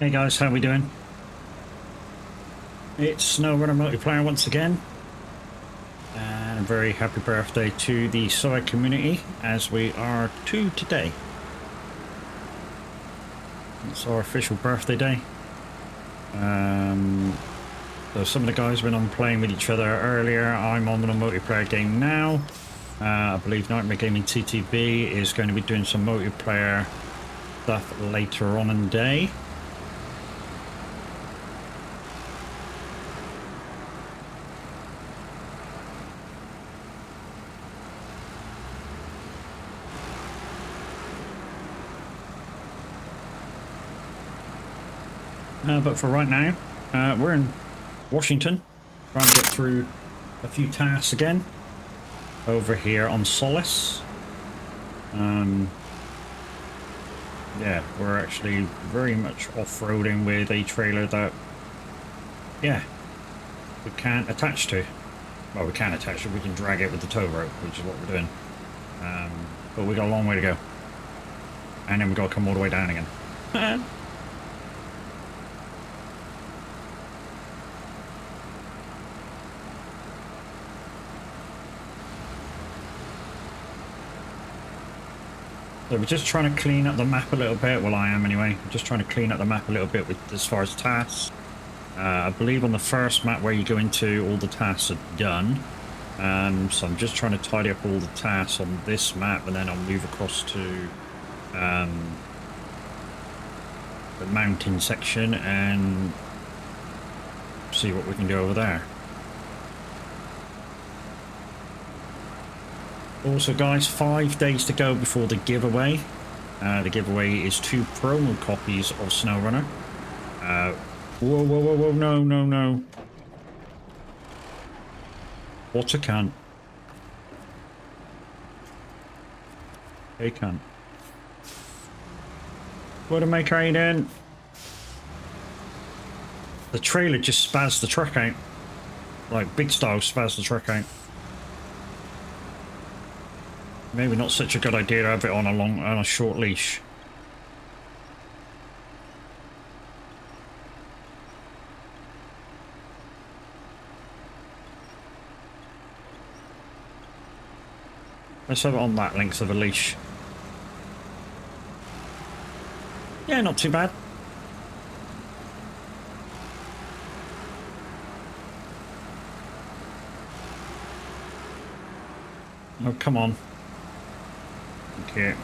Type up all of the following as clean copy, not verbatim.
Hey guys, how we doing? It's SnowRunner multiplayer once again, and a very happy birthday to the Soag community, as we are two today. It's our official birthday day. So some of the guys have been on playing with each other earlier. I'm on a multiplayer game now. I believe Nightmare Gaming TTB is going to be doing some multiplayer stuff later on in the day. But for right now, we're in Washington, trying to get through a few tasks again over here on Solace. Yeah, we're actually very much off-roading with a trailer that, yeah, we can't attach to. Well, we can attach it, we can drag it with the tow rope, which is what we're doing. But we got a long way to go. And then we got to come all the way down again. So we're just trying to clean up the map a little bit. Well, I am anyway. I'm just trying to clean up the map a little bit with as far as tasks. I believe on the first map where you go into, all the tasks are done. So I'm just trying to tidy up all the tasks on this map, and then I'll move across to the mountain section and see what we can do over there. Also guys, 5 days to go before the giveaway. The giveaway is 2 promo copies of SnowRunner. Whoa, whoa, whoa, whoa, no, no, no. What a cunt. Hey cunt. What am I carrying? The trailer just spazzed the truck out. Like big style spazzed the truck out. Maybe not such a good idea to have it on a short leash. Let's have it on that length of a leash. Yeah, not too bad. Oh, come on. Okay.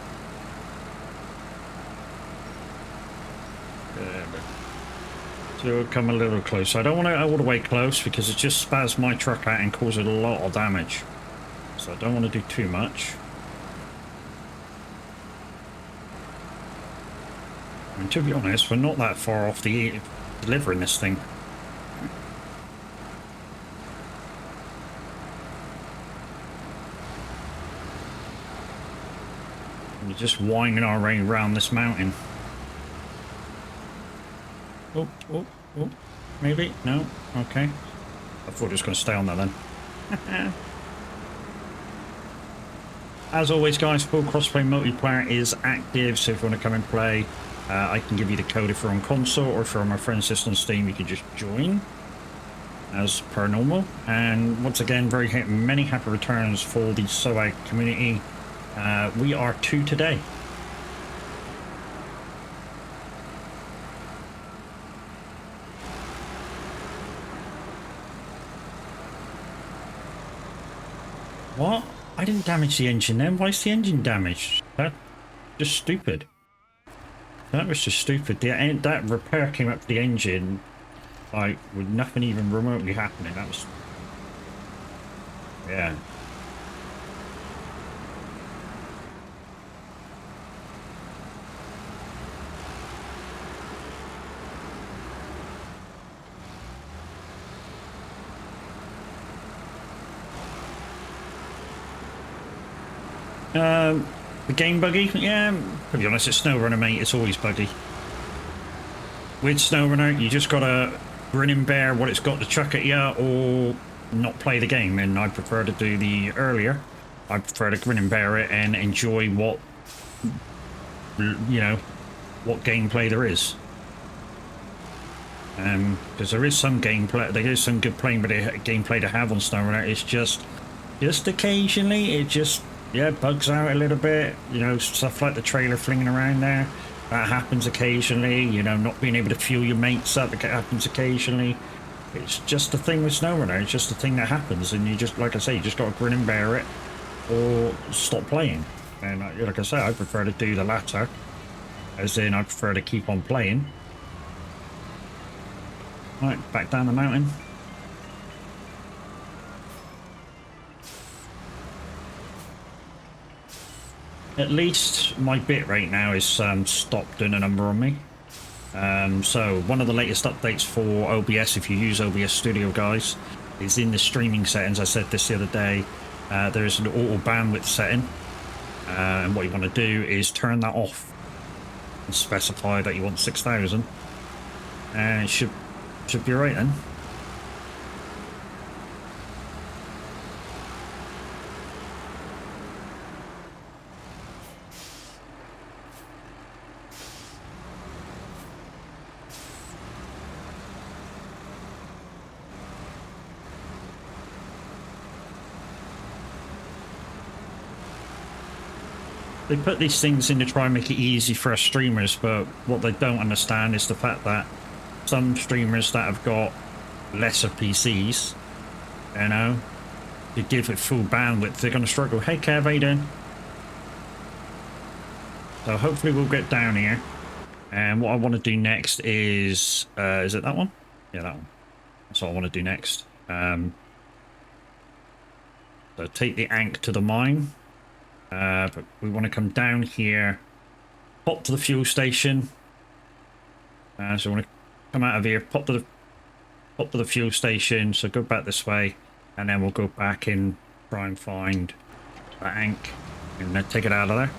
So come a little closer. I don't want to all the way close because it just spaz my truck out and causes a lot of damage. So I don't want to do too much. And to be honest, we're not that far off the delivering this thing. We're just winding our way around this mountain. Oh, oh, oh. Maybe? No? Okay. I thought it was going to stay on there then. As always, guys, full crossplay multiplayer is active, so if you want to come and play, I can give you the code if you're on console, or if you're on my friend's list on Steam, you can just join as per normal. And once again, many happy returns for the Soag community. We are 2 today. What? I didn't damage the engine then. Why is the engine damaged? That's just stupid. That was just stupid. That repair came up to the engine, like, with nothing even remotely happening. That was... yeah. The game buggy? Yeah, to be honest, it's SnowRunner, mate. It's always buggy. With SnowRunner, you just gotta grin and bear what it's got to chuck at you, or not play the game. And I prefer to do the earlier. I prefer to grin and bear it and enjoy what, you know, what gameplay there is. Because there is some gameplay, there is some good playing, but gameplay to have on SnowRunner. It's just occasionally it just bugs out a little bit. You know, stuff like the trailer flinging around there. That happens occasionally. You know, not being able to fuel your mates up. It happens occasionally. It's just a thing with SnowRunner. It's just a thing that happens, and you just, like I say, you just got to grin and bear it, or stop playing. And like I say, I prefer to do the latter, as in I prefer to keep on playing. Right, back down the mountain. At least my bit rate now is stopped doing a number on me. So one of the latest updates for OBS, if you use OBS Studio, guys, is in the streaming settings. I said this the other day. There is an auto bandwidth setting, and what you want to do is turn that off and specify that you want 6,000, and it should be right then. They put these things in to try and make it easy for us streamers, but what they don't understand is the fact that some streamers that have got lesser PCs, you know, to give it full bandwidth, they're going to struggle. Hey Kev, how you doing? So hopefully we'll get down here. And what I want to do next is it that one? Yeah, that one. That's what I want to do next. So take the Ankh to the mine. But we want to come down here, pop to the fuel station. So we want to come out of here, pop to the fuel station. So go back this way, and then we'll go back and try and find that Ankh and then take it out of there.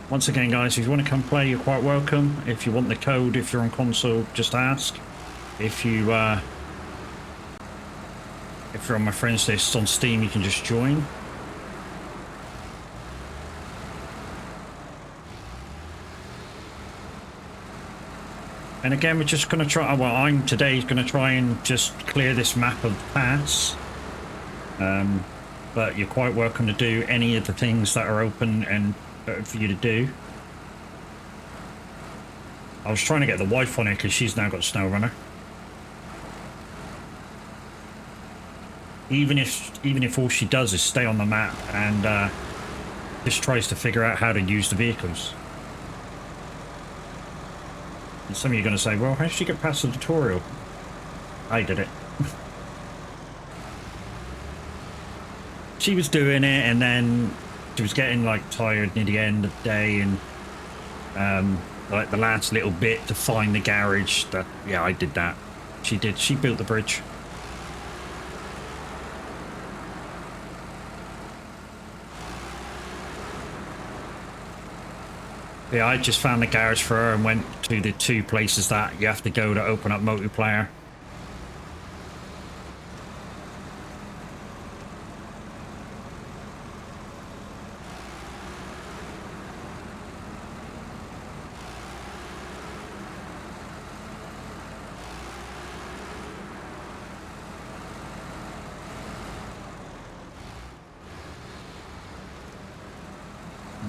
Once again, guys, if you want to come play, you're quite welcome. If you want the code, if you're on console, just ask. If you're on my friends list on Steam, you can just join. And again, we're just going to try, well, I'm today going to try and just clear this map of paths. But you're quite welcome to do any of the things that are open and for you to do. I was trying to get the wife on it because she's now got SnowRunner. Even if all she does is stay on the map and just tries to figure out how to use the vehicles. And some of you are going to say, well, how did she get past the tutorial? I did it. She was doing it, and then she was getting like tired near the end of the day, and like the last little bit to find the garage. That, yeah, I did that. She built the bridge. Yeah, I just found the garage for her and went to the 2 places that you have to go to open up multiplayer.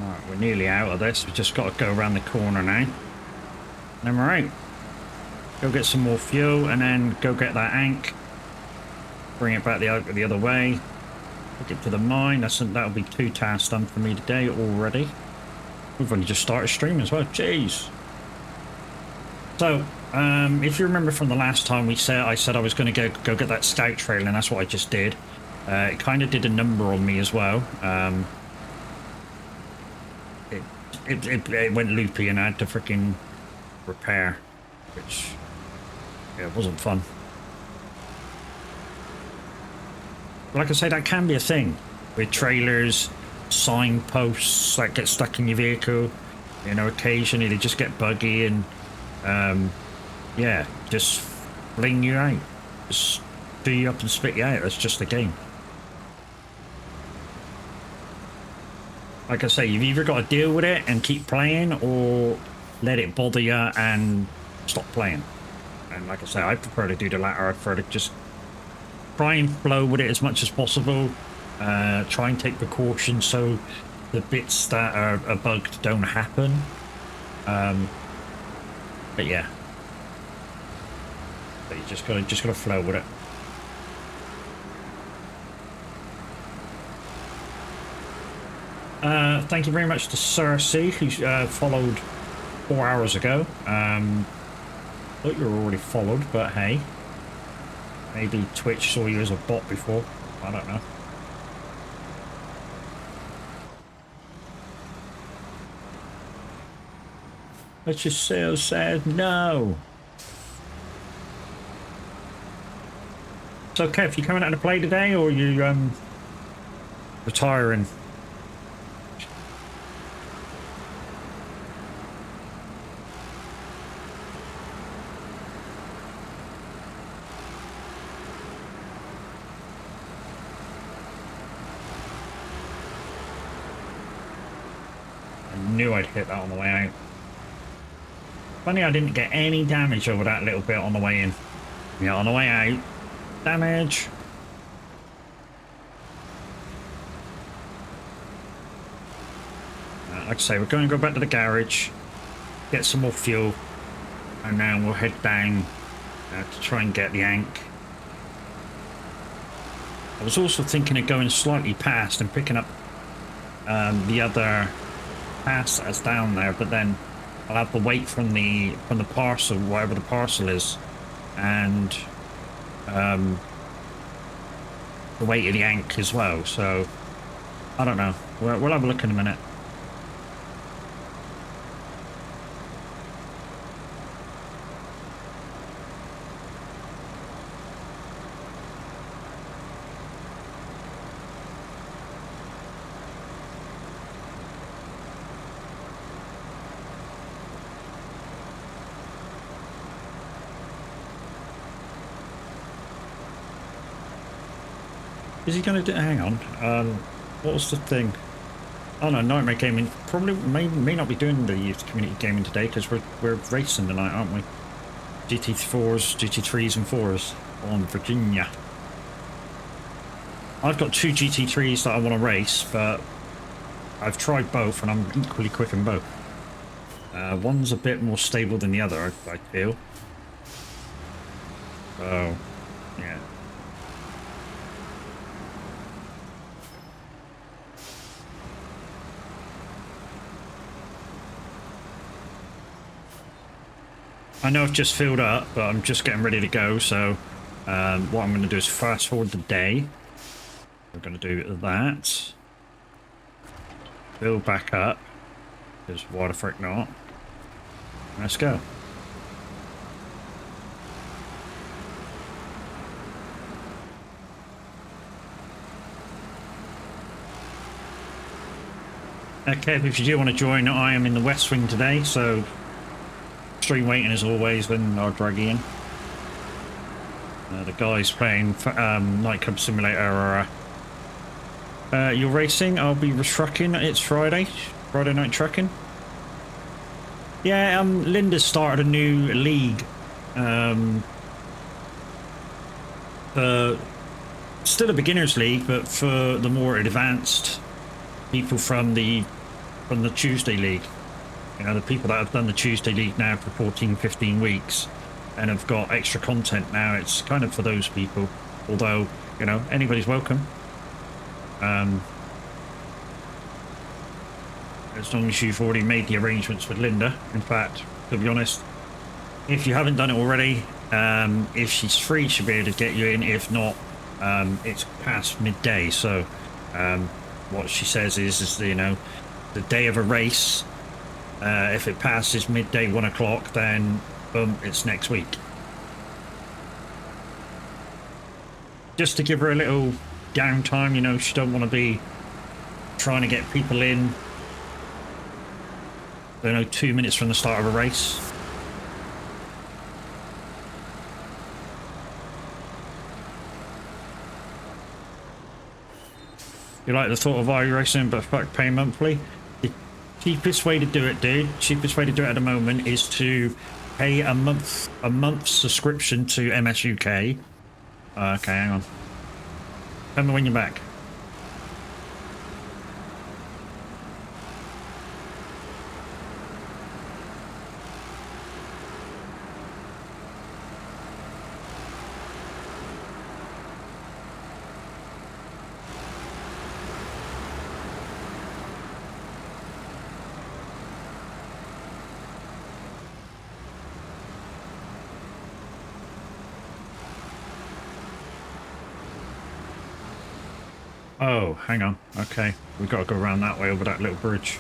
Alright, we're nearly out of this. We've just got to go around the corner now. Then we're out. Go get some more fuel and then go get that Ankh. Bring it back the other way. Take it to the mine. That'll be 2 tasks done for me today already. We've only just started streaming as well. Jeez. So, if you remember from the last time I said I was going to go get that scout trail, and that's what I just did. It kind of did a number on me as well. It went loopy and I had to freaking repair, which, yeah, it wasn't fun. Like I say, that can be a thing with trailers, signposts that get stuck in your vehicle. You know, occasionally they just get buggy and, yeah, just fling you out. Just do you up and spit you out. That's just the game. Like I say, you've either got to deal with it and keep playing, or let it bother you and stop playing. And like I say, I prefer to do the latter. I prefer to just try and flow with it as much as possible. Try and take precautions so the bits that are bugged don't happen. But yeah, but you just gotta flow with it. Thank you very much to Cersei, who followed 4 hours ago. Thought you were already followed, but hey, maybe Twitch saw you as a bot before. I don't know. Let's just so sad. No. So, Kev, you coming out to play today, or you retiring? I knew I'd hit that on the way out. Funny I didn't get any damage over that little bit on the way in. Yeah, on the way out. Damage. Like I say, we're going to go back to the garage, get some more fuel, and then we'll head down to try and get the Ankh. I was also thinking of going slightly past and picking up the other pass that's down there, but then I'll have to wait from the parcel, whatever the parcel is, and the weight of the Ankh as well. So I don't know. We'll have a look in a minute. Is he going to do? Hang on. What was the thing? Oh no, Nightmare Gaming probably may not be doing the youth community gaming today because we're racing tonight, aren't we? GT4s, GT3s, and 4s on Virginia. I've got 2 GT3s that I want to race, but I've tried both and I'm equally quick in both. One's a bit more stable than the other, I feel. So, yeah. I know I've just filled up, but I'm just getting ready to go, so what I'm going to do is fast forward the day. We're going to do that. Fill back up, because why the frick not? Let's go. Okay, if you do want to join, I am in the West Wing today, so stream waiting as always when I drag in. The guys playing Nightclub Simulator are you're racing, I'll be trucking. It's Friday night trucking. Yeah, Linda started a new league. Still a beginners league, but for the more advanced people from the Tuesday league. You know, the people that have done the Tuesday league now for 14-15 weeks and have got extra content now, it's kind of for those people. Although, you know, anybody's welcome. As long as you've already made the arrangements with Linda. In fact, to be honest, if you haven't done it already, if she's free, she'll be able to get you in. If not, it's past midday. So what she says is you know, the day of a race, if it passes midday 1 o'clock, then boom, it's next week. Just to give her a little downtime, you know, she don't want to be trying to get people in, you know, 2 minutes from the start of a race. You like the thought of iRacing, but fuck, pay monthly? Cheapest way to do it, dude. Cheapest way to do it at the moment is to pay a month subscription to MSUK. Okay, hang on. Tell me when you're back. Oh, hang on. Okay. We've got to go around that way over that little bridge.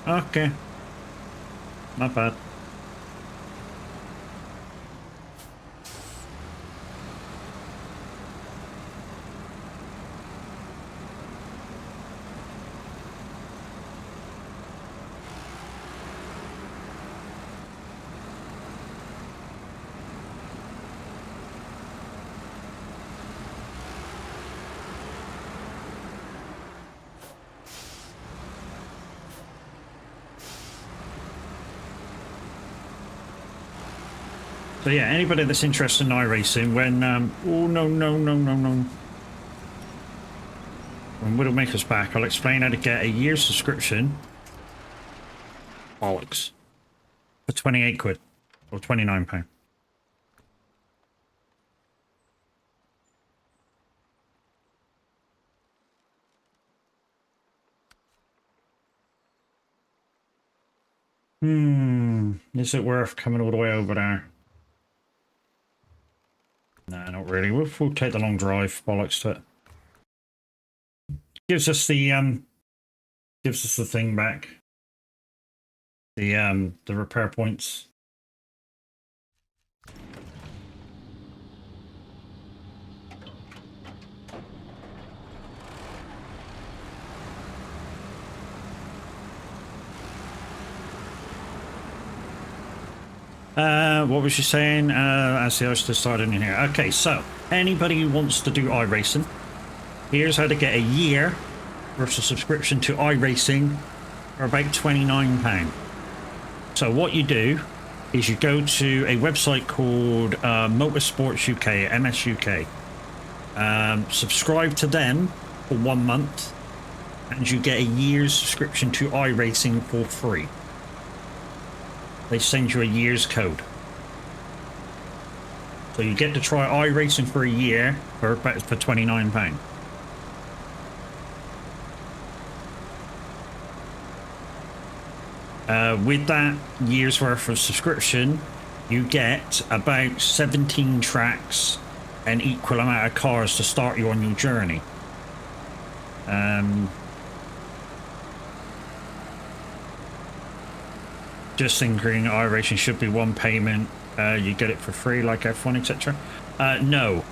Okay. Not bad. So yeah, anybody that's interested in iRacing, when oh no. When Widowmaker's back, I'll explain how to get a year's subscription. Bollocks. For 28 quid. Or £29. Is it worth coming all the way over there? Nah, not really. We'll take the long drive. Bollocks to it. Gives us the thing back. The repair points. What was you saying? As I was just starting in here. Okay, so anybody who wants to do iRacing, here's how to get a year worth of subscription to iRacing for about £29. So what you do is you go to a website called Motorsports UK, MSUK. Subscribe to them for 1 month, and you get a year's subscription to iRacing for free. They send you a year's code. So you get to try iRacing for a year for £29. With that year's worth of subscription, you get about 17 tracks and equal amount of cars to start you on your journey. Just thinking iRacing should be one payment, you get it for free like F1, etc. No.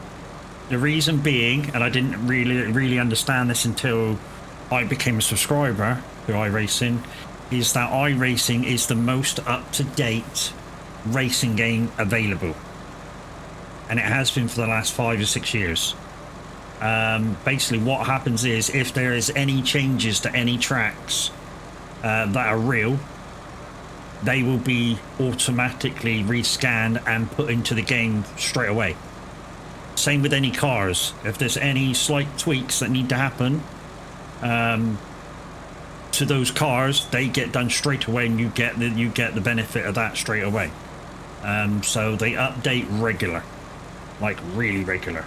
The reason being, and I didn't really understand this until I became a subscriber to iRacing, is that iRacing is the most up-to-date racing game available. And it has been for the last 5 or 6 years. Basically what happens is, if there is any changes to any tracks that are real, they will be automatically rescanned and put into the game straight away. Same with any cars. If there's any slight tweaks that need to happen to those cars, they get done straight away, and you get the benefit of that straight away. So they update regular, like really regular.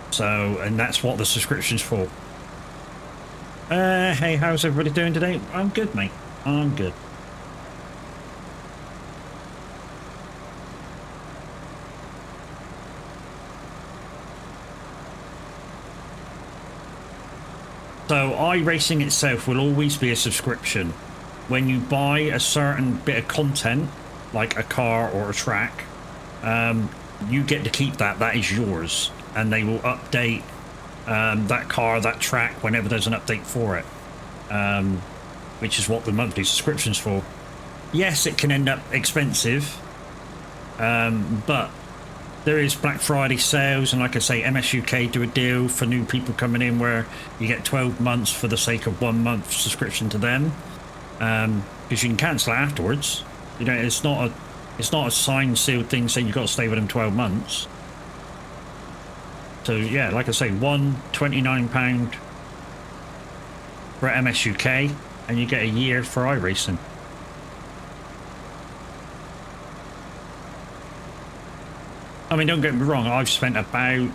So, and that's what the subscription's for. Hey, how's everybody doing today? I'm good, mate. I'm good. So iRacing itself will always be a subscription. When you buy a certain bit of content, like a car or a track, you get to keep that. That is yours. And they will update that car, that track, whenever there's an update for it. Which is what the monthly subscription's for. Yes, it can end up expensive, but there is Black Friday sales, and like I say, MSUK do a deal for new people coming in where you get 12 months for the sake of 1 month subscription to them. because you can cancel it afterwards. You know, it's not a signed, sealed thing saying you've got to stay with them 12 months. So yeah, like I say, £29 for MSUK, and you get a year for iRacing. I mean, don't get me wrong, I've spent about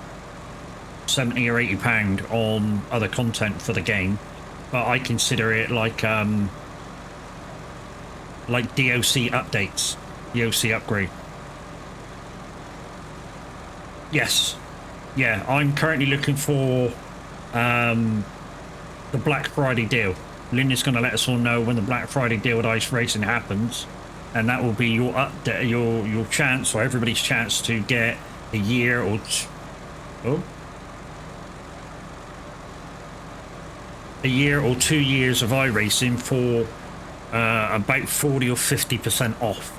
£70 or £80 on other content for the game, but I consider it like DOC updates, DOC upgrade. Yes. Yeah, I'm currently looking for the Black Friday deal. Lynn is going to let us all know when the Black Friday deal with Ice Racing happens, and that will be your update, your chance, or everybody's chance to get a year or a year or 2 years of iRacing for about 40 or 50% off.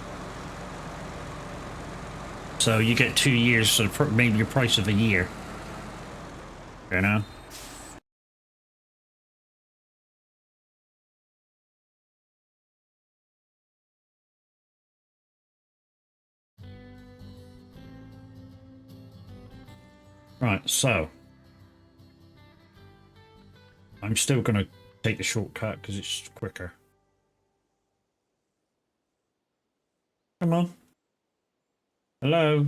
So you get 2 years, so maybe your price of a year. You know. Right, so I'm still going to take the shortcut because it's quicker. Come on. Hello?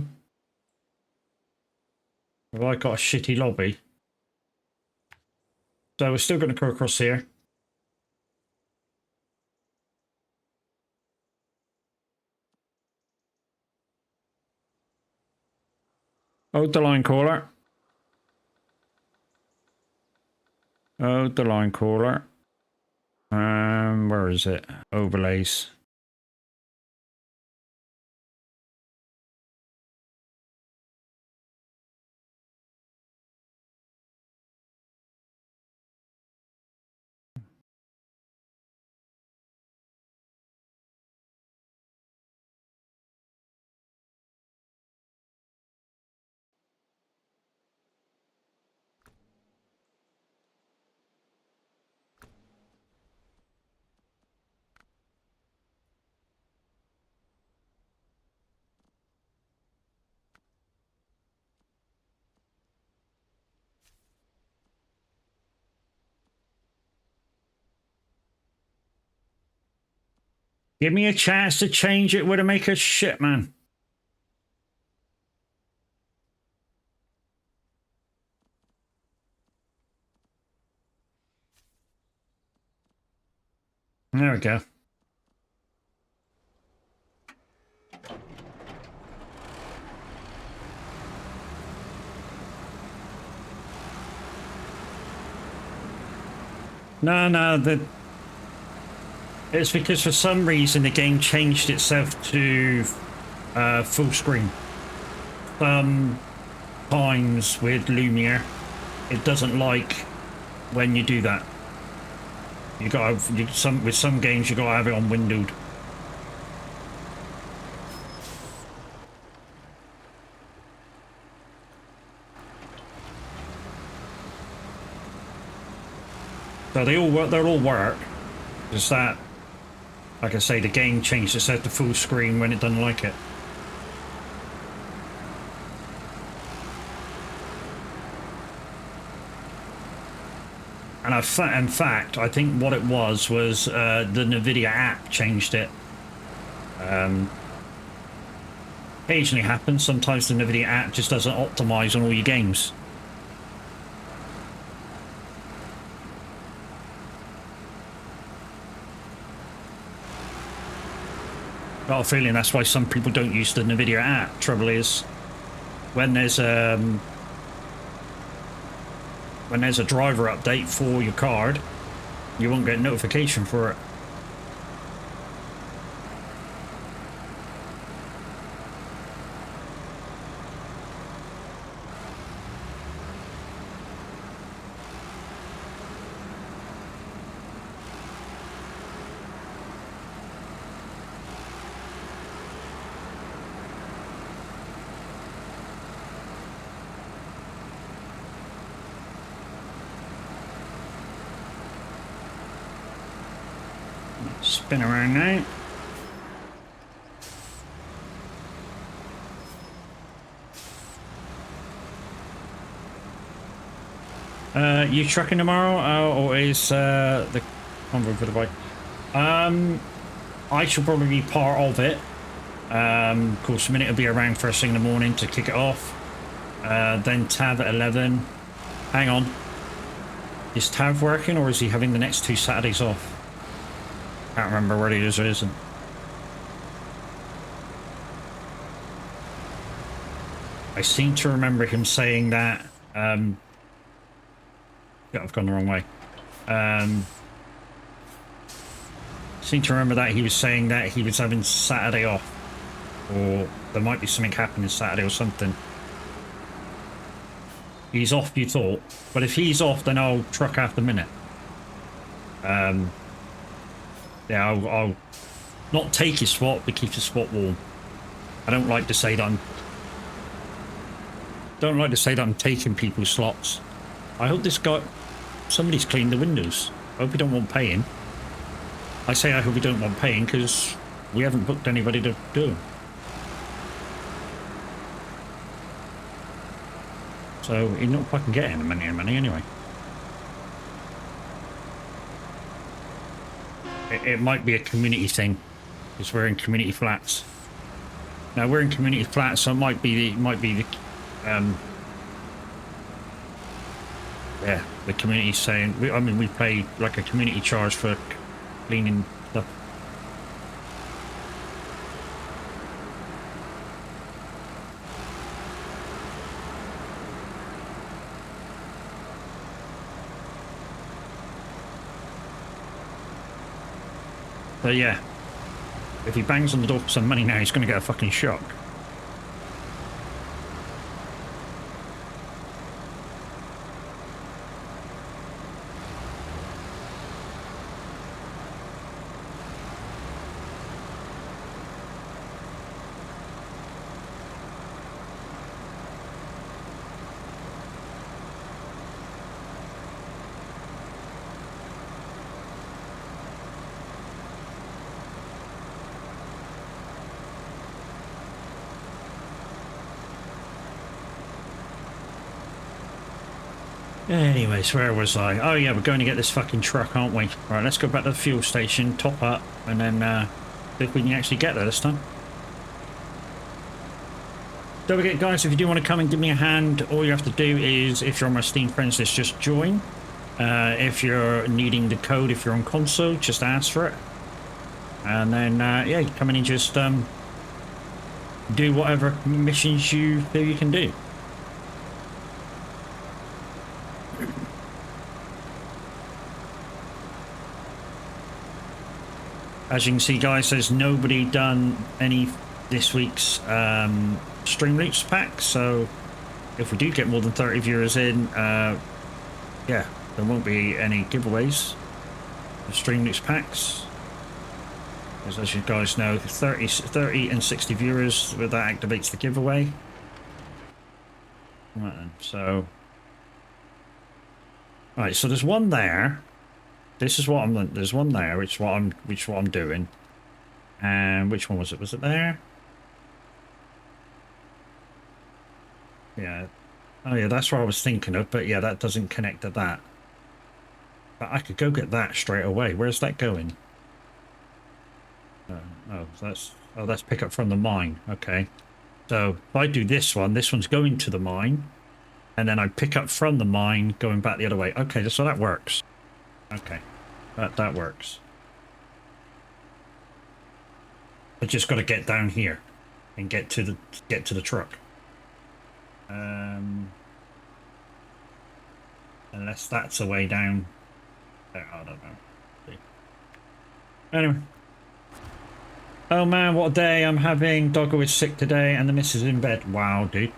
Have I got a shitty lobby? So we're still going to go across here. Oh, the line caller. Oh, the line caller. Where is it? Overlays. Give me a chance to change it where to make a shit, man. There we go. No, it's because for some reason the game changed itself to full screen. Sometimes with Lumiere, it doesn't like when you do that. You got with some games you got to have it on windowed. So they all work. They'll all work. Just that, like I say, the game changed itself to full screen when it doesn't like it. And in fact, I think what it was the NVIDIA app changed it. Occasionally happens. Sometimes the NVIDIA app just doesn't optimize on all your games. I've got a feeling that's why some people don't use the NVIDIA app. Trouble is, when there's a driver update for your card, you won't get a notification for it. Spin around now. You trucking tomorrow, or is the convoy for the bike? I shall probably be part of it. Of course, a minute will be around first thing in the morning to kick it off. Then Tav at 11. Hang on. Is Tav working, or is he having the next 2 Saturdays off? Can't remember where he is or isn't. I seem to remember him saying that. Yeah, I've gone the wrong way. Seem to remember that he was saying that he was having Saturday off, or there might be something happening Saturday or something. He's off, you thought, but if he's off, then I'll truck after minute. Yeah, I'll not take his spot, but keep his spot warm. I don't like to say that I'm taking people's slots. I hope this guy, somebody's cleaned the windows. I hope you don't want paying. I say I hope you don't want paying because we haven't booked anybody to do them. So you're not fucking getting the money anyway. It might be a community thing because we're in community flats. Now we're in community flats, so it might be the yeah, the community saying, I mean, we pay like a community charge for cleaning stuff. So yeah, if he bangs on the door for some money now, he's going to get a fucking shock. Anyways, where was I? Oh yeah, we're going to get this fucking truck, aren't we? Right, let's go back to the fuel station, top up, and then see if we can actually get there this time. Don't forget, guys, if you do want to come and give me a hand, all you have to do is, if you're on my Steam friends list, just join. If you're needing the code, if you're on console, just ask for it. And then, yeah, you come in and just do whatever missions you feel you can do. As you can see, guys, there's nobody done any this week's Stream Loops pack, so if we do get more than 30 viewers in, yeah, there won't be any giveaways of Stream Loops packs. Because as you guys know, 30 and 60 viewers, that activates the giveaway. Right then, so... Right, so there's one there. This is what I'm. There's one there, which what I'm doing. And which one was it? Was it there? Yeah. Oh yeah, that's what I was thinking of. But yeah, that doesn't connect to that. But I could go get that straight away. Where's that going? That's pick up from the mine. Okay. So if I do this one's going to the mine, and then I pick up from the mine, going back the other way. Okay, so that works. Okay, that works. I just got to get down here and get to the truck. Unless that's a way down there, I don't know. See. Anyway. Oh man, what a day I'm having. Doggo is sick today and the missus is in bed. Wow, dude.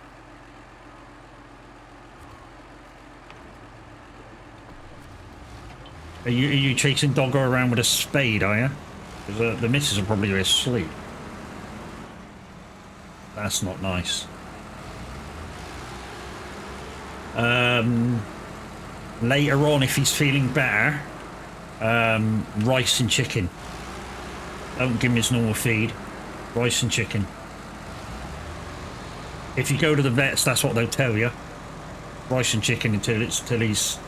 Are you chasing Doggo around with a spade, are you? Because the missus will probably be asleep. That's not nice. Later on, if he's feeling better, rice and chicken. Don't give him his normal feed. Rice and chicken. If you go to the vets, that's what they'll tell you. Rice and chicken until he's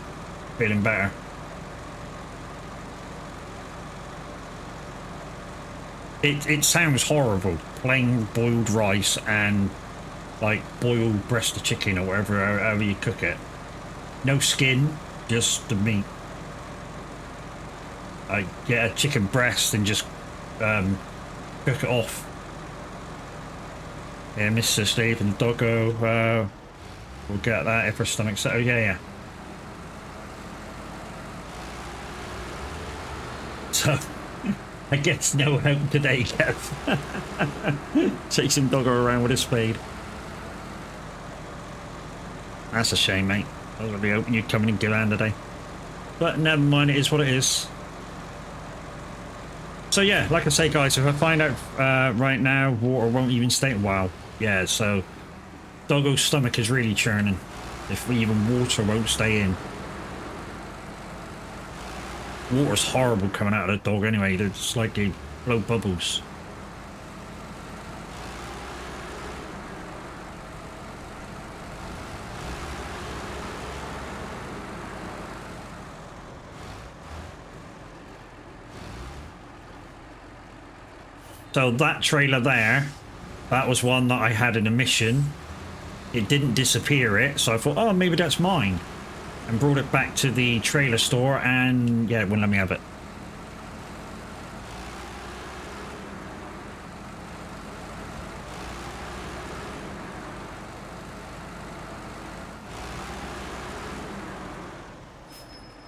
feeling better. It sounds horrible. Plain boiled rice and like boiled breast of chicken or whatever, however you cook it. No skin, just the meat. Like get a chicken breast and just cook it off. Yeah, Mr. Steve and the doggo. We'll get that if her stomach's set. Oh yeah. So I guess no hope today, Kev. Chasing doggo around with a spade. That's a shame, mate. I was really hoping you'd come in and give hand today. But never mind, it is what it is. So yeah, like I say, guys, if I find out right now water won't even stay... Wow. Yeah, so doggo's stomach is really churning. If even water won't stay in. Water's horrible coming out of the dog anyway. It's like they blow bubbles. So that trailer there, that was one that I had in a mission. It didn't disappear it, so I thought, oh, maybe that's mine. And brought it back to the trailer store and, yeah, it wouldn't let me have it.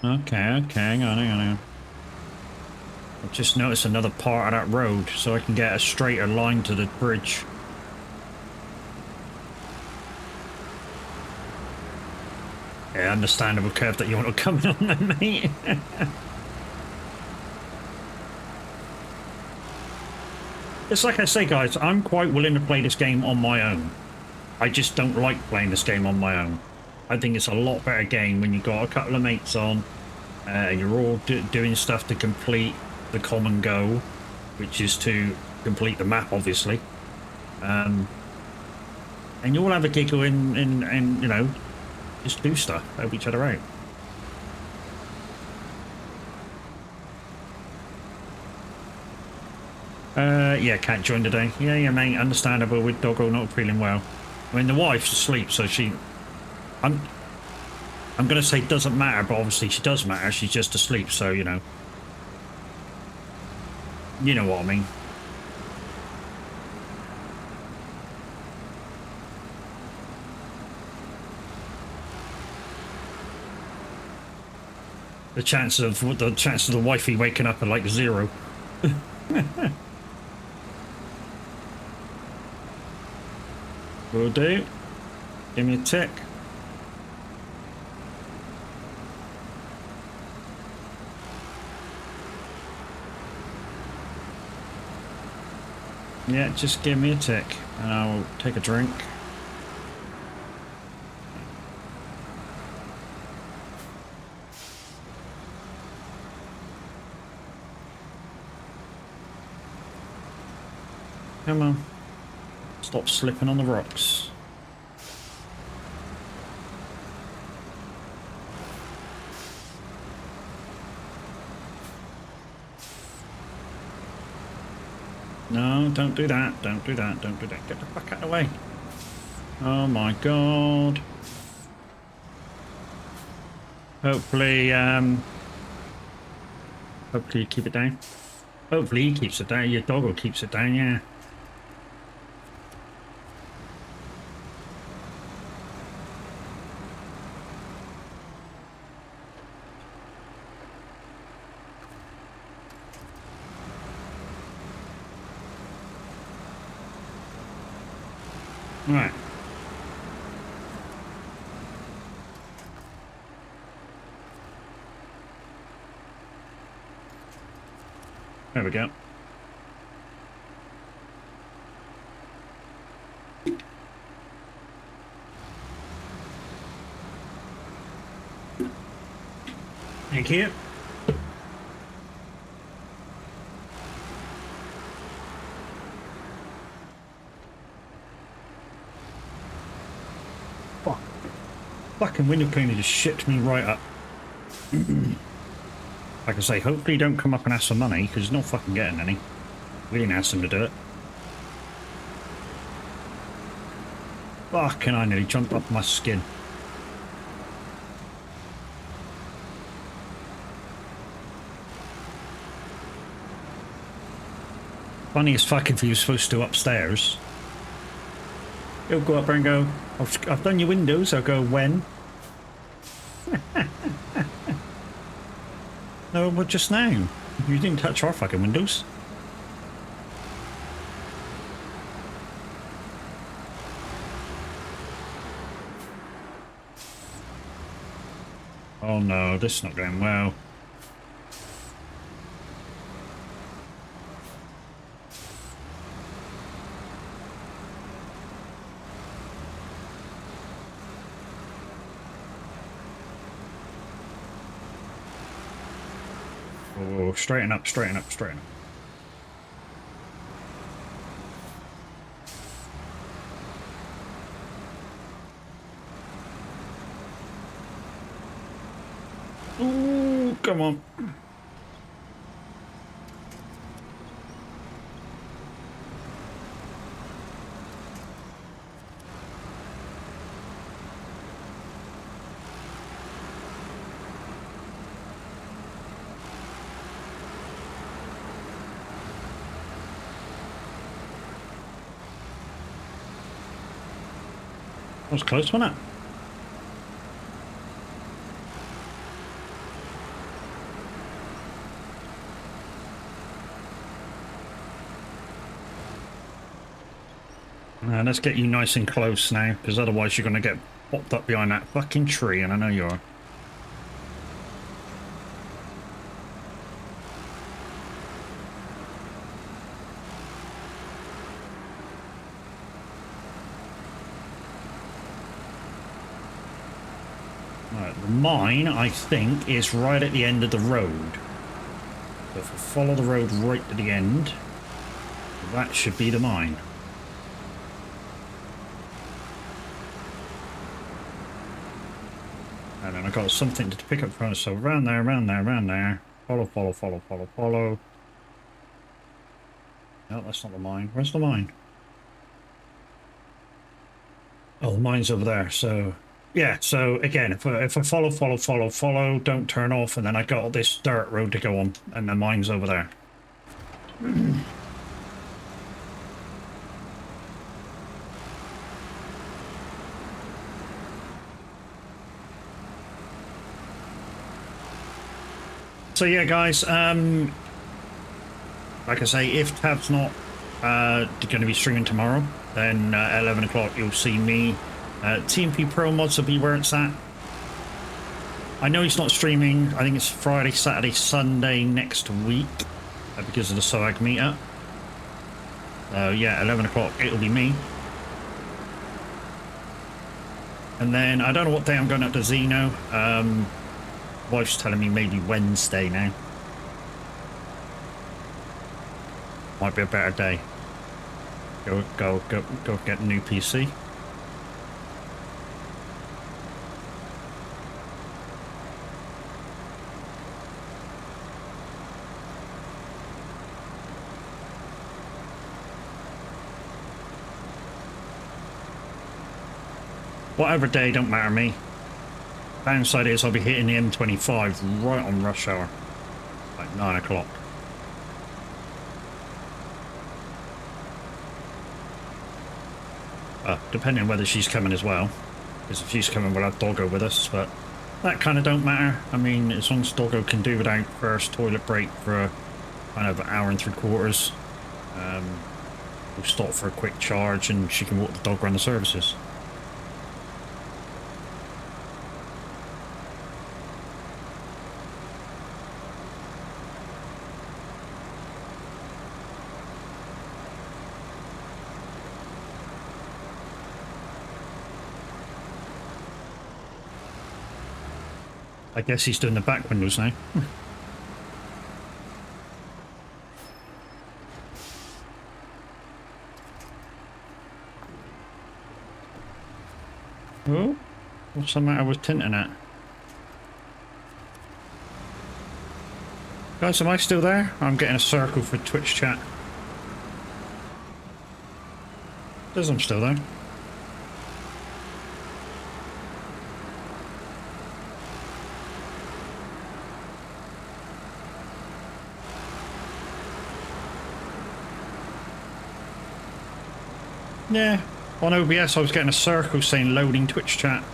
Okay, hang on. I've just noticed another part of that road, so I can get a straighter line to the bridge. Yeah, understandable curve that you want to come in on then, mate. It's like I say, guys, I'm quite willing to play this game on my own. I just don't like playing this game on my own. I think it's a lot better game when you've got a couple of mates on, you're all doing stuff to complete the common goal, which is to complete the map, obviously. And you all have a giggle and you know, just do stuff, help each other out. Yeah, can't join today. Yeah, mate, understandable with doggo not feeling well. I mean, the wife's asleep, so I'm gonna say doesn't matter, but obviously she does matter. She's just asleep, so you know what I mean. The chance of the wifey waking up are like 0. Will do. Give me a tick. Yeah, just give me a tick and I'll take a drink. Come on. Stop slipping on the rocks. No, don't do that. Don't do that. Don't do that. Get the fuck out of the way. Oh my god. Hopefully you keep it down. Hopefully he keeps it down. Your doggo keeps it down, yeah. Right. There we go. Thank you. fucking window cleaner just shipped me right up. Like I say, hopefully don't come up and ask for money, because he's not fucking getting any. We didn't ask him to do it. Fucking I nearly jumped off my skin. Funniest fucking thing you're supposed to do upstairs. He'll go up there and go, I've done your windows. I'll go, when? No, but just now. You didn't touch our fucking windows. Oh no, this is not going well. Oh, straighten up, straighten up, straighten up. Ooh, come on. That was close, wasn't it? Let's get you nice and close now, because otherwise you're going to get popped up behind that fucking tree, and I know you are. Right, the mine, I think, is right at the end of the road. So if we follow the road right to the end, that should be the mine. And then I got something to pick up from us, so round there, round there, round there. Follow, follow, follow, follow, follow. No, that's not the mine. Where's the mine? Oh, the mine's over there, so... Yeah, so again, if I follow, follow, follow, follow, don't turn off, and then I got this dirt road to go on, and the mine's over there. So yeah, guys, like I say, if Tab's not going to be streaming tomorrow, then at 11 o'clock you'll see me. TMP Pro Mods will be where it's at. I know he's not streaming. I think it's Friday, Saturday, Sunday next week because of the Soag meetup. Yeah, 11 o'clock it'll be me. And then I don't know what day I'm going up to Zeno. Wife's telling me maybe Wednesday now. Might be a better day. Go get a new PC. Whatever day, don't matter to me. Downside is I'll be hitting the M25 right on rush hour. Like 9 o'clock. Depending on whether she's coming as well. Because if she's coming, we'll have Doggo with us, but that kind of don't matter. I mean, as long as Doggo can do without first toilet break for kind of an hour and 3/4. We'll stop for a quick charge and she can walk the dog around the services. I guess he's doing the back windows now. Oh, What's the matter with tinting it? Guys, am I still there? I'm getting a circle for Twitch chat. Says I'm still there. Yeah, on OBS I was getting a circle saying loading Twitch chat.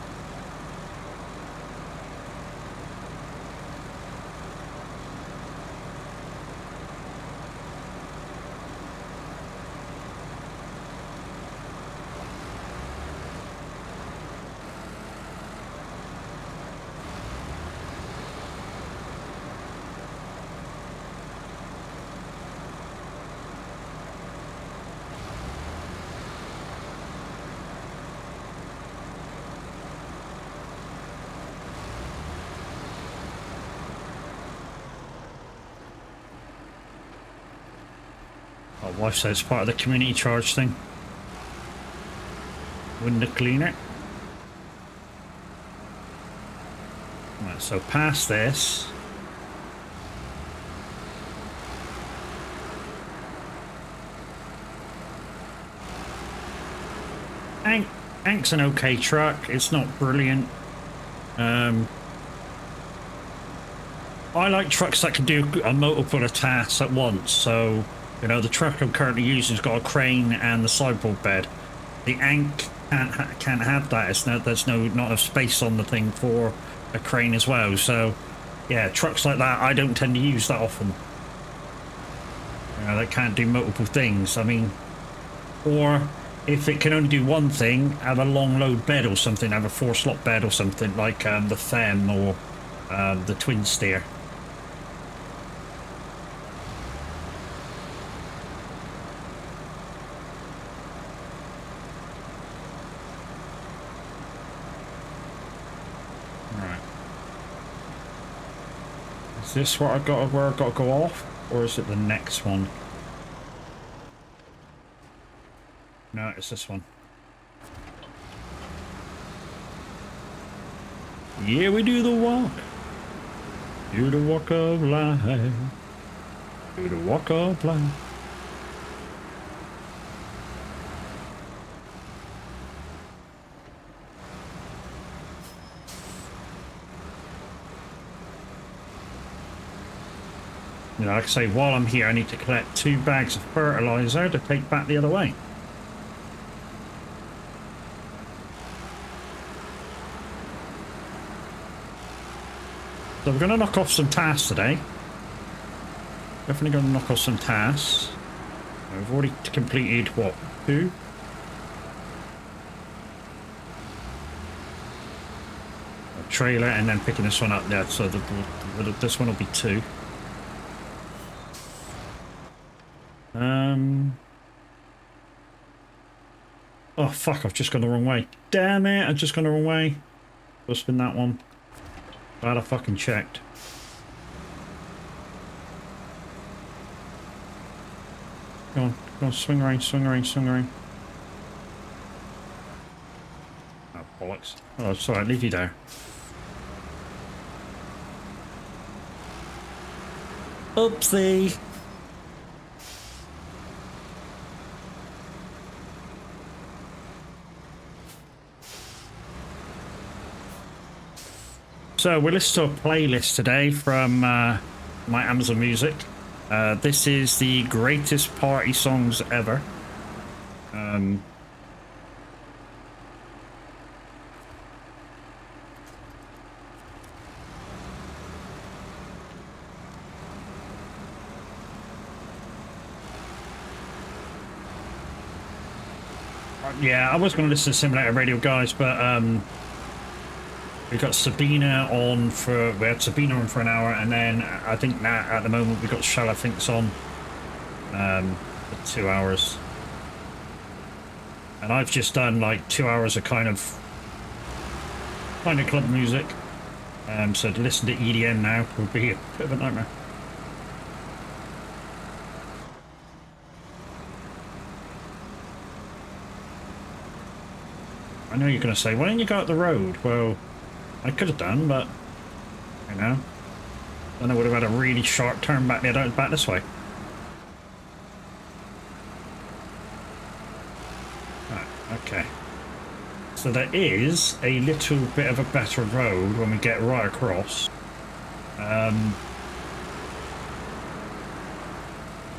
My wife said it's part of the community charge thing. Window cleaner. Right, so past this. Ank's an okay truck. It's not brilliant. I like trucks that can do a multiple of tasks at once. So, you know, the truck I'm currently using has got a crane and the sideboard bed. The Ank can't have that. There's not enough space on the thing for a crane as well. So, yeah, trucks like that I don't tend to use that often. You know, that can't do multiple things. I mean, or if it can only do one thing, have a long load bed or something. Have a 4-slot bed or something like the Fem or the Twin Steer. Is this what where I got to go off, or is it the next one? No, it's this one. Yeah, we do the walk. Do the walk of life. Do the walk of life. You know, like I say, while I'm here, I need to collect 2 bags of fertilizer to take back the other way. So we're going to knock off some tasks today. Definitely going to knock off some tasks. We've already completed, what, 2? A trailer and then picking this one up there. So this one will be 2. Oh fuck, I've just gone the wrong way. Damn it, I've just gone the wrong way. Must have been that one. Glad I fucking checked. Go on, swing around, swing around, swing around. Oh, bollocks. Oh, sorry, leave you there. Oopsie. So we listened to a playlist today from my Amazon Music. This is the greatest party songs ever. Yeah, I was going to listen to Simulator Radio, guys, but we got Sabina on for... We had Sabina on for an hour, and then I think now, at the moment, we got Shall I Think's on for 2 hours. And I've just done, like, 2 hours of kind of club music. So to listen to EDM now would be a bit of a nightmare. I know you're going to say, why didn't you go up the road? Well, I could have done, but, you know, then I would have had a really sharp turn back this way. Right, okay. So there is a little bit of a better road when we get right across.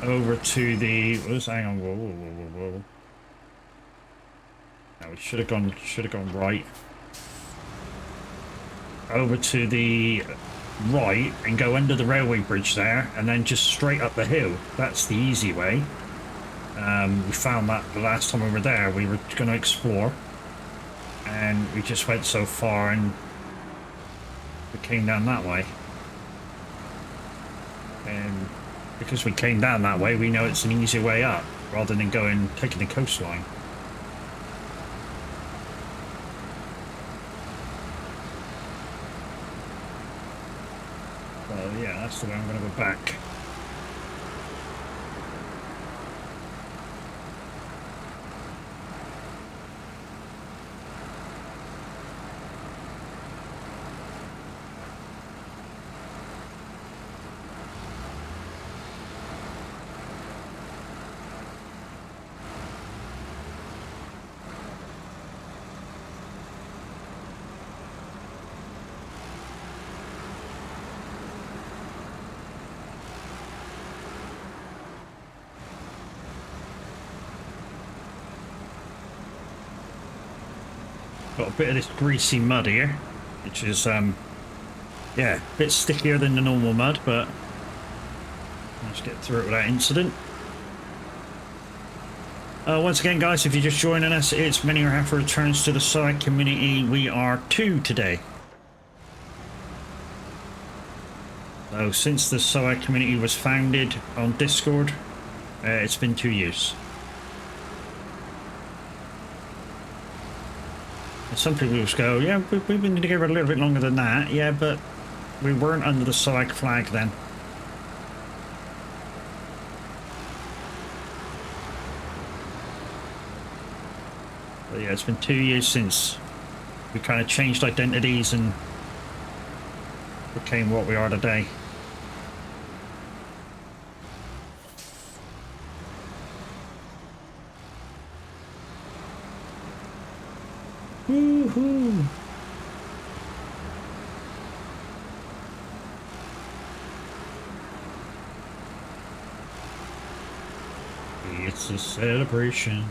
Over to the... hang on, whoa. No, we should have gone right. Over to the right and go under the railway bridge there, and then just straight up the hill. That's the easy way. We found that the last time we were there. We were going to explore, and we just went so far, and we came down that way. And because we came down that way, we know it's an easier way up, rather than taking the coastline. So yeah, that's the way I'm going to go back. Got a bit of this greasy mud here, which is, yeah, a bit stickier than the normal mud, but let's get through it without incident. Once again, guys, if you're just joining us, it's Many Are Half Returns to the Soag community. We are 2 today. So since the Soag community was founded on Discord, it's been 2 years. Some people just go, yeah, we've been together a little bit longer than that. Yeah, but we weren't under the Soag flag then. But yeah, it's been 2 years since we kind of changed identities and became what we are today. Woohoo! It's a celebration.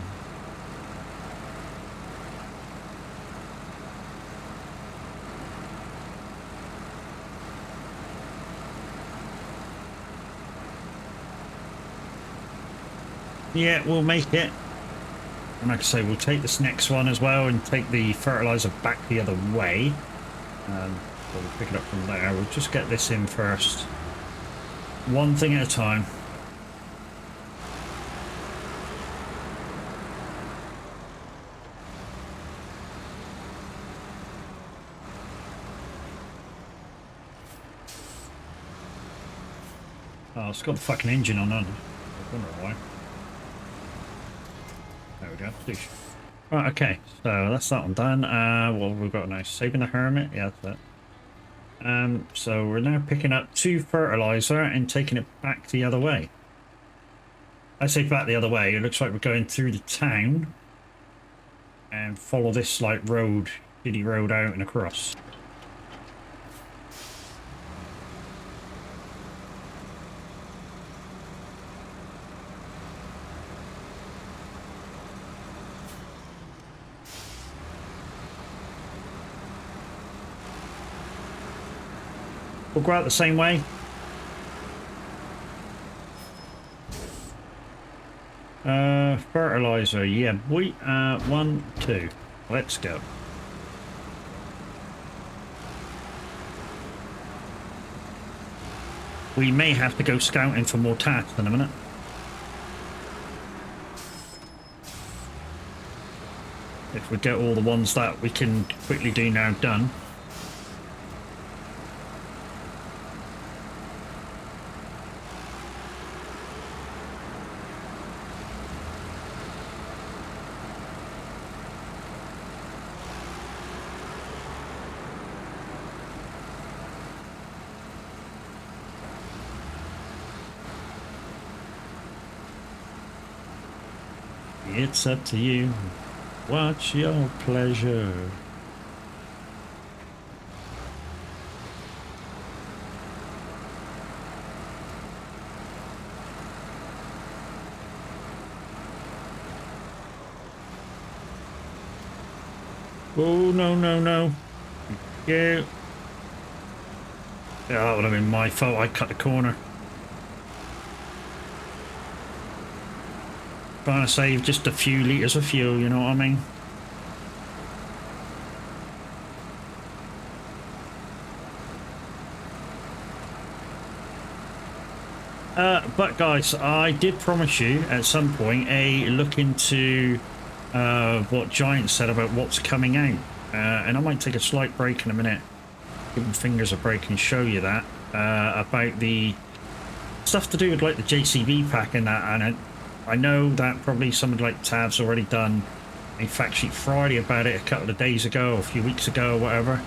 Yeah, we'll make it. And like I say, we'll take this next one as well and take the fertilizer back the other way. We'll pick it up from there. We'll just get this in first. One thing at a time. Oh, it's got the fucking engine on, hasn't it? I wonder why. There we go. Right, okay, so that's that one done. Well, we've got now saving the hermit. Yeah, that's it. So we're now picking up 2 fertilizer and taking it back the other way. I say back the other way. It looks like we're going through the town and follow this like road, shitty road out and across. We'll go out the same way. Fertilizer, yeah, we 1, 2. Let's go. We may have to go scouting for more tasks in a minute. If we get all the ones that we can quickly do now done. It's up to you. What's your pleasure? Oh, no, no, no. Yeah. Yeah, that would have been my fault. I cut the corner. Trying to save just a few litres of fuel, you know what I mean? But guys, I did promise you at some point a look into what Giant said about what's coming out. And I might take a slight break in a minute. Give my fingers a break and show you that. About the stuff to do with like the JCB pack and that. And I know that probably somebody like Tav's already done a fact sheet Friday about it a couple of days ago, a few weeks ago, or whatever.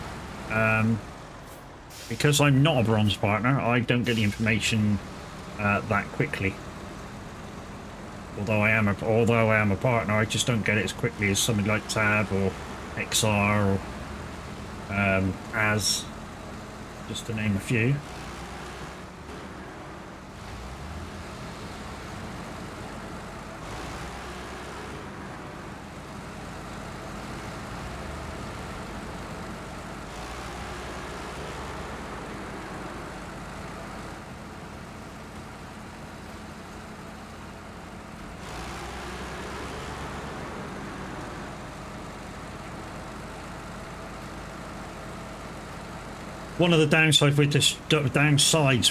Because I'm not a bronze partner, I don't get the information that quickly. Although I am a partner, I just don't get it as quickly as somebody like Tab or XR or As, just to name a few. One of the downsides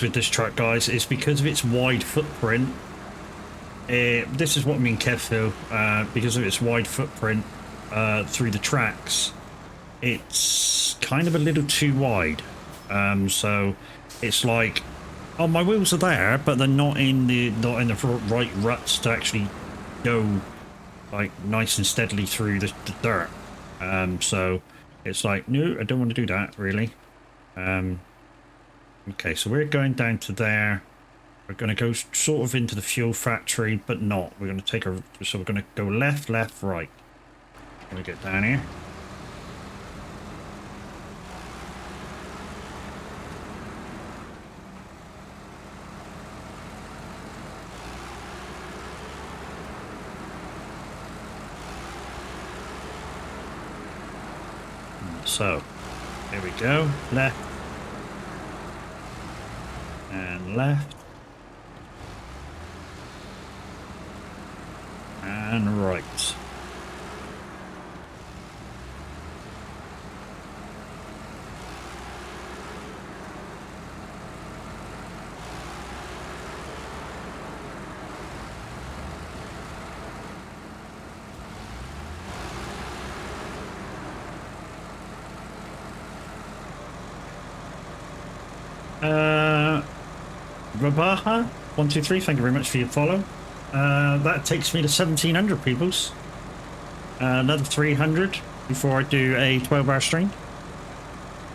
with this truck, guys, is because of its wide footprint. This is what me and Kev feel. Because of its wide footprint through the tracks, it's kind of a little too wide. So it's like, oh, my wheels are there, but they're not in the right ruts to actually go like nice and steadily through the dirt. So it's like, no, I don't want to do that really. Okay, so we're going down to there. We're going to go sort of into the fuel factory, but not. We're going to take a... So we're going to go left, left, right. Going to get down here. So, there we go. Left. And left. And right. Rabaha 123, thank you very much for your follow. That takes me to 1700 peoples. Another 300 before I do a 12-hour stream.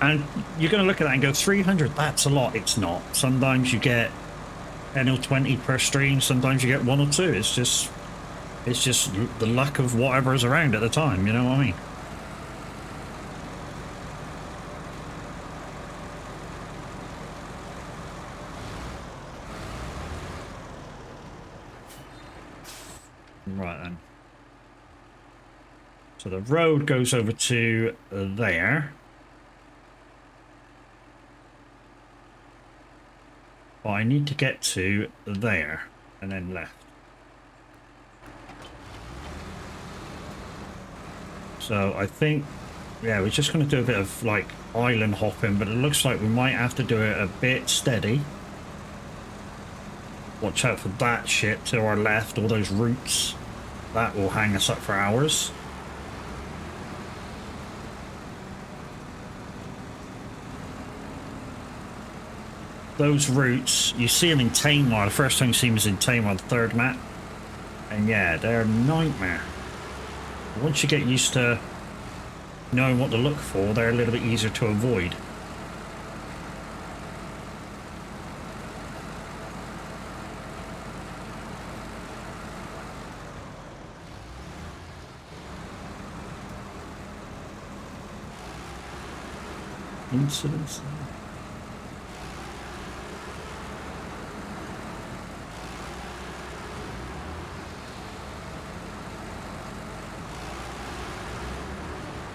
And you're going to look at that and go, 300, that's a lot. It's not. Sometimes you get 10 or 20 per stream. Sometimes you get 1 or 2. It's just the luck of whatever's around at the time. You know what I mean? Right then. So the road goes over to there. But I need to get to there and then left. So I think, yeah, we're just going to do a bit of like island hopping, but it looks like we might have to do it a bit steady. Watch out for that shit to our left, all those roots. That will hang us up for hours. Those roots, you see them in Tamar. The first time you see them is in Tamar, the third map. And yeah, they're a nightmare. Once you get used to knowing what to look for, they're a little bit easier to avoid. Incidents.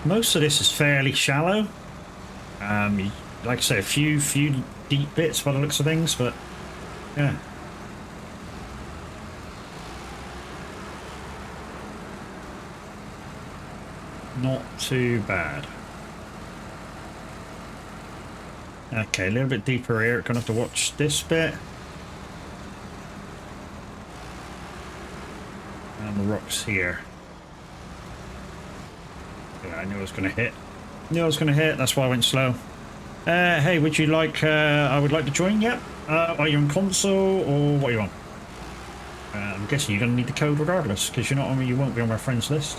Most of this is fairly shallow. Like I say, a few deep bits by the looks of things, but yeah. Not too bad. Okay, a little bit deeper here. Gonna have to watch this bit. And the rocks here. Yeah, I knew I was gonna hit. Knew I was gonna hit, that's why I went slow. Hey, would you like, I would like to join? Yep. Are you on console or what are you on? I'm guessing you're going to need the code regardless, because you're not on, you won't be on my friends list.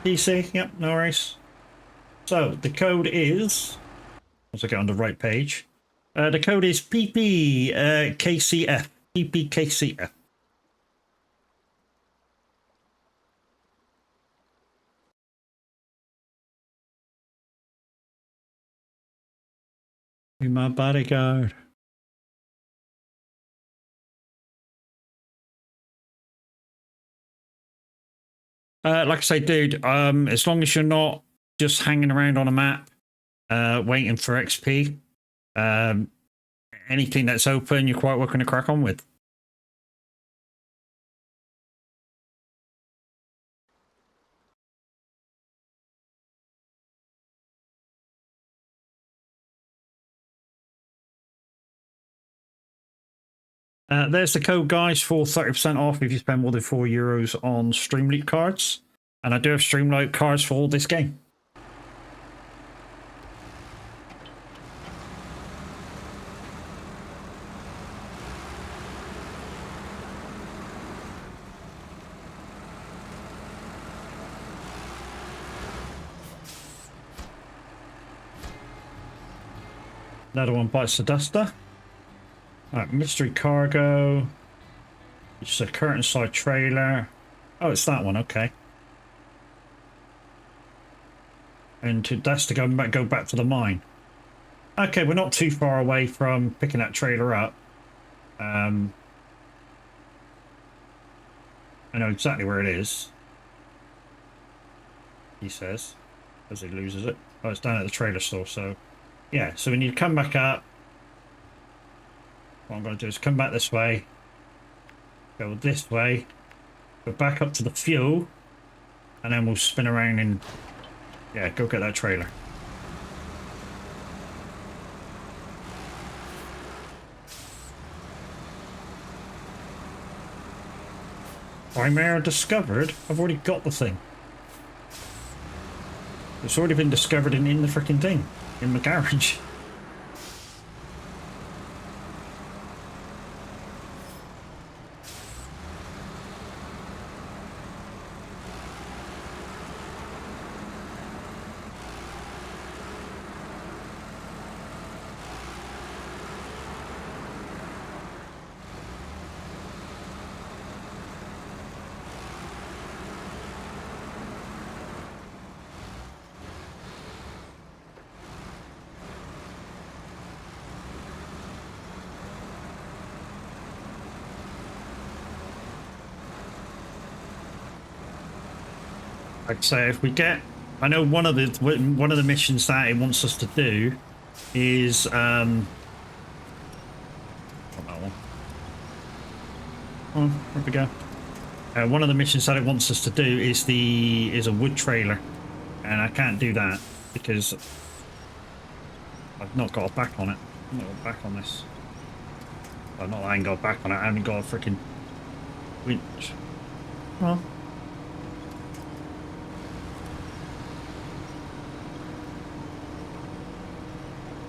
PC, yep, no worries. So, the code is, once I get on the right page, the code is PPKCF. PPKCF. Be my bodyguard. Like I say, dude, as long as you're not just hanging around on a map, waiting for XP, anything that's open, you're quite welcome to crack on with. There's the code, guys, for 30% off if you spend more than €4 on Streamloop cards. And I do have Streamloop cards for this game. Another one bites the duster. Alright, mystery cargo. It's a curtain side trailer. Oh, it's that one, okay. And that's to go back to the mine. Okay, we're not too far away from picking that trailer up. I know exactly where it is. He says, as he loses it. Oh, it's down at the trailer store, so... Yeah, so we need to come back up. What I'm going to do is come back this way. Go this way. Go back up to the fuel. And then we'll spin around and... Yeah, go get that trailer. Primera discovered? I've already got the thing. It's already been discovered in the freaking thing. In the garage. I'd say if we get, I know one of the missions that it wants us to do is not that one. Oh, where'd we go? One of the missions that it wants us to do is a wood trailer, and I can't do that because I've not got a back on it. I've not got a back on this. Well, not that I ain't got a back on it. I haven't got a freaking winch. Well.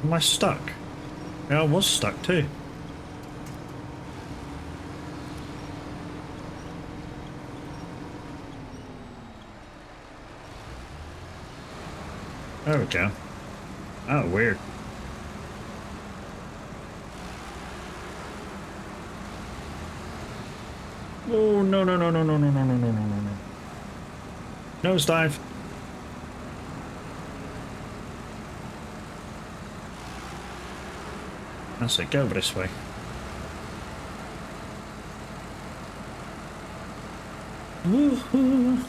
Am I stuck? Yeah, I was stuck too. There we go. Oh, weird. Oh, no, no, no, no, no, no, no, no, no, no, no. Nosedive. That's it, go over this way. Woohoo!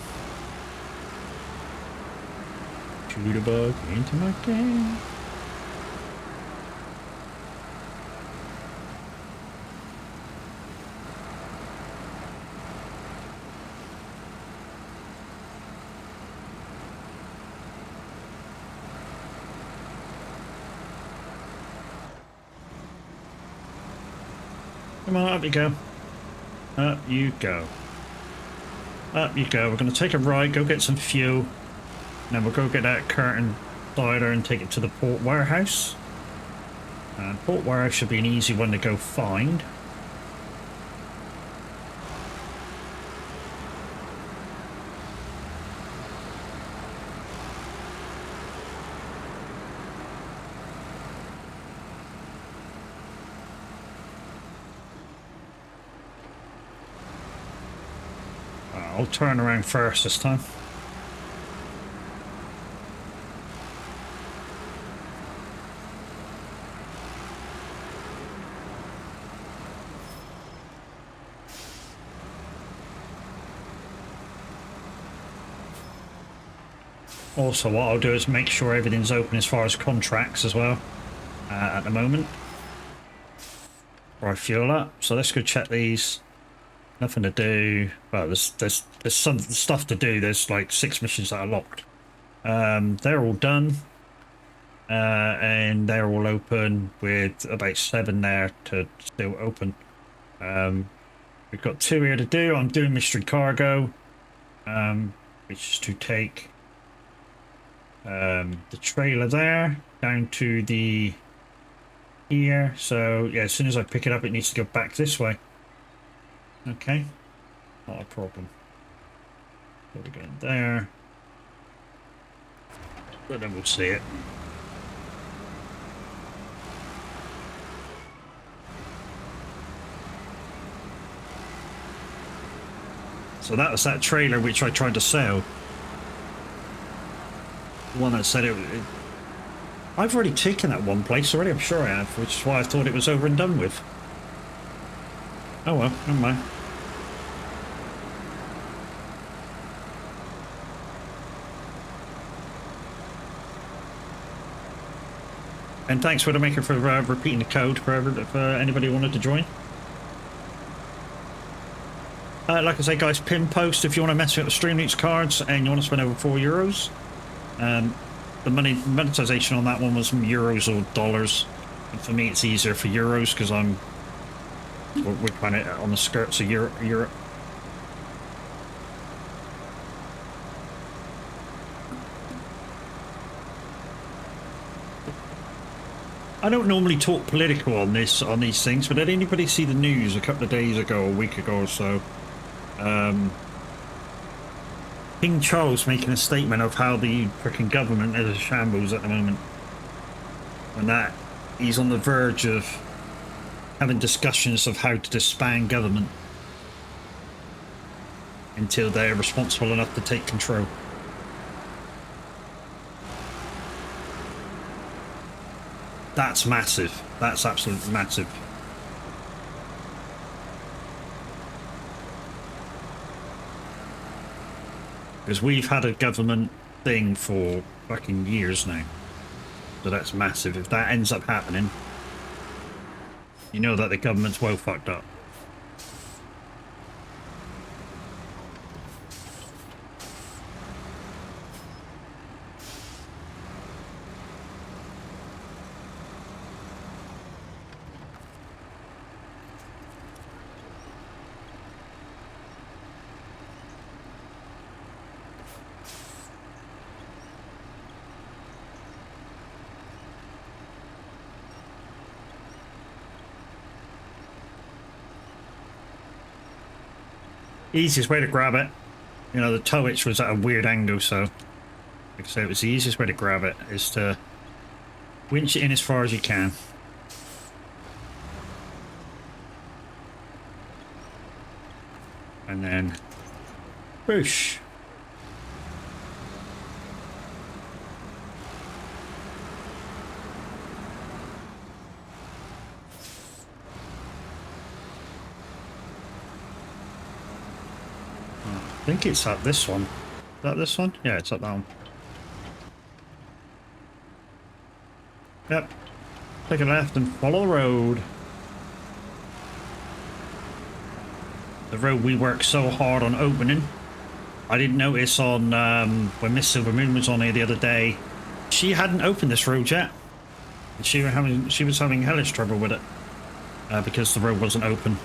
Shoot a bug into my game. Come on, up you go. Up you go. Up you go. We're going to take a ride, go get some fuel. And then we'll go get that curtain dialer and take it to the port warehouse. Port warehouse should be an easy one to go find. I'll turn around first this time. Also, what I'll do is make sure everything's open as far as contracts as well at the moment. Before I fuel up. So let's go check these. Nothing to do. Well, there's some stuff to do. There's like 6 missions that are locked. They're all done. And they're all open with about 7 there to still open. We've got 2 here to do. I'm doing mystery cargo, which is to take the trailer there down to the here. So yeah, as soon as I pick it up, it needs to go back this way. Okay, not a problem. Put it in there, but then we'll see it. So that was that trailer which I tried to sell. The one that said it. I've already taken that one place already, I'm sure I have, which is why I thought it was over and done with. Oh well, never mind. And thanks for the maker for repeating the code for anybody who wanted to join. Like I say, guys, pin post if you want to mess with the Stream Links cards and you want to spend over €4. The monetization on that one was euros or dollars. And for me, it's easier for euros because we're kind of on the skirts of Europe. I don't normally talk political on these things, but did anybody see the news a couple of days ago, a week ago or so? King Charles making a statement of how the freaking government is a shambles at the moment, and that he's on the verge of having discussions of how to disband government until they're responsible enough to take control. That's massive. That's absolutely massive. Because we've had a government thing for fucking years now. So that's massive. If that ends up happening, you know that the government's well fucked up. Easiest way to grab it, you know, the tow hitch was at a weird angle, so like I say, it was the easiest way to grab it is to winch it in as far as you can. And then whoosh. I think it's at this one. Is that this one? Yeah, it's at that one. Yep. Take a left and follow the road. The road we worked so hard on opening. I didn't notice on when Miss Silvermoon was on here the other day, she hadn't opened this road yet. And she was having hellish trouble with it because the road wasn't open.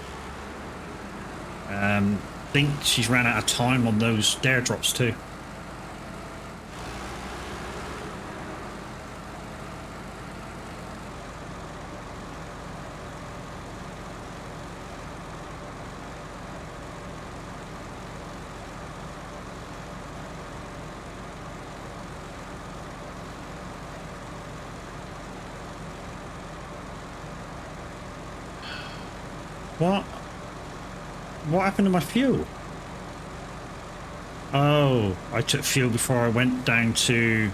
I think she's ran out of time on those dare drops too. What? What happened to my fuel? Oh, I took fuel before I went down to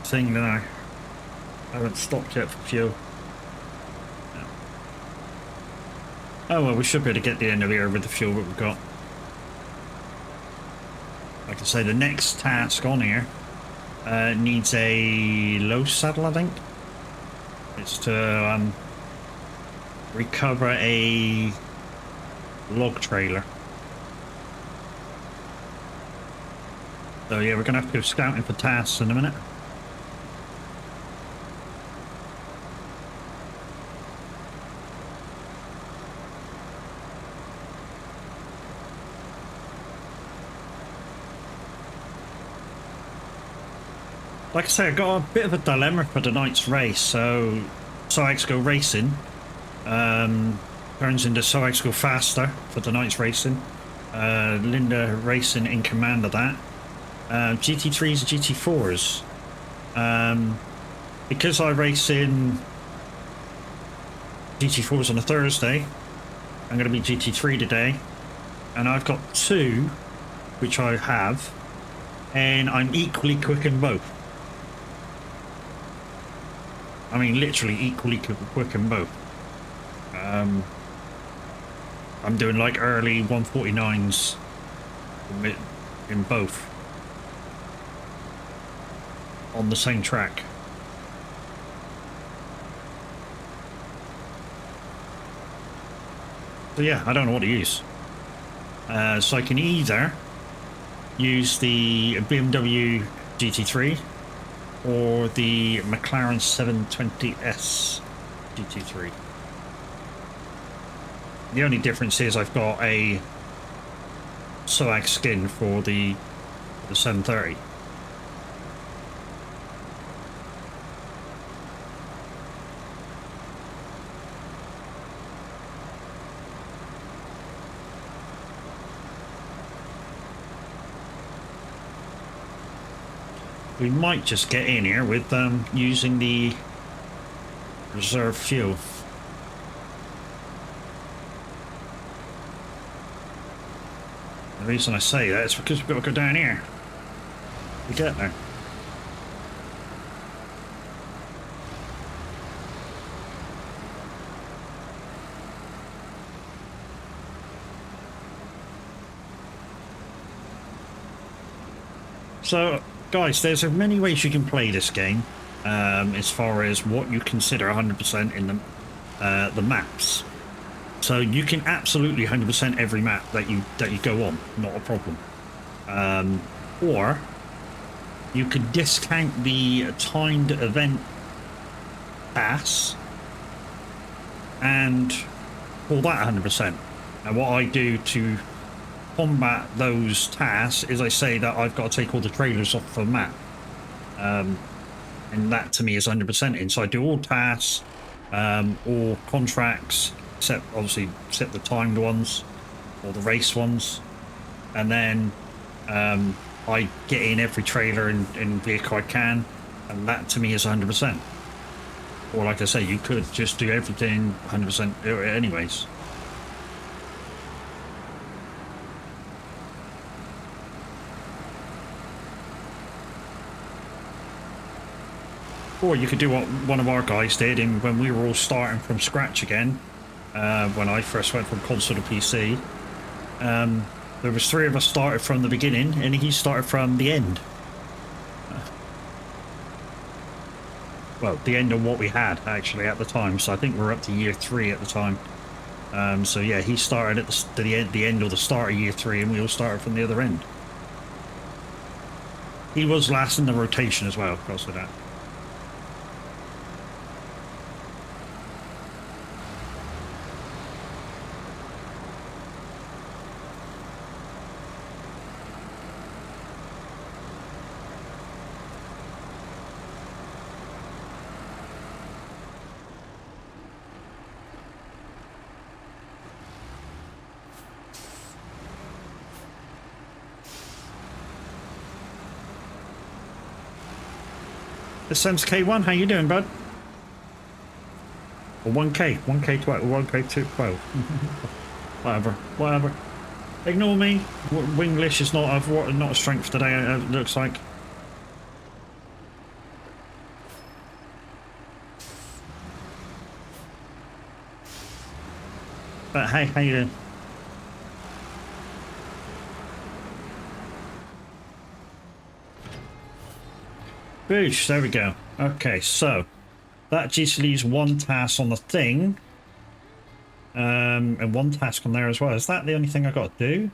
thing that I haven't stopped yet for fuel. No. Oh well, we should be able to get the end of here with the fuel that we've got. Like I say, the next task on here needs a low saddle, I think. It's to recover a log trailer. So yeah, we're gonna have to go scouting for tasks in a minute. Like I say, I got a bit of a dilemma for tonight's race. So Soag's go racing turns into Soag's go faster for tonight's racing. Linda racing in command of that. GT3s and GT4s. Because I race in GT4s on a Thursday, I'm going to be GT3 today. And I've got two, which I have, and I'm equally quick in both. I mean, literally equally quick in both. I'm doing like early 149s in both on the same track. So yeah, I don't know what to use. So I can either use the BMW GT3 or the McLaren 720S GT3. The only difference is I've got a Soag skin for the 730. We might just get in here with using the reserve fuel. The reason I say that is because we've got to go down here to get there. So, guys, there's many ways you can play this game, as far as what you consider 100% in the maps. So you can absolutely 100% every map that you go on, not a problem. Or you could discount the timed event pass and pull that 100%. And what I do to combat those tasks is I say that I've got to take all the trailers off the map. And that to me is 100% in. So I do all tasks, all contracts, except the timed ones or the race ones, and then I get in every trailer and vehicle I can, and that to me is 100%. Or like I say, you could just do everything 100% anyways. Or you could do what one of our guys did when we were all starting from scratch again. When I first went from console to PC, There was three of us started from the beginning, and he started from the end. Well, the end of what we had actually at the time. So I think we're up to year 3 at the time. So yeah, he started at the end or the start of year 3, and we all started from the other end. He was last in the rotation as well, because of that. This Sims K1, how you doing, bud? Or 1K, 1K12, 1K12. Whatever. Ignore me. Winglish is not a strength today. It looks like. But hey, how you doing? Boosh, there we go. Okay, so that just leaves one task on the thing. And one task on there as well. Is that the only thing I got to do?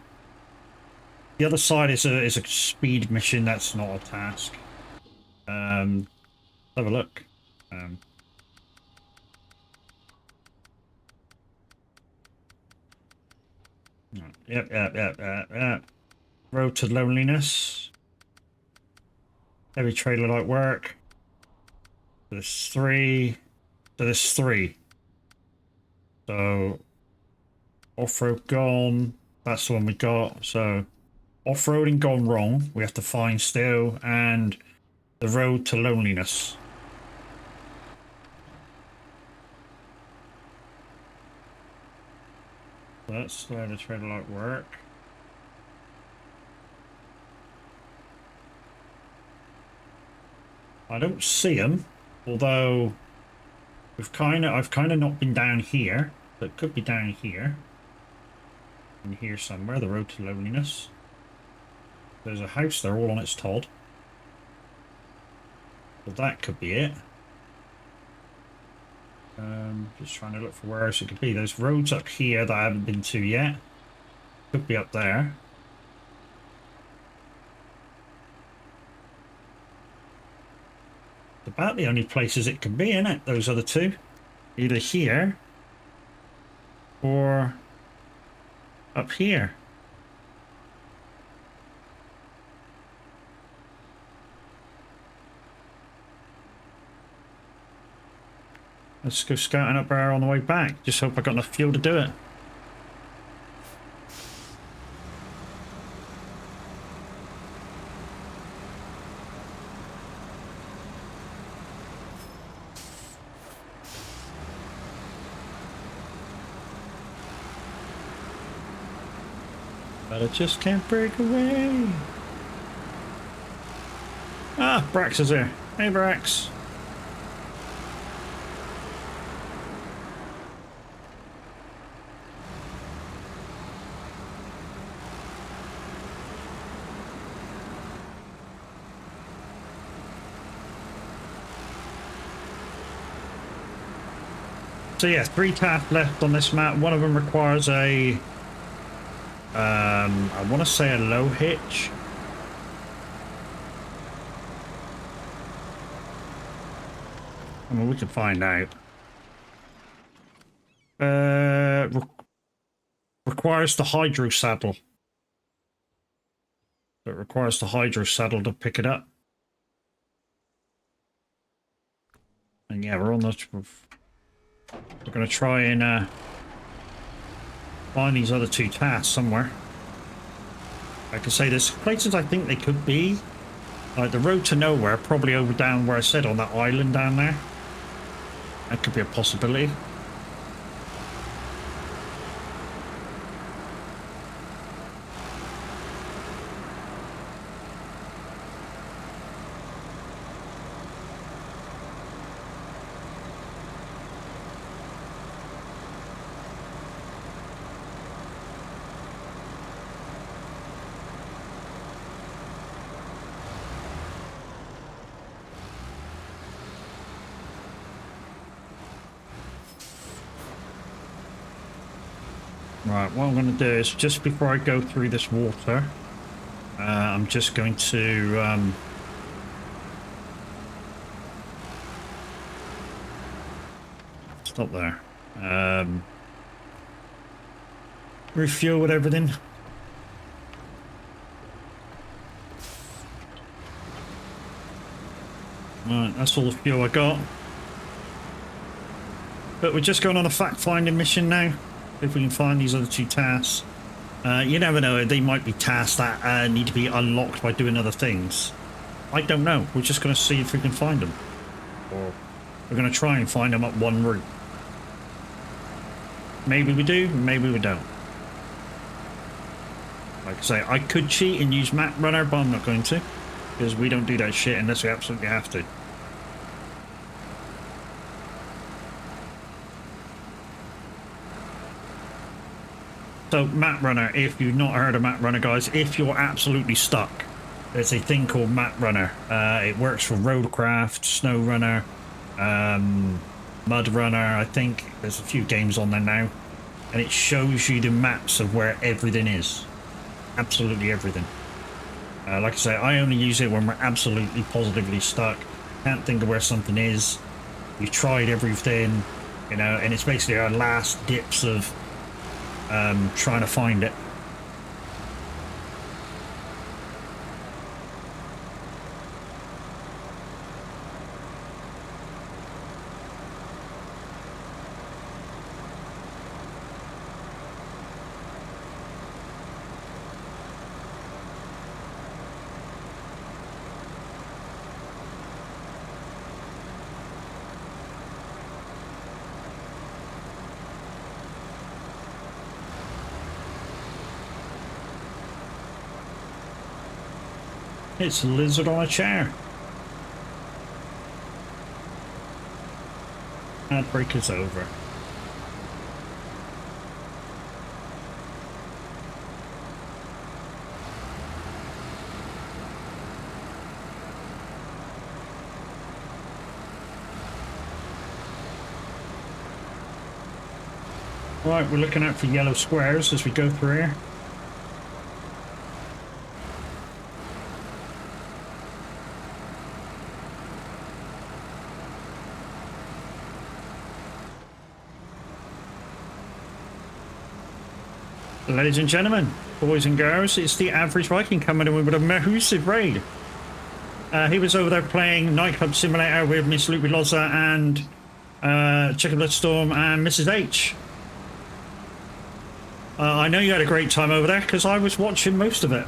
The other side is a speed mission. That's not a task. Let's have a look. Yep. Road to Loneliness. Heavy trailer light work. There's 3. So there's 3. So off-road gone. That's the one we got. So off-roading gone wrong. We have to find still, and the road to loneliness. Let's let the trailer light work. I don't see them, although I've kind of not been down here, but it could be down here. In here somewhere, the road to loneliness. There's a house there all on its Todd. Well, that could be it. Just trying to look for where else it could be. There's roads up here that I haven't been to yet. Could be up there. It's about the only places it could be, isn't it? Those other two. Either here or up here. Let's go scouting up there on the way back. Just hope I got enough fuel to do it. But I just can't break away. Ah, Brax is here. Hey, Brax. So yeah, 3 tasks left on this map. One of them requires a, I want to say a low hitch. I mean, we can find out. Requires the hydro saddle. It requires the hydro saddle to pick it up. And yeah, we're on the... We're going to try and find these other 2 tasks somewhere. Like I say, there's places I think they could be. Like the road to nowhere, probably over down where I said, on that island down there. That could be a possibility. Right, what I'm going to do is just before I go through this water, I'm just going to stop there. Refuel with everything. Right, that's all the fuel I got. But we're just going on a fact-finding mission now. If we can find these other two tasks. You never know, they might be tasks that need to be unlocked by doing other things. I don't know. We're just going to see if we can find them. Or we're going to try and find them up one route. Maybe we do, maybe we don't. Like I say, I could cheat and use Map Runner, but I'm not going to. Because we don't do that shit unless we absolutely have to. So, Map Runner, if you've not heard of Map Runner, guys, if you're absolutely stuck, there's a thing called Map Runner. It works for Roadcraft, Snow Runner, Mud Runner. I think there's a few games on there now. And it shows you the maps of where everything is. Absolutely everything. Like I say, I only use it when we're absolutely positively stuck. Can't think of where something is. We've tried everything, you know, and it's basically our last dips of trying to find it. It's a lizard on a chair. Ad break is over. Right, we're looking out for yellow squares as we go through here. Ladies and gentlemen, boys and girls, it's the average Viking coming in with a massive raid. He was over there playing Nightclub Simulator with Miss Lupe Loza and Chicken Bloodstorm and Mrs. H. I know you had a great time over there because I was watching most of it.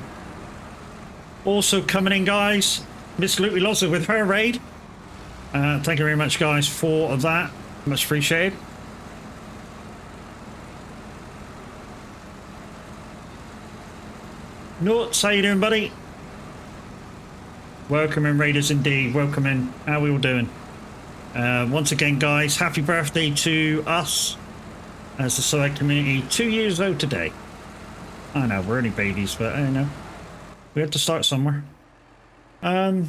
Also coming in, guys, Miss Lupe Loza with her raid. Thank you very much, guys, for that. Much appreciated. Nuts, how you doing, buddy? Welcome in, Raiders, indeed. Welcome in. How are we all doing? Once again, guys, happy birthday to us as the Soag community. 2 years old today. I know, we're only babies, but I know. We have to start somewhere. So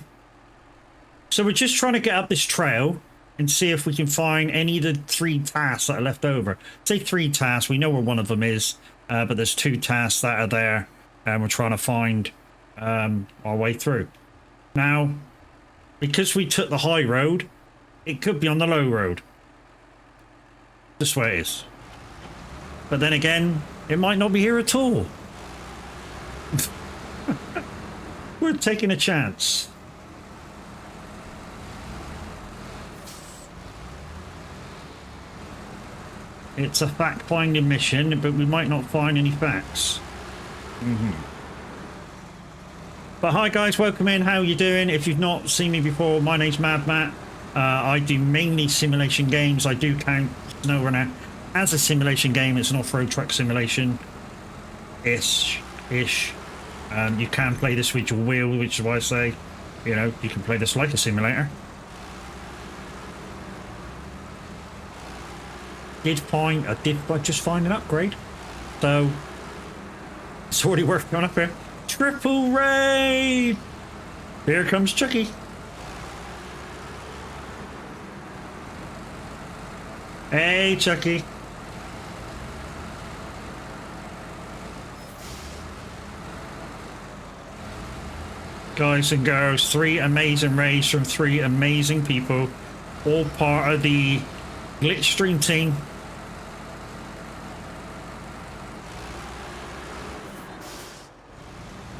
we're just trying to get up this trail and see if we can find any of the 3 tasks that are left over. Say 3 tasks, we know where one of them is, but there's 2 tasks that are there. And we're trying to find our way through. Now, because we took the high road, it could be on the low road. This way it is. But then again, it might not be here at all. We're taking a chance. It's a fact-finding mission, but we might not find any facts. But hi guys, welcome in. How you doing? If you've not seen me before, my name's Mad Matt. I do mainly simulation games. I do count Snow Runner as a simulation game. It's an off-road truck simulation ish. You can play this with your wheel, which is why I say, you know, you can play this like a simulator. I did just find an upgrade, so it's already worth going up here. Triple raid! Here comes Chucky. Hey, Chucky. guys and girls. 3 amazing raids from 3 amazing people. All part of the Glitch Stream team.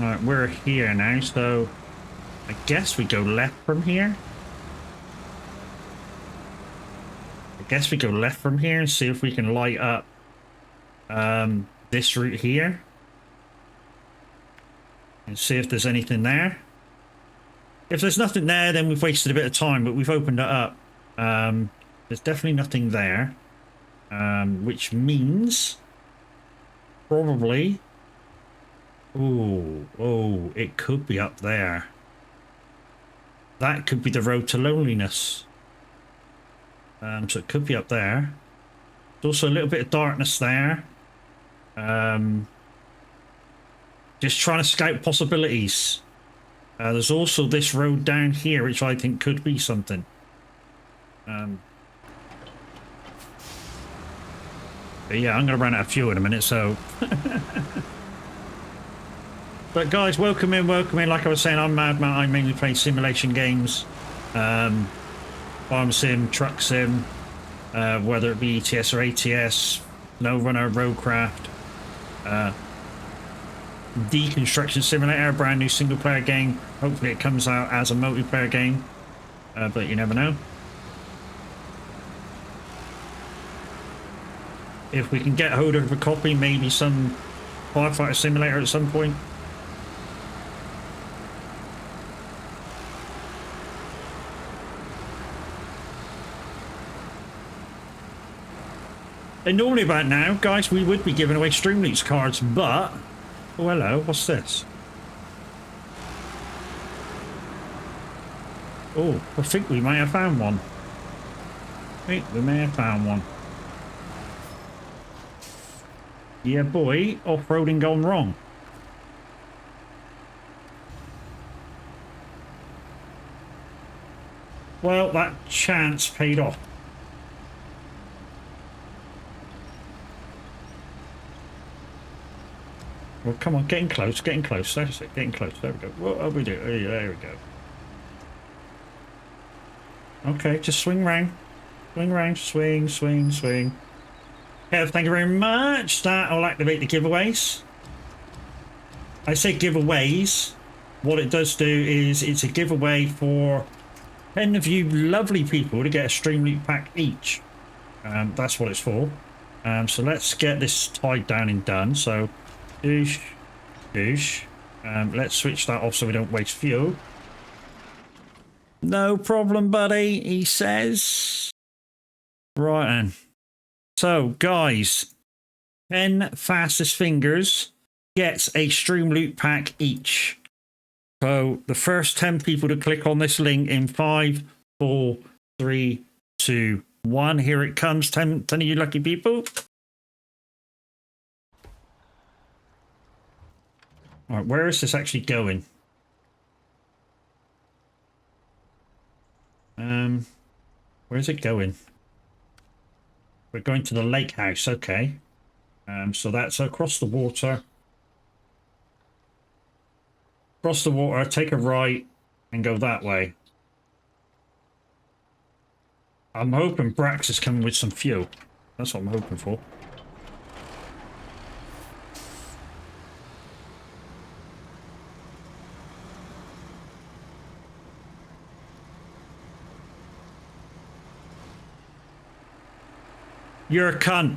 Alright, we're here now, so I guess we go left from here. I guess we go left from here and see if we can light up this route here. And see if there's anything there. If there's nothing there, then we've wasted a bit of time, but we've opened it up. There's definitely nothing there. Which means probably... Oh, it could be up there. That could be the road to loneliness. So it could be up there. There's also a little bit of darkness there. Just trying to scout possibilities. There's also this road down here, which I think could be something. But yeah, I'm going to run out of fuel in a minute, so... But guys, welcome in, welcome in. Like I was saying, I'm Madman. I mainly play simulation games. Farm sim, truck sim, whether it be ETS or ATS, No Runner, Roadcraft, Deconstruction Simulator, brand new single player game. Hopefully it comes out as a multiplayer game, but you never know. If we can get hold of a copy, maybe some Firefighter Simulator at some point. And normally about now, guys, we would be giving away Streamloots cards, but... Oh, hello, what's this? Oh, I think we may have found one. We may have found one. Yeah, boy, off-roading gone wrong. Well, that chance paid off. Well, come on, getting close, getting close. That's it, getting close. There we go. What are we doing? Oh, yeah, there we go. Okay, just swing round. Swing round, swing, swing, swing. Kev, thank you very much. That'll activate the giveaways. I say giveaways. What it does do is it's a giveaway for 10 of you lovely people to get a Stream Loot pack each. That's what it's for. So let's get this tied down and done. So... Doosh, doosh. Let's switch that off so we don't waste fuel. No problem, buddy, he says. Right then. So, guys, 10 fastest fingers gets a Stream Loot pack each. So, the first 10 people to click on this link in 5, 4, 3, 2, 1. Here it comes, 10 of you lucky people. All right, where is this actually going? Where's it going? We're going to the lake house, okay. So that's across the water. Cross the water, take a right, and go that way. I'm hoping Brax is coming with some fuel. That's what I'm hoping for. You're a cunt.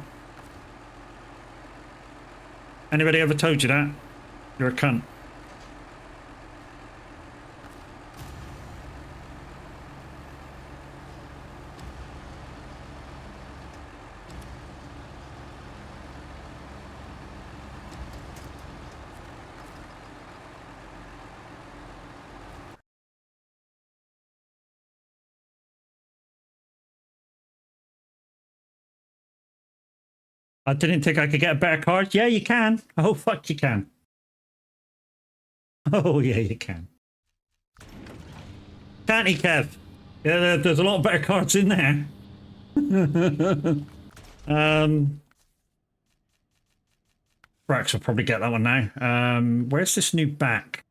Anybody ever told you that? You're a cunt. I didn't think I could get a better card. Yeah, you can. Oh, fuck, you can. Oh, yeah, you can. Can't he, Kev? Yeah, there's a lot of better cards in there. Brax will probably get that one now. Where's this new back?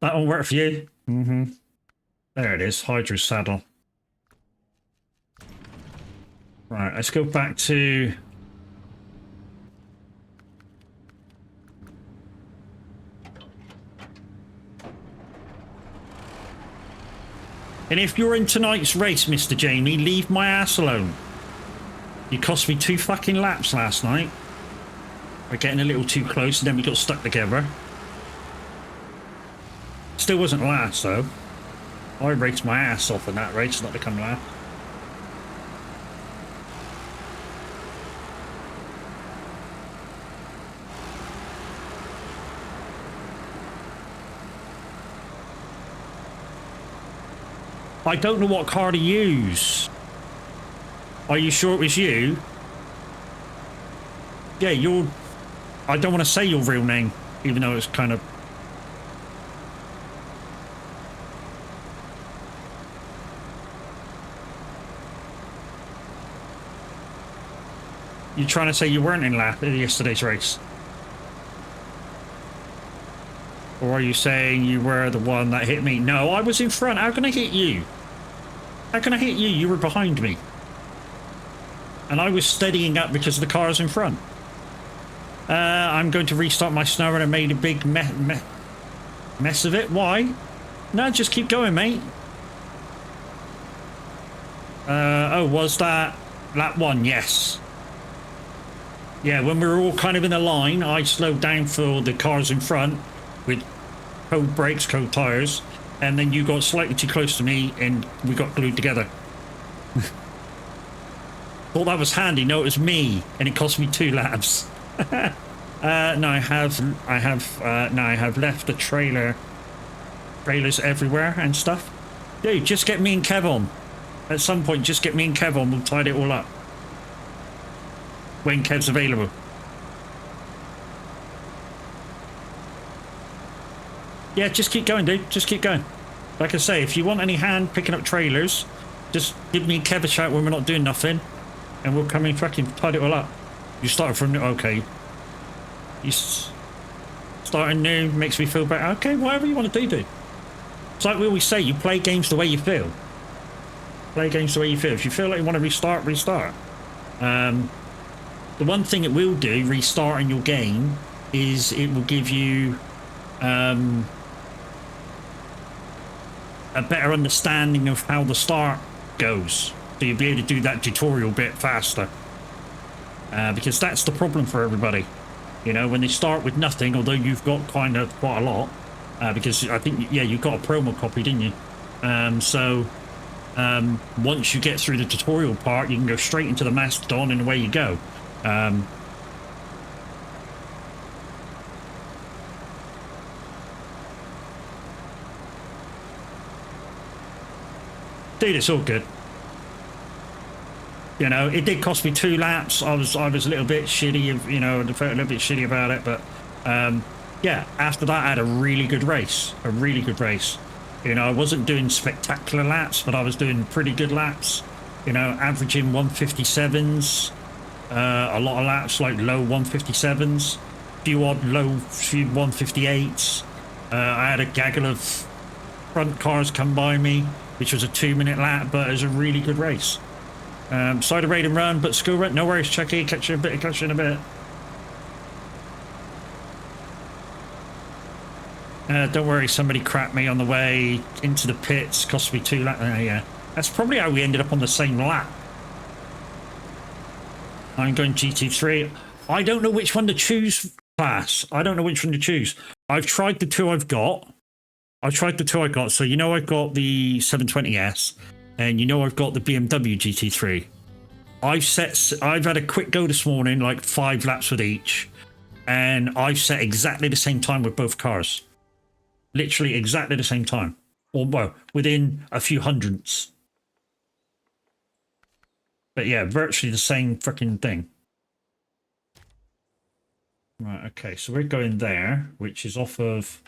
That'll work for you. Mm-hmm. There it is, Hydra saddle. Right, let's go back to... And if you're in tonight's race, Mr. Jamie, leave my ass alone. You cost me 2 fucking laps last night. We're getting a little too close and then we got stuck together. Still wasn't last though. I raced my ass off in that race not to come last. I don't know what car to use. Are you sure it was you? Yeah, you're... I don't want to say your real name, even though it's kind of... You're trying to say you weren't in yesterday's race? Or are you saying you were the one that hit me? No, I was in front. How can I hit you? How can I hit you? You were behind me. And I was steadying up because the car's in front. I'm going to restart my snow and I made a big mess of it. Why? No, just keep going, mate. Oh, was that lap 1? Yes. Yeah, when we were all kind of in a line, I slowed down for the cars in front with cold brakes, cold tyres, and then you got slightly too close to me and we got glued together. Thought that was handy. No, it was me, and it cost me 2 laps. No, I have left the trailers everywhere and stuff. Dude, just get me and Kev on. At some point, just get me and Kev on. We'll tide it all up when Kev's available. Yeah, just keep going, dude. Just keep going. Like I say, if you want any hand picking up trailers, just give me and Kev a shout when we're not doing nothing, and we'll come in fucking tide it all up. You started from... Okay. You starting new, makes me feel better. Okay, whatever you want to do, dude. It's like we always say, you play games the way you feel. Play games the way you feel. If you feel like you want to restart, restart. The one thing it will do, restarting your game, is it will give you a better understanding of how the start goes. So you'll be able to do that tutorial bit faster. Because that's the problem for everybody. You know, when they start with nothing, although you've got quite a lot, because I think, yeah, you got a promo copy, didn't you? Once you get through the tutorial part, you can go straight into the Mastodon and away you go. Dude, it's all good. You know, it did cost me 2 laps. I was a little bit shitty, you know, I felt a little bit shitty about it, but yeah, after that I had a really good race. You know, I wasn't doing spectacular laps, but I was doing pretty good laps. You know, averaging 157s, a lot of laps like low 157s, few 158s. I had a gaggle of front cars come by me, which was a 2-minute lap, but it was a really good race. Cider raid and run, but school run. No worries, Chucky. Catch you in a bit. Don't worry, somebody crapped me on the way into the pits. Cost me 2 laps. Yeah, that's probably how we ended up on the same lap. I'm going GT3. I don't know which one to choose, class. I don't know which one to choose. I've tried the 2 I've got. So you know I've got the 720S. And you know I've got the BMW GT3. I've had a quick go this morning, like 5 laps with each, and I've set exactly the same time with both cars. Literally exactly the same time. Or, well, within a few hundredths. But yeah, virtually the same freaking thing. Right, okay, so we're going there, which is off of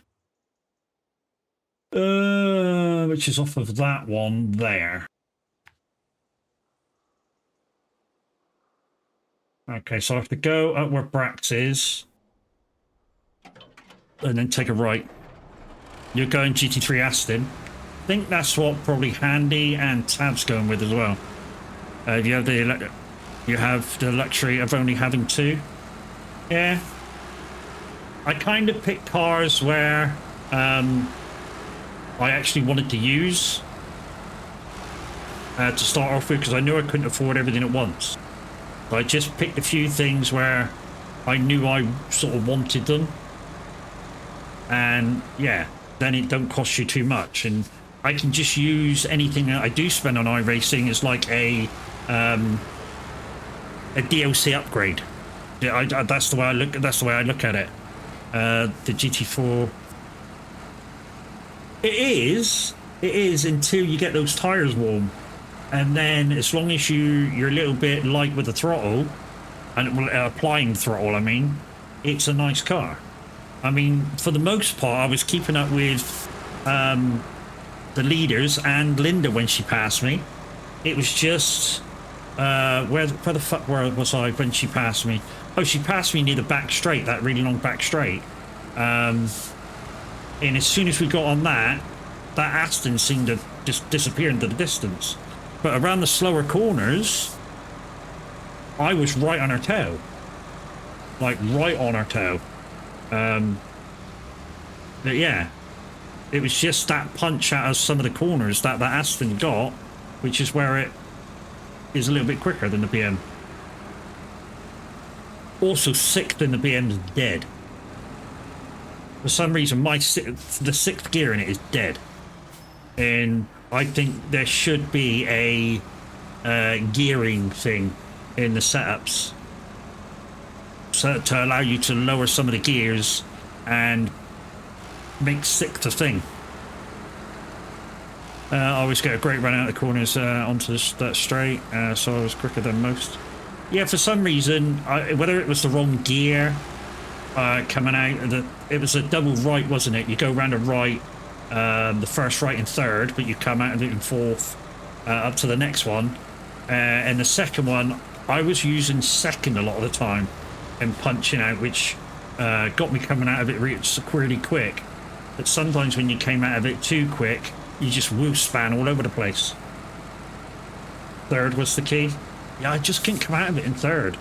that one there. Okay, so I have to go up where Brax is. and then take a right. You're going GT3 Aston. I think that's what probably Handy and Tab's going with as well. You have the luxury of only having two. Yeah. I kind of picked cars where I actually wanted to use to start off with, because I knew I couldn't afford everything at once. So I just picked a few things where I knew I sort of wanted them, and yeah, then it don't cost you too much, and I can just use anything that I do spend on iRacing as like a DLC upgrade. Yeah, that's the way I look. That's the way I look at it. The GT4. It is until you get those tires warm, and then as long as you're a little bit light with the throttle and applying throttle, I mean, it's a nice car. I mean, for the most part, I was keeping up with the leaders and Linda when she passed me. It was just where the fuck was I when she passed me? Oh, she passed me near the back straight, that really long back straight. And as soon as we got on that Aston seemed to just disappear into the distance. But around the slower corners, I was right on her tail. Like, right on her tail. But yeah, it was just that punch out of some of the corners that Aston got, which is where it is a little bit quicker than the BM. Also, sixth in the BM is dead. For some reason, the sixth gear in it is dead. And I think there should be a gearing thing in the setups, so to allow you to lower some of the gears and make sixth a thing. I always get a great run out of the corners onto that straight, so I was quicker than most. Yeah, for some reason, whether it was the wrong gear coming out, it was a double right, wasn't it? You go around a right, the first right and third, but you come out of it in fourth up to the next one. And the second one, I was using second a lot of the time and punching out, which got me coming out of it really quick. But sometimes when you came out of it too quick, you just wheel span all over the place. Third was the key. Yeah, I just couldn't come out of it in third.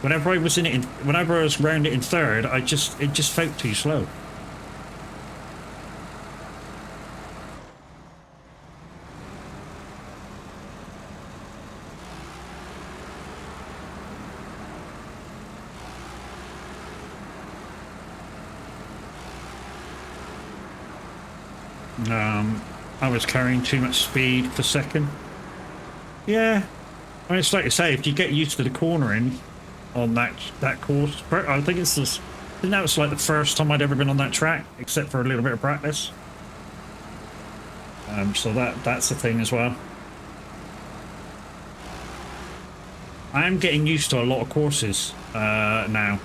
Whenever I was round it in third, it just felt too slow. I was carrying too much speed for second. Yeah, I mean, it's like you say, if you get used to the cornering on that course, I think it's just, I think that was like the first time I'd ever been on that track, except for a little bit of practice. So that's the thing as well. I am getting used to a lot of courses now.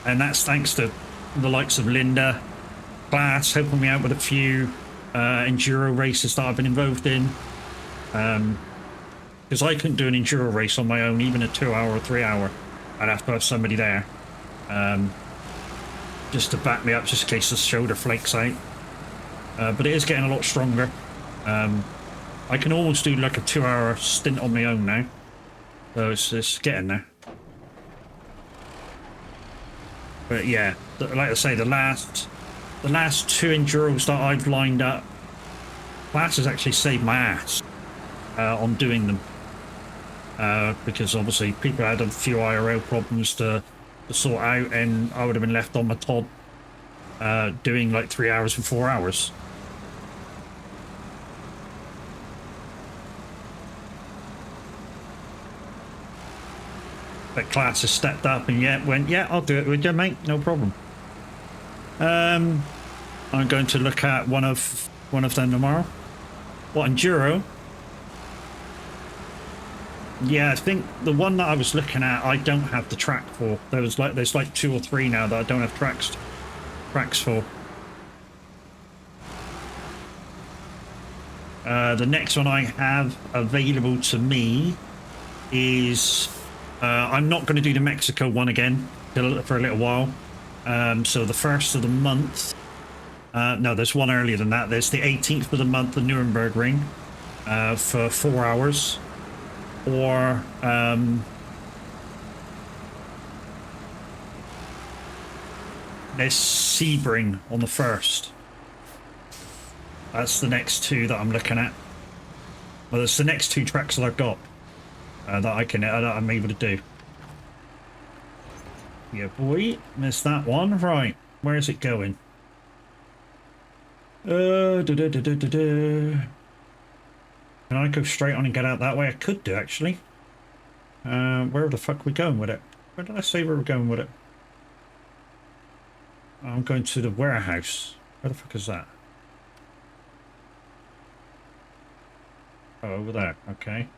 And that's thanks to the likes of Linda, Glass, helping me out with a few enduro races that I've been involved in. Because I couldn't do an enduro race on my own, even a 2 hour or 3 hour. I'd have to have somebody there. Just to back me up, just in case the shoulder flakes out. But it is getting a lot stronger. I can almost do like a 2 hour stint on my own now. So it's getting there. But yeah, like I say, the last two enduros that I've lined up, Glass has actually saved my ass on doing them. Because obviously people had a few IRL problems to sort out, and I would have been left on my Todd doing like 3 hours and 4 hours. But Class has stepped up and went, yeah, I'll do it with you, mate, no problem. I'm going to look at one of them tomorrow. What, enduro? Yeah, I think the one that I was looking at, I don't have the track for. There's like 2 or 3 now that I don't have tracks for. The next one I have available to me is I'm not going to do the Mexico one again for a little while. So the first of the month. No, there's one earlier than that. There's the 18th of the month, the Nuremberg Ring, for 4 hours. Or there's Sebring on the 1st. That's the next two that I'm looking at. Well, that's the next two tracks that I've got that I'm able to do. Yeah, boy, missed that one. Right, where is it going? Can I go straight on and get out that way? I could do, actually. Where the fuck are we going with it? Where did I say we were going with it? I'm going to the warehouse. Where the fuck is that? Oh, over there. Okay.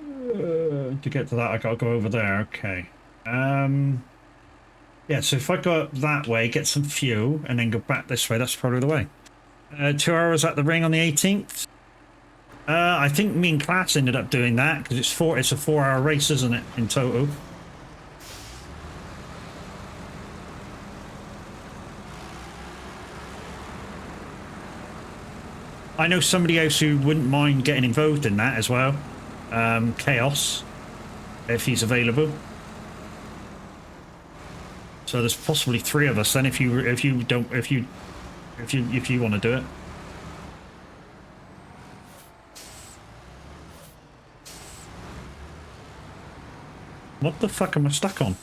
To get to that, I gotta go over there. Okay. Yeah, so if I go up that way, get some fuel, and then go back this way, that's probably the way. 2 hours at the ring on the 18th. I think me and Class ended up doing that, because it's a 4-hour race, isn't it, in total? I know somebody else who wouldn't mind getting involved in that as well. Chaos, if he's available. So there's possibly 3 of us then if you want to do it. What the fuck am I stuck on?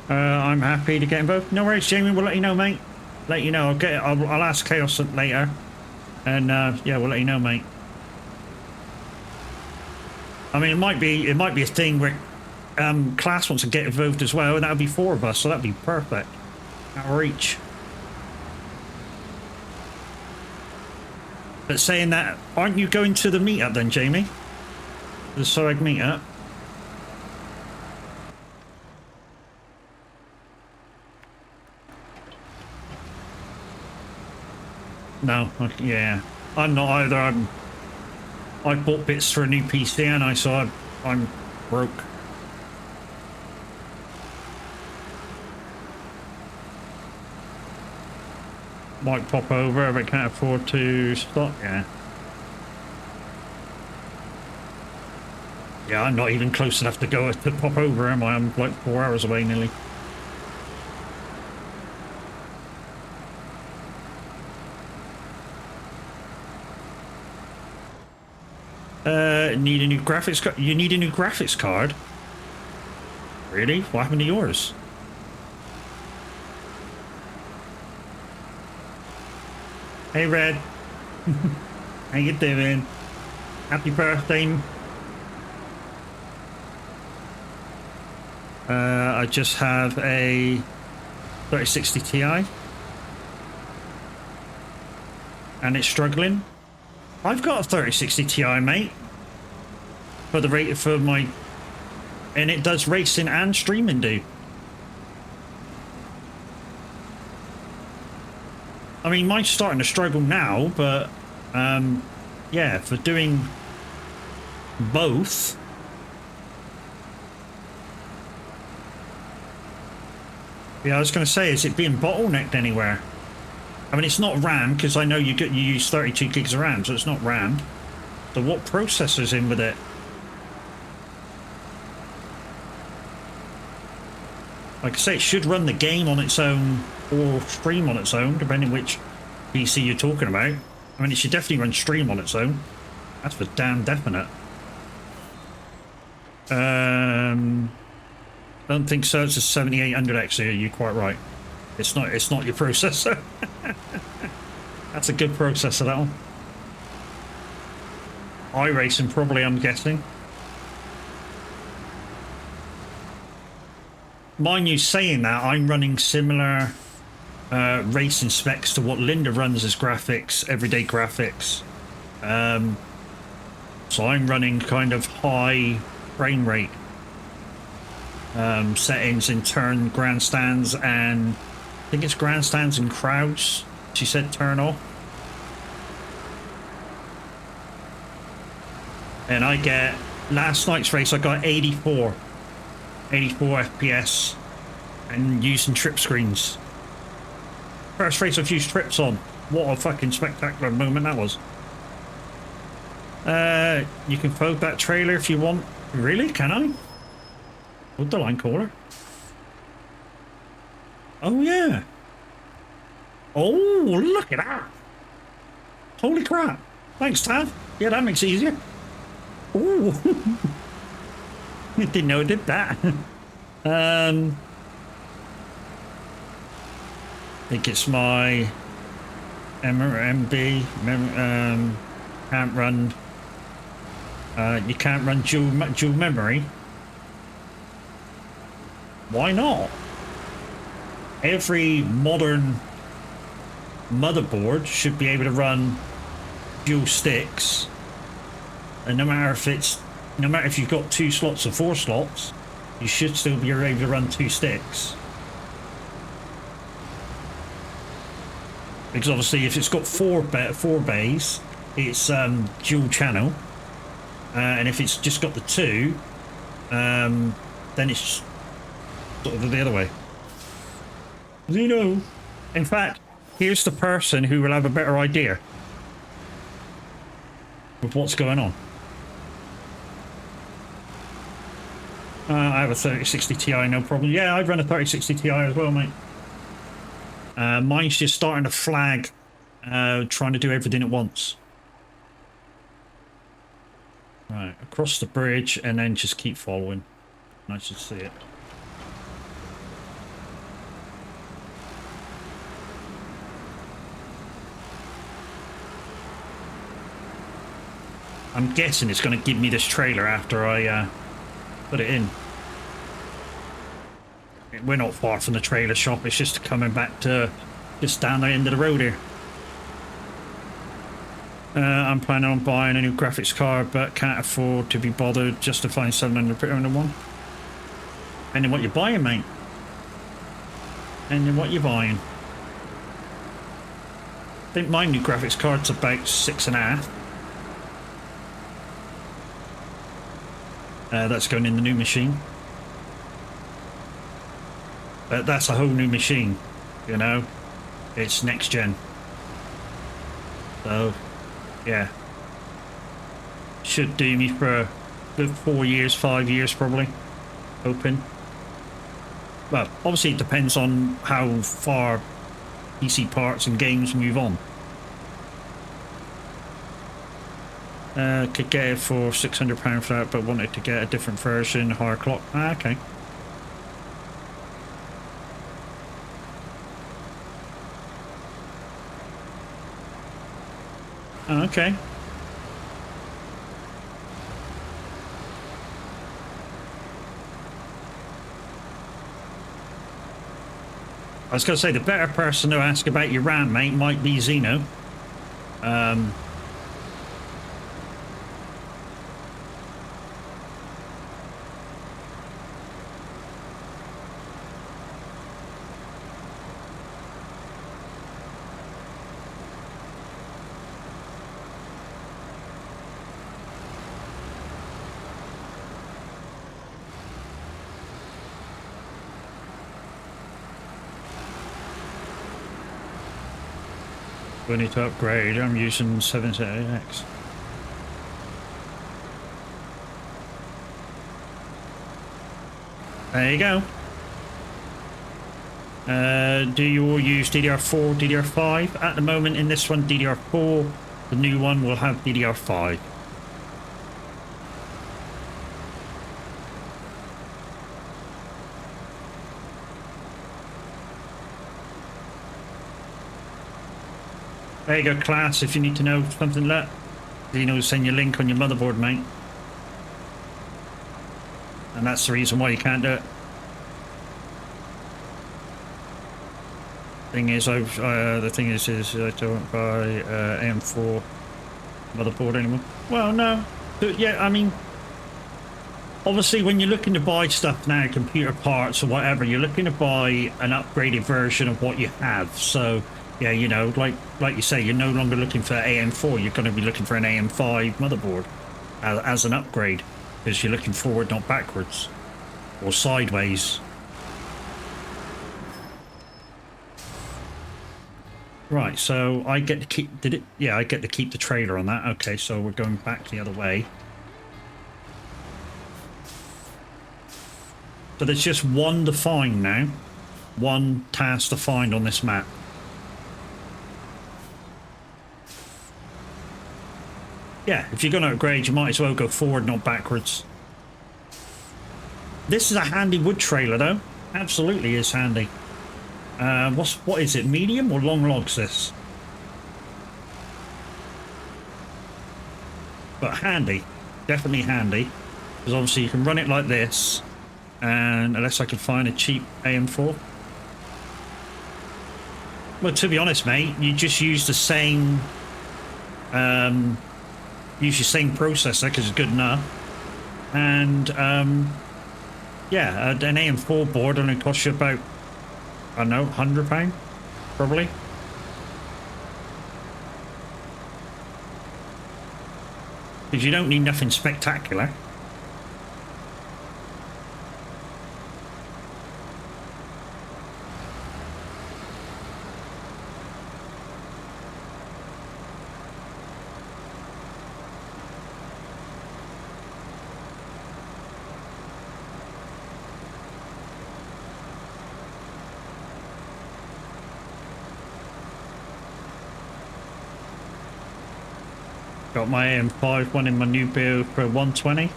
I'm happy to get involved. No worries, Jamie. We'll let you know, mate. Let you know. I'll ask Chaos later, and yeah, we'll let you know, mate. I mean, it might be a thing where Class wants to get involved as well, and that'll be 4 of us, so that'd be perfect. Outreach. But saying that, aren't you going to the meetup then, Jamie? The Soag meetup. No, yeah, I'm not either. I bought bits for a new PC, and I'm broke. Might pop over if I can't afford to stop. Yeah. Yeah, I'm not even close enough to go to pop over, am I? I'm like 4 hours away nearly. Need a new graphics card? You need a new graphics card? Really? What happened to yours? Hey, Red. How you doing? Happy birthday. I just have a 3060 Ti. And it's struggling. I've got a 3060 Ti, mate. For the rate for my, and it does racing and streaming, dude. I mean, mine's starting to struggle now, but yeah, for doing both. Yeah, I was going to say, is it being bottlenecked anywhere? I mean, it's not RAM, because I know you use 32 gigs of RAM, so it's not RAM. So what processor's in with it? Like I say, it should run the game on its own or stream on its own, depending which PC you're talking about. I mean, it should definitely run stream on its own. That's for damn definite. Don't think so. It's a 7800X here. You're quite right. It's not your processor. That's a good processor, that one. iRacing probably, I'm guessing. Mind you saying that, I'm running similar racing specs to what Linda runs as graphics, everyday graphics. So I'm running kind of high frame rate settings in turn grandstands and I think it's grandstands and crowds. She said turn off. And I get, last night's race, I got 84 FPS and using trip screens. First race I've used trips on. What a fucking spectacular moment that was. You can fold that trailer if you want. Really? Can I? Hold the line caller. Oh, yeah. Oh, look at that. Holy crap. Thanks, Tav. Yeah, that makes it easier. Oh. Didn't know it did that. I think it's my MB. Can't run. You can't run dual memory. Why not? Every modern motherboard should be able to run dual sticks, and no matter if you've got 2 slots or 4 slots, you should still be able to run 2 sticks. Because obviously, if it's got 4 bays, it's dual channel, and if it's just got the 2, then it's sort of the other way. Zeno. In fact, here's the person who will have a better idea of what's going on. I have a 3060 Ti, no problem. Yeah, I'd run a 3060 Ti as well, mate. Mine's just starting to flag, trying to do everything at once. Right, across the bridge and then just keep following. I should see it. I'm guessing it's going to give me this trailer after I put it in. We're not far from the trailer shop. It's just coming back to just down the end of the road here. I'm planning on buying a new graphics card, but can't afford to be bothered justifying 700 on one. And then what you're buying, mate? And then what you're buying? I think my new graphics card's about 6.5. That's going in the new machine. But that's a whole new machine, you know? It's next gen. So, yeah. Should do me for a good 4 years, 5 years probably. Hoping. Well, obviously it depends on how far PC parts and games move on. Could get it for £600 for that, but wanted to get a different version, higher clock. Ah, okay. Okay. I was going to say, the better person to ask about your RAM, mate, might be Zeno. We need to upgrade. I'm using 778X. There you go. Do you all use DDR4, DDR5? At the moment in this one, DDR4. The new one will have DDR5. There you go, class, if you need to know something like that. Zeno will send you a link on your motherboard, mate. And that's the reason why you can't do it. The thing is I don't buy AM4 motherboard anymore. Well, no. But yeah, I mean, Obviously, when you're looking to buy stuff now, computer parts or whatever, you're looking to buy an upgraded version of what you have. So, yeah, you know, like you say, you're no longer looking for AM4. You're going to be looking for an AM5 motherboard as an upgrade because you're looking forward, not backwards or sideways. Right, so I get to keep, did it? Yeah, I get to keep the trailer on that. Okay, so we're going back the other way. So there's just one to find now. One task to find on this map. Yeah, if you're going to upgrade, you might as well go forward, not backwards. This is a handy wood trailer, though. Absolutely is handy. What is it? Medium or long logs, this? But handy. Definitely handy. Because obviously you can run it like this. And unless I can find a cheap AM4. Well, to be honest, mate, you just use the same... use your same processor, because it's good enough. And, yeah, an AM4 board only costs you about, I don't know, £100, probably. Because you don't need nothing spectacular. Got my AM5 one in my new build for 120.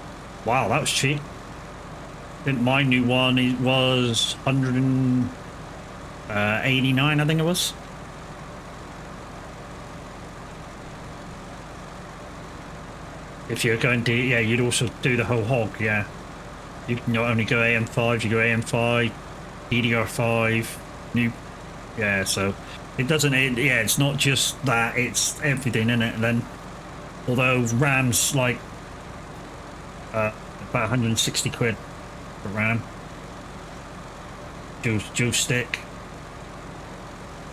Wow, that was cheap. I think my new one, it was 189, I think it was. If you're going to, yeah, you'd also do the whole hog, yeah. You can not only go AM5, you go AM5, DDR5, new, yeah, so it doesn't, yeah, it's not just that, it's everything in it, and then. Although RAM's like about 160 quid for RAM. Dual stick.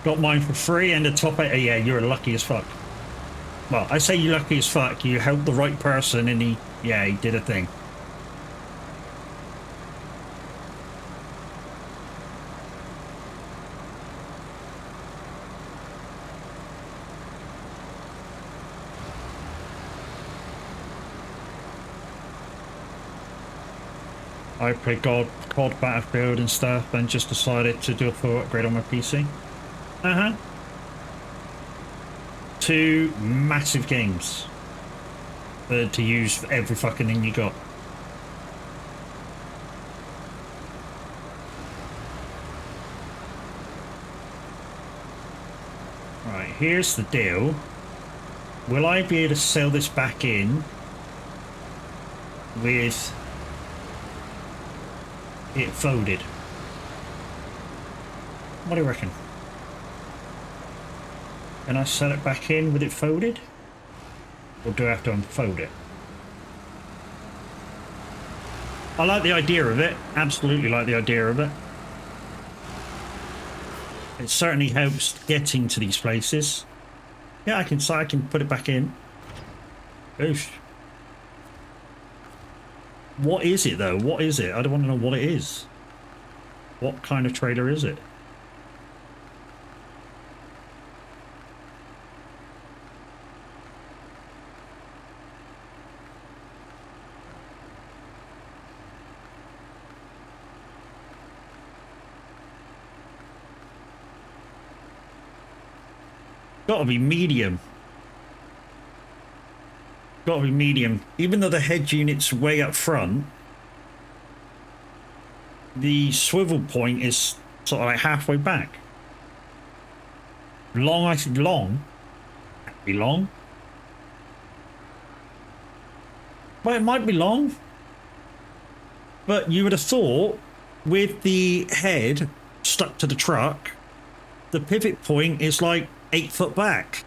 Got mine for free and the top 8. Yeah, you're lucky as fuck. Well, I say you're lucky as fuck. You helped the right person and he did a thing. I played COD Battlefield and stuff and just decided to do a full upgrade on my PC. Uh-huh. 2 massive games to use for every fucking thing you got. Right, here's the deal. Will I be able to sell this back in with it folded? What do you reckon? Can I sell it back in with it folded? Or do I have to unfold it? I like the idea of it. Absolutely like the idea of it. It certainly helps getting to these places. Yeah, I can put it back in. Oosh. What is it though? What is it? I don't want to know what it is. What kind of trailer is it? Gotta be medium. Gotta be medium. Even though the head unit's way up front, the swivel point is sort of like halfway back. Long, I said long. Be long. Well, it might be long. But you would have thought with the head stuck to the truck, the pivot point is like 8 foot back.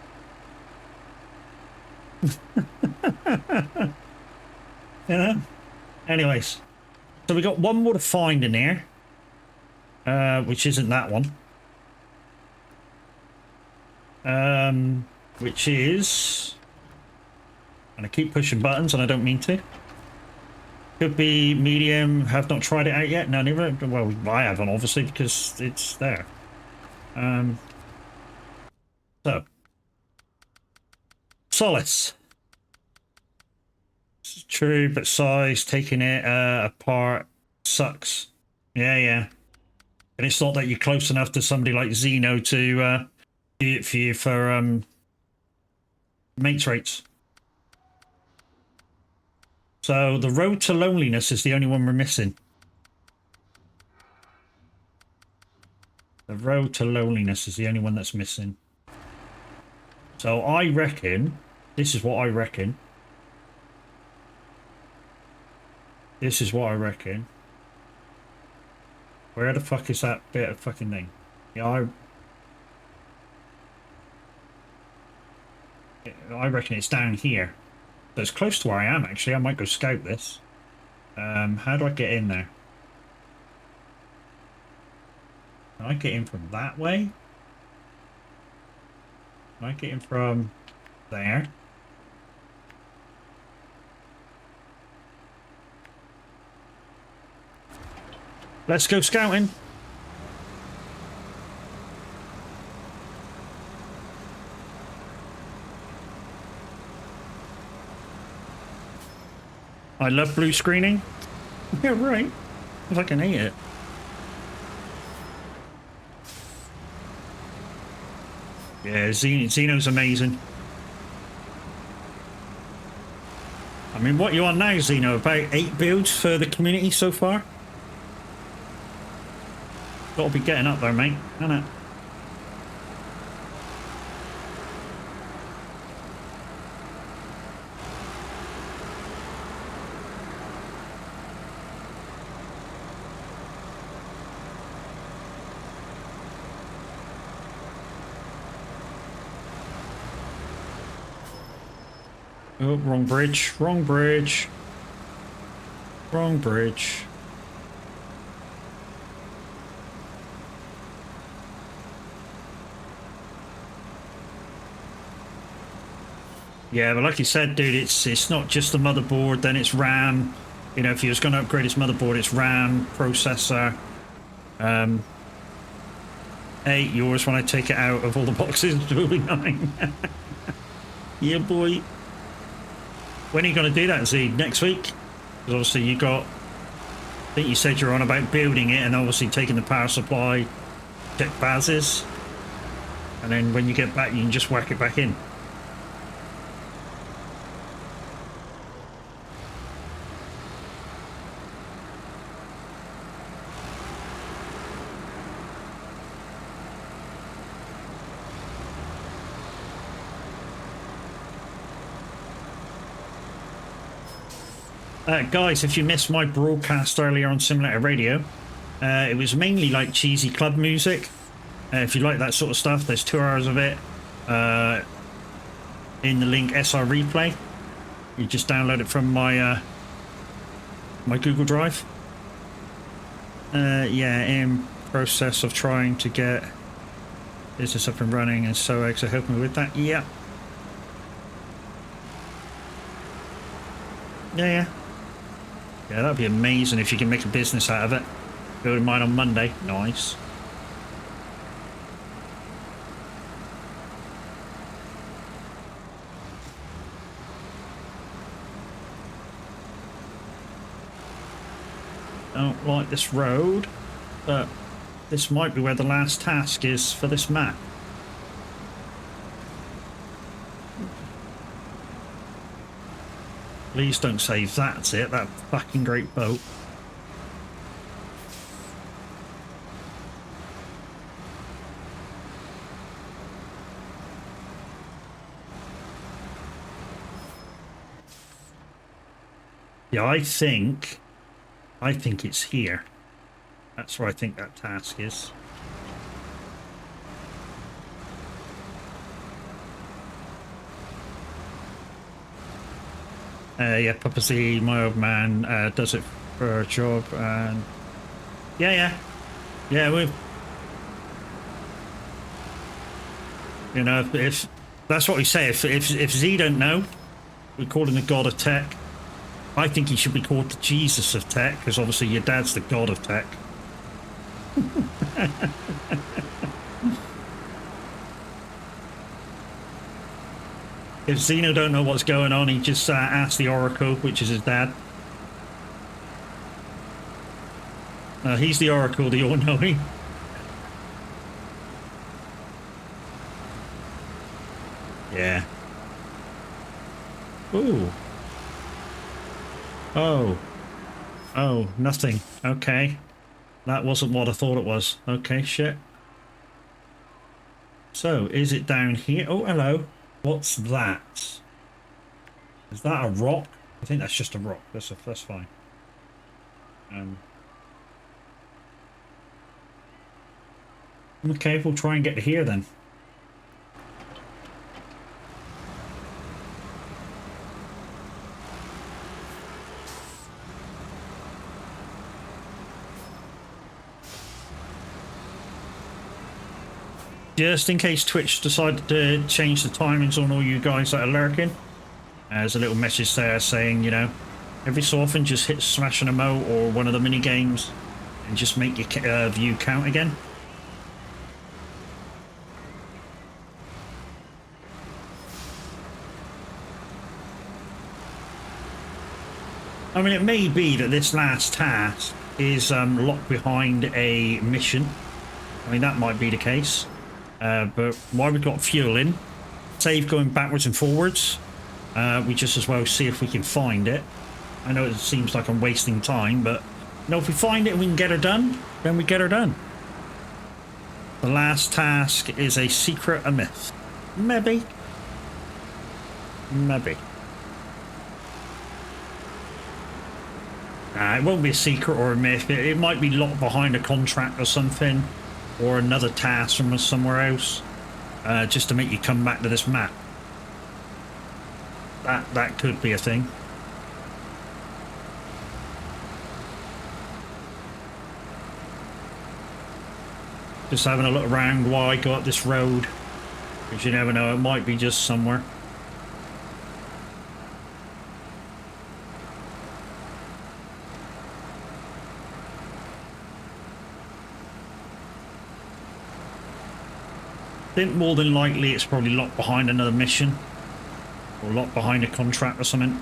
You know? Anyways, so we got one more to find in here, which isn't that one. Which is, and I keep pushing buttons and I don't mean to. Could be medium. Have not tried it out yet. No, never. Well, I haven't obviously because it's there. So Solace. It's true, but size taking it apart sucks. Yeah. And it's not that you're close enough to somebody like Xeno to do it for you for mates rates. So the road to loneliness is the only one we're missing. The road to loneliness is the only one that's missing. So I reckon, this is what I reckon. This is what I reckon. Where the fuck is that bit of fucking thing? Yeah, I reckon it's down here. So it's close to where I am, actually. I might go scout this. How do I get in there? Can I get in from that way? Can I get in from there? Let's go scouting. I love blue screening. Yeah, right. I fucking hate it. Yeah, Xeno's amazing. I mean, what you on now, Xeno? About 8 builds for the community so far? Gotta be getting up there, mate, isn't it? Oh, wrong bridge, wrong bridge. Wrong bridge. Yeah, but like you said, dude, it's not just the motherboard, then it's RAM. You know, if you was going to upgrade its motherboard, it's RAM, processor. 8 yours when I take it out of all the boxes, will be 9. Yeah, boy. When are you going to do that, Z? Next week? Because obviously you got... I think you said you're on about building it and obviously taking the power supply, check bases. And then when you get back, you can just whack it back in. Guys, if you missed my broadcast earlier on Simulator Radio, it was mainly like cheesy club music. If you like that sort of stuff, there's 2 hours of it in the link SR Replay. You just download it from my my Google Drive. Yeah, in process of trying to get business up and running, and Soag are helping me with that. Yeah. Yeah. Yeah, that'd be amazing if you can make a business out of it. Building mine on Monday. Nice. Don't like this road, but this might be where the last task is for this map. Please don't say that's it, that fucking great boat. Yeah, I think it's here. That's where I think that task is. Yeah, Papacy, my old man, does it for a job, and yeah, we've, you know, if that's what we say, if Z don't know, we call him the god of tech. I think he should be called the Jesus of tech, because obviously your dad's the god of tech. If Zeno don't know what's going on, he just asks the Oracle, which is his dad. He's the Oracle, the all-knowing. Yeah. Ooh. Oh. Oh, nothing. Okay. That wasn't what I thought it was. Okay, shit. So, is it down here? Oh, hello. What's that? Is that a rock? I think that's just a rock. That's fine. Okay, we'll try and get to here then. Just in case Twitch decided to change the timings on all you guys that are lurking, there's a little message there saying, you know, every so often just hit smash an emote or one of the mini games and just make your view count again. I mean, it may be that this last task is locked behind a mission. I mean, that might be the case. But while we've got fuel in, save going backwards and forwards, we just as well see if we can find it. I know it seems like I'm wasting time, but you know, if we find it and we can get her done, then we get her done. The last task is a secret, a myth. Maybe. Maybe. It won't be a secret or a myth. It might be locked behind a contract or something, or another task from somewhere else, just to make you come back to this map. That could be a thing. Just having a look around while I go up this road, because you never know, it might be just somewhere. I think more than likely it's probably locked behind another mission, or locked behind a contract or something.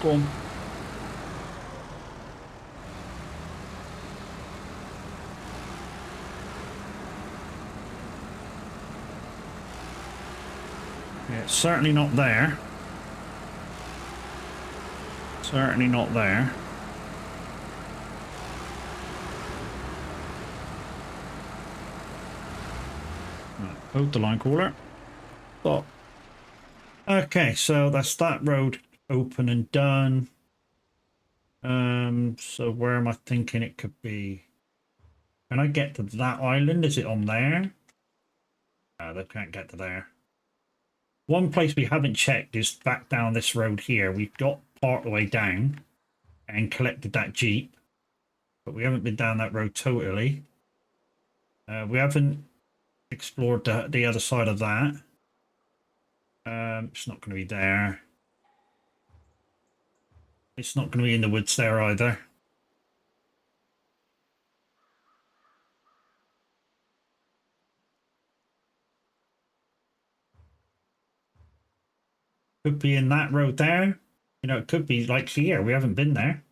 Go on. Yeah, it's certainly not there. Certainly not there. Right, hold the line caller. Stop. Okay, so that's that road open and done. So where am I thinking it could be? Can I get to that island? Is it on there? No, they can't get to there. One place we haven't checked is back down this road here. We've got part of the way down and collected that Jeep, but we haven't been down that road totally. We haven't explored the other side of that. It's not going to be there. It's not going to be in the woods there either. Could be in that road there. You know, it could be like here. We haven't been there.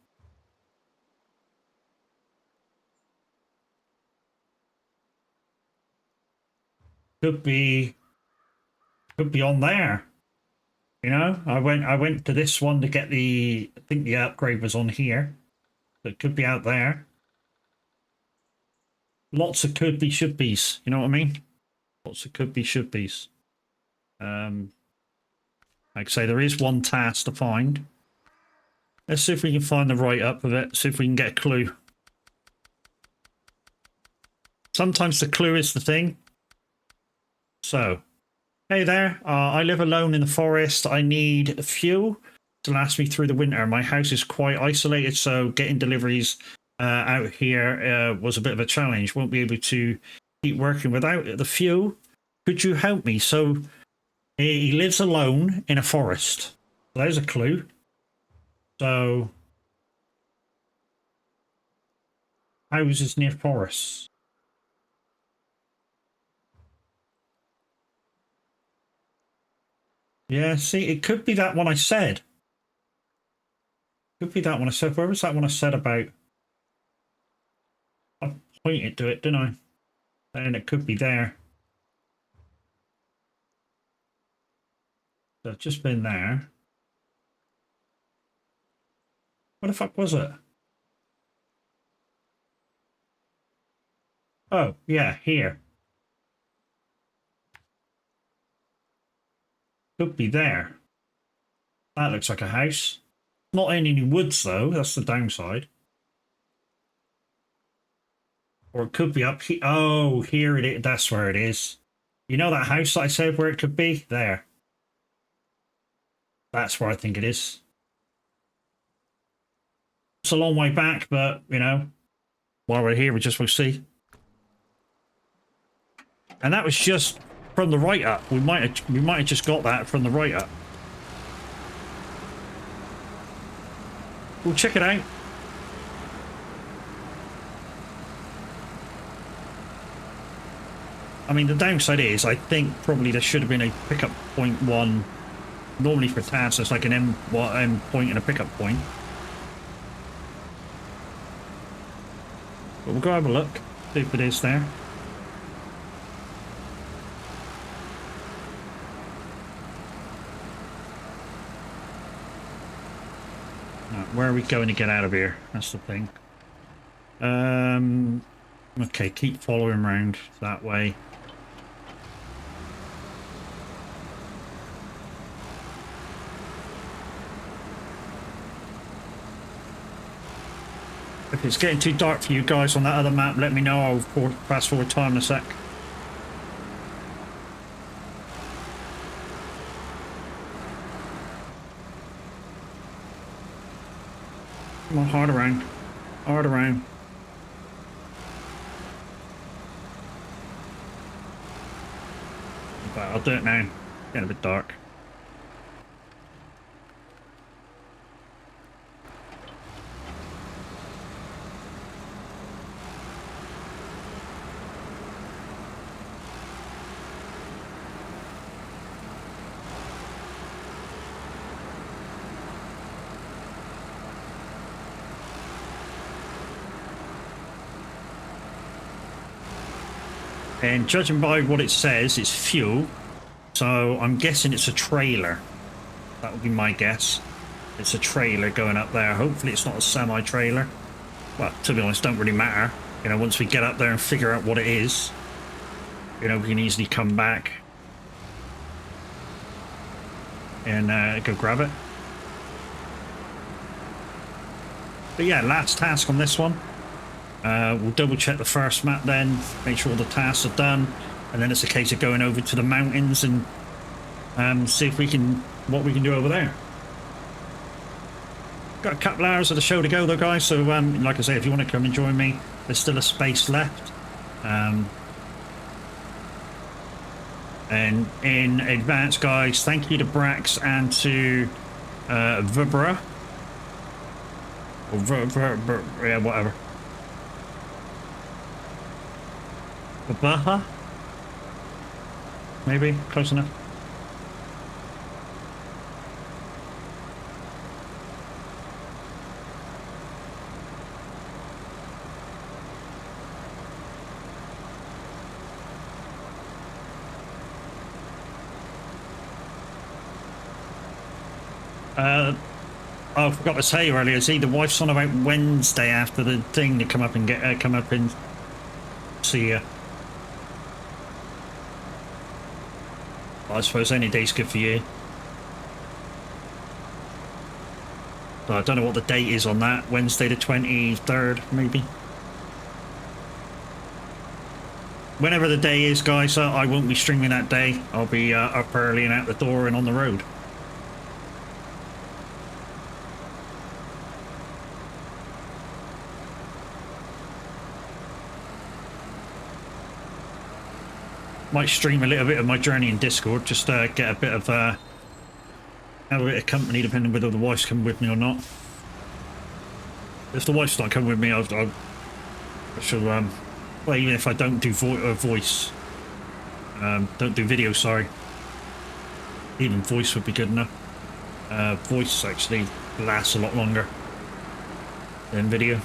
Could be on there. You know, I went to this one to get the, I think the upgrade was on here. So it could be out there. Lots of could be, should be's. You know what I mean? Lots of could be, should be's. Like I say, there is one task to find. Let's see if we can find the right up of it. See if we can get a clue. Sometimes the clue is the thing. So, hey there. I live alone in the forest. I need fuel to last me through the winter. My house is quite isolated, so getting deliveries out here was a bit of a challenge. Won't be able to keep working without the fuel. Could you help me? So, he lives alone in a forest. There's a clue. So, houses near forests. Yeah, see, it could be that one I said. Could be that one I said. Where was that one I said about? I pointed to it, didn't I? And it could be there. So it's just been there. What the fuck was it? Oh, yeah, here. Could be there. That looks like a house. Not in any woods, though. That's the downside. Or it could be up here. Oh, here it is. That's where it is. You know that house that I said where it could be? There. That's where I think it is. It's a long way back, but, you know, while we're here, we just will see. And that was just from the write-up. We might have just got that from the write-up. We'll check it out. I mean, the downside is, I think probably there should have been a pickup point one. Normally for tasks, it's like an M point and a pickup point. But we'll go have a look, see if it is there. Where are we going to get out of here? That's the thing. Okay, keep following around that way. If it's getting too dark for you guys on that other map, let me know. I'll fast forward time in a sec. Come on, hard around. Hard around. But I'll do it now. Getting a bit dark. And judging by what it says, it's fuel. So I'm guessing it's a trailer. That would be my guess. It's a trailer going up there. Hopefully it's not a semi-trailer. Well, to be honest, don't really matter. You know, once we get up there and figure out what it is, you know, we can easily come back and go grab it. But yeah, last task on this one. We'll double check the first map then, make sure all the tasks are done, and then it's a case of going over to the mountains and see if we can, what we can do over there. Got a couple hours of the show to go though, guys, so like I say, if you want to come and join me, there's still a space left. And in advance, guys, thank you to Brax and to Vibra. Or yeah, whatever. Baha? Maybe? Close enough? Oh, I forgot to tell you earlier, see, the wife's on about Wednesday after the thing to come up and get come up and see you. I suppose any day's good for you. So I don't know what the date is on that. Wednesday the 23rd, maybe. Whenever the day is, guys, I won't be streaming that day. I'll be up early and out the door and on the road. Might stream a little bit of my journey in Discord, just get a bit of have a bit of company, depending whether the wife's coming with me or not. If the wife's not coming with me, I shall well, even if I don't do voice, don't do video, sorry. Even voice would be good enough. Voice actually lasts a lot longer than video.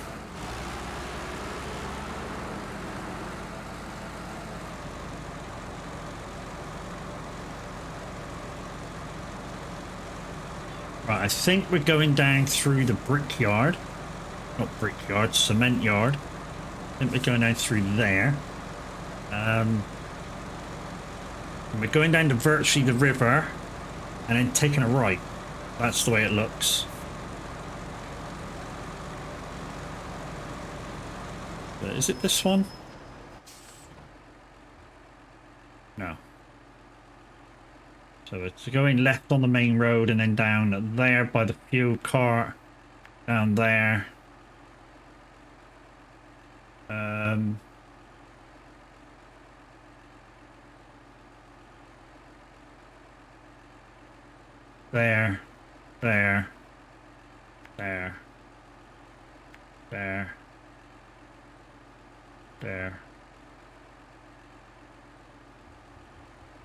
Right, I think we're going down through the brickyard. Not brickyard, cement yard. I think we're going down through there. And we're going down to virtually the river and then taking a right. That's the way it looks. But is it this one? No. So it's going left on the main road and then down there by the fuel cart. Down there. There. There. There. There. There.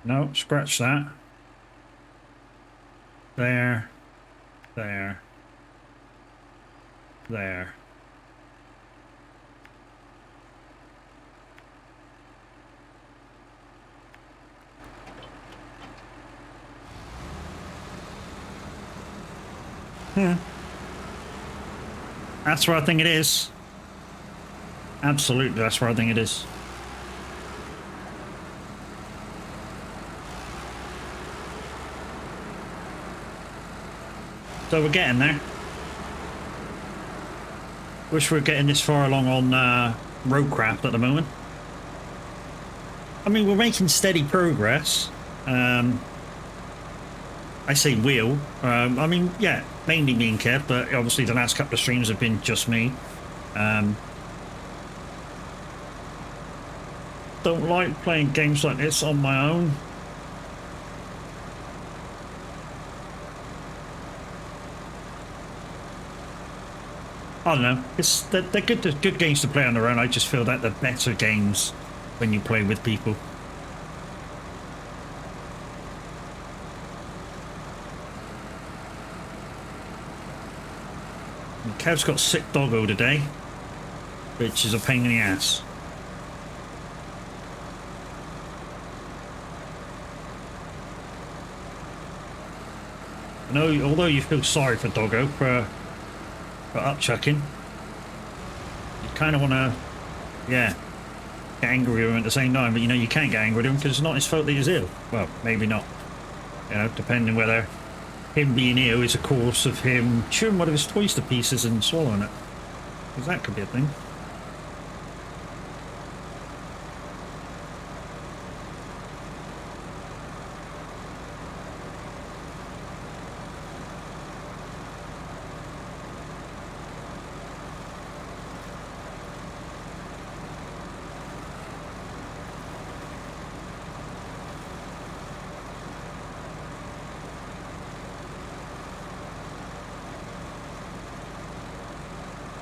No, scratch that. There. There. There. Yeah. That's where I think it is. Absolutely, that's where I think it is. So we're getting there. Wish we were getting this far along on roadcraft at the moment. I mean, we're making steady progress. I say will. I mean, yeah, mainly me and Kev, but obviously the last couple of streams have been just me. Don't like playing games like this on my own. I don't know. They're good games to play on their own. I just feel that they're better games when you play with people. And Kev's got sick doggo today, which is a pain in the ass. I know, although you feel sorry for doggo for upchucking, you kind of want to, yeah, get angry with him at the same time, but you know you can't get angry with him because it's not his fault that he's ill. Well, maybe not, you know, depending whether him being ill is a cause of him chewing one of his toys to pieces and swallowing it, because that could be a thing.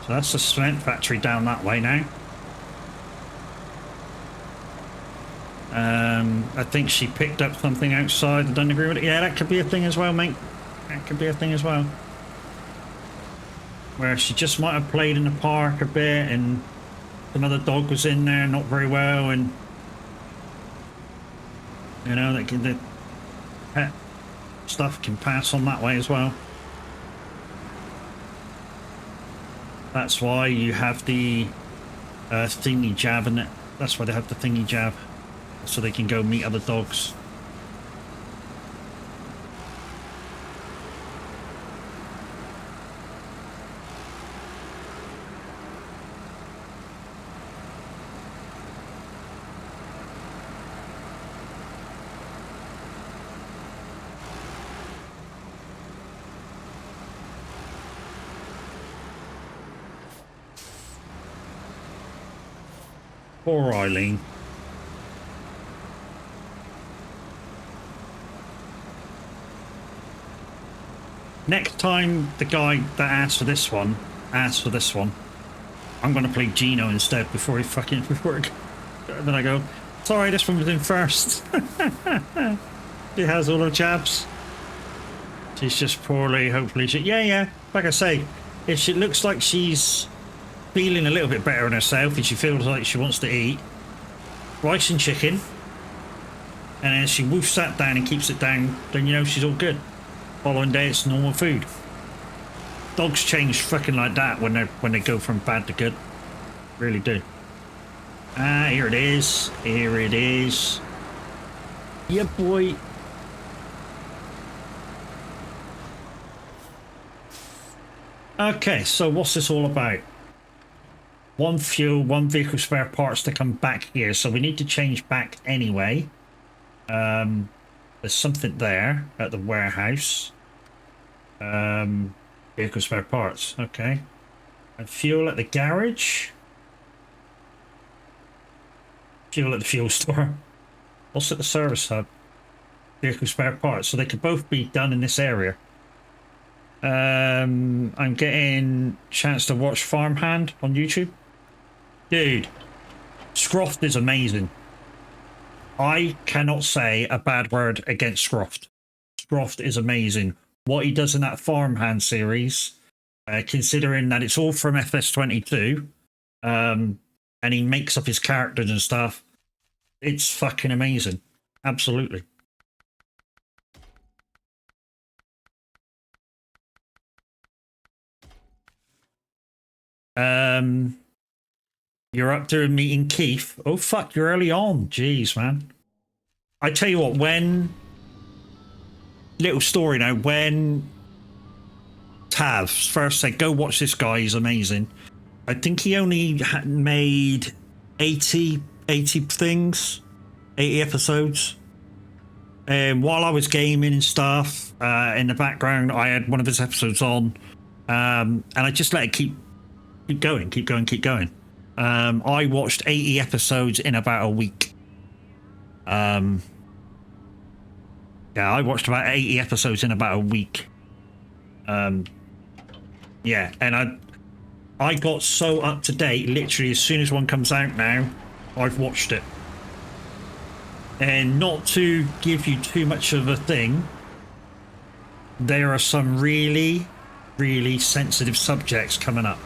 So that's the cement factory down that way now. I think she picked up something outside. I don't agree with it. Yeah, that could be a thing as well, mate. That could be a thing as well. Where she just might have played in the park a bit and another dog was in there not very well, and you know, the pet stuff can pass on that way as well. That's why you have the thingy jab, and that's why they have the thingy jab, so they can go meet other dogs. Poor Eileen. Next time the guy that asks for this one, I'm going to play Gino instead before he fucking... Then I go, sorry, this one was in first. She has all her jabs. She's just poorly, hopefully. Yeah. Like I say, if she looks like she's feeling a little bit better in herself and she feels like she wants to eat rice and chicken, and then she woofs that down and keeps it down, then you know she's all good. Following day, it's normal food. Dogs change fucking like that when they go from bad to good. Really do. Ah, here it is. Here it is. Yeah, boy. Okay, so what's this all about? One fuel, one vehicle spare parts to come back here. So we need to change back anyway. There's something there at the warehouse. Vehicle spare parts. Okay. And fuel at the garage. Fuel at the fuel store. Also at the service hub. Vehicle spare parts. So they could both be done in this area. I'm getting a chance to watch Farmhand on YouTube. Dude, Scroft is amazing. I cannot say a bad word against Scroft. Scroft is amazing. What he does in that Farmhand series, considering that it's all from FS22, and he makes up his characters and stuff, it's fucking amazing. Absolutely. You're up to meeting Keith. Oh fuck, you're early on. Jeez, man. I tell you what, when... Little story now, when Tav first said, go watch this guy, he's amazing. I think he only made 80 things, 80 episodes. And while I was gaming and stuff, in the background, I had one of his episodes on. And I just let it keep going. I watched 80 episodes in about a week. Yeah, I watched about 80 episodes in about a week. Yeah, and I got so up to date, literally as soon as one comes out now, I've watched it. And not to give you too much of a thing, there are some really, really sensitive subjects coming up.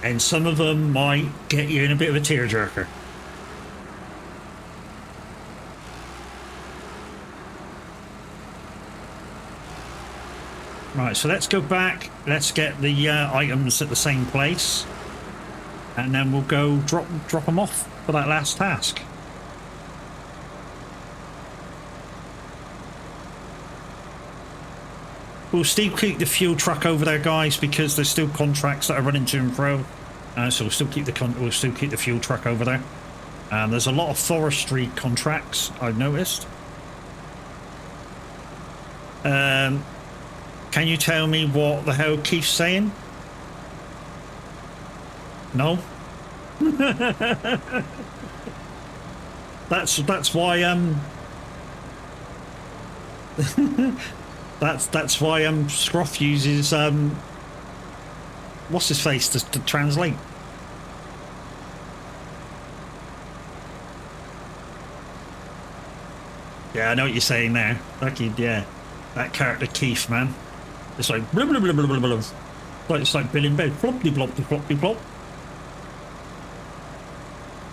And some of them might get you in a bit of a tearjerker. Right, so let's go back. Let's get the items at the same place. And then we'll go drop them off for that last task. We'll still keep the fuel truck over there, guys, because there's still contracts that are running to and fro. So we'll still keep the fuel truck over there. There's a lot of forestry contracts, I've noticed. Can you tell me what the hell Keith's saying? No. That's why that's why Scroff uses what's his face to translate. Yeah, I know what you're saying there. Lucky, yeah, that character Keith, man. It's like blah blah blah blah blah blah. Like it's like Bill in bed. Floppy bloppy floppy plop.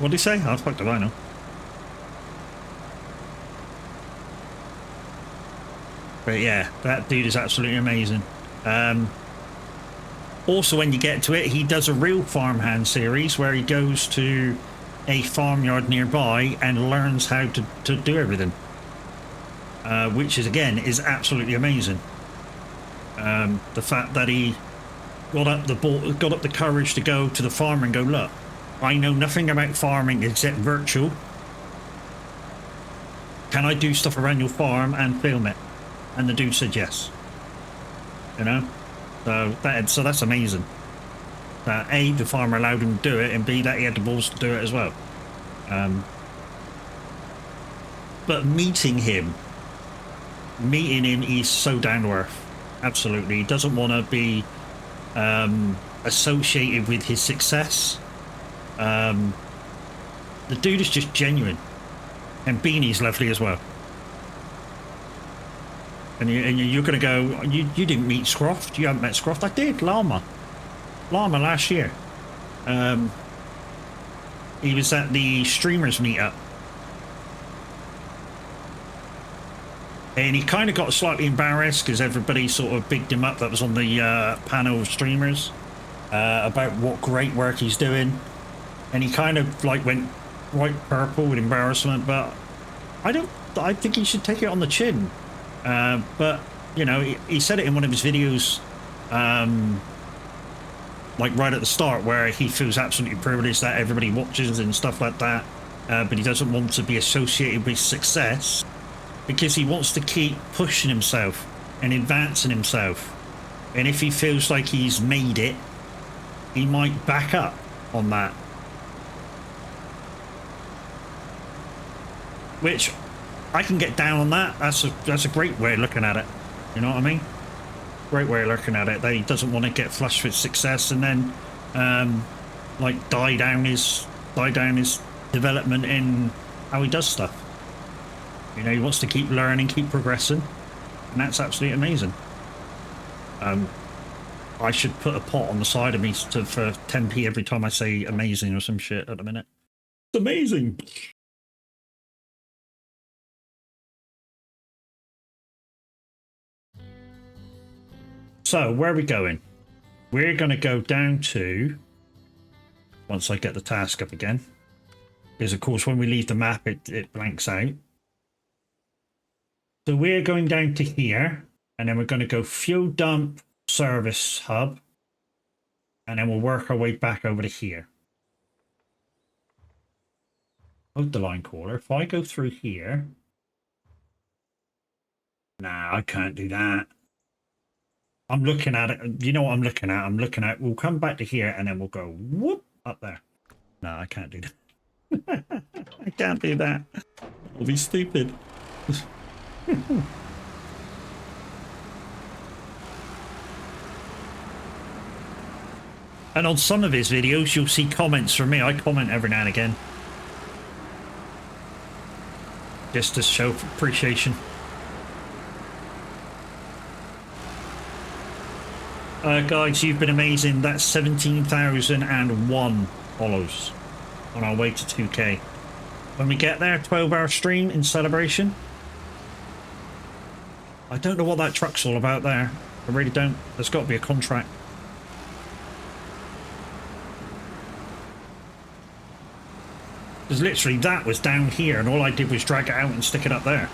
What did he say? Oh, fuck do I know. But yeah, that dude is absolutely amazing. Also, when you get to it, he does a real Farmhand series where he goes to a farmyard nearby and learns how to do everything. Which is, again, is absolutely amazing. The fact that he got up the courage to go to the farmer and go, look, I know nothing about farming except virtual. Can I do stuff around your farm and film it? And the dude said yes. You know? So that's amazing. That A, the farmer allowed him to do it, and B, that he had the balls to do it as well. But meeting him, he's so down to earth. Absolutely. He doesn't want to be associated with his success. The dude is just genuine. And Beanie's lovely as well. And you're going to go, you didn't meet Scroft? You haven't met Scroft? I did, Llama last year. He was at the streamers meetup. And he kind of got slightly embarrassed because everybody sort of bigged him up that was on the panel of streamers about what great work he's doing. And he kind of like went right purple with embarrassment, but I think he should take it on the chin. But, you know, he said it in one of his videos, like right at the start, where he feels absolutely privileged that everybody watches and stuff like that. But he doesn't want to be associated with success because he wants to keep pushing himself and advancing himself. And if he feels like he's made it, he might back up on that. Which I can get down on that. That's a great way of looking at it. You know what I mean? Great way of looking at it. That he doesn't want to get flushed with success and then like die down his development in how he does stuff. You know, he wants to keep learning, keep progressing, and that's absolutely amazing. I should put a pot on the side of me for 10p every time I say amazing or some shit at the minute. It's amazing. So, where are we going? We're going to go down to, once I get the task up again, because of course when we leave the map it blanks out. So we're going down to here, and then we're going to go fuel dump, service hub, and then we'll work our way back over to here. Hold the line caller. If I go through here... Nah, I can't do that. I'm looking at it. You know what I'm looking at? I'm looking at... We'll come back to here, and then we'll go whoop up there. No, I can't do that. I can't do that. I'll be stupid. And on some of his videos, you'll see comments from me. I comment every now and again. Just to show appreciation. Guys, you've been amazing. That's 17,001 follows on our way to 2k. When we get there, 12-hour stream in celebration. I don't know what that truck's all about there. I really don't. There's got to be a contract. Because literally that was down here and all I did was drag it out and stick it up there.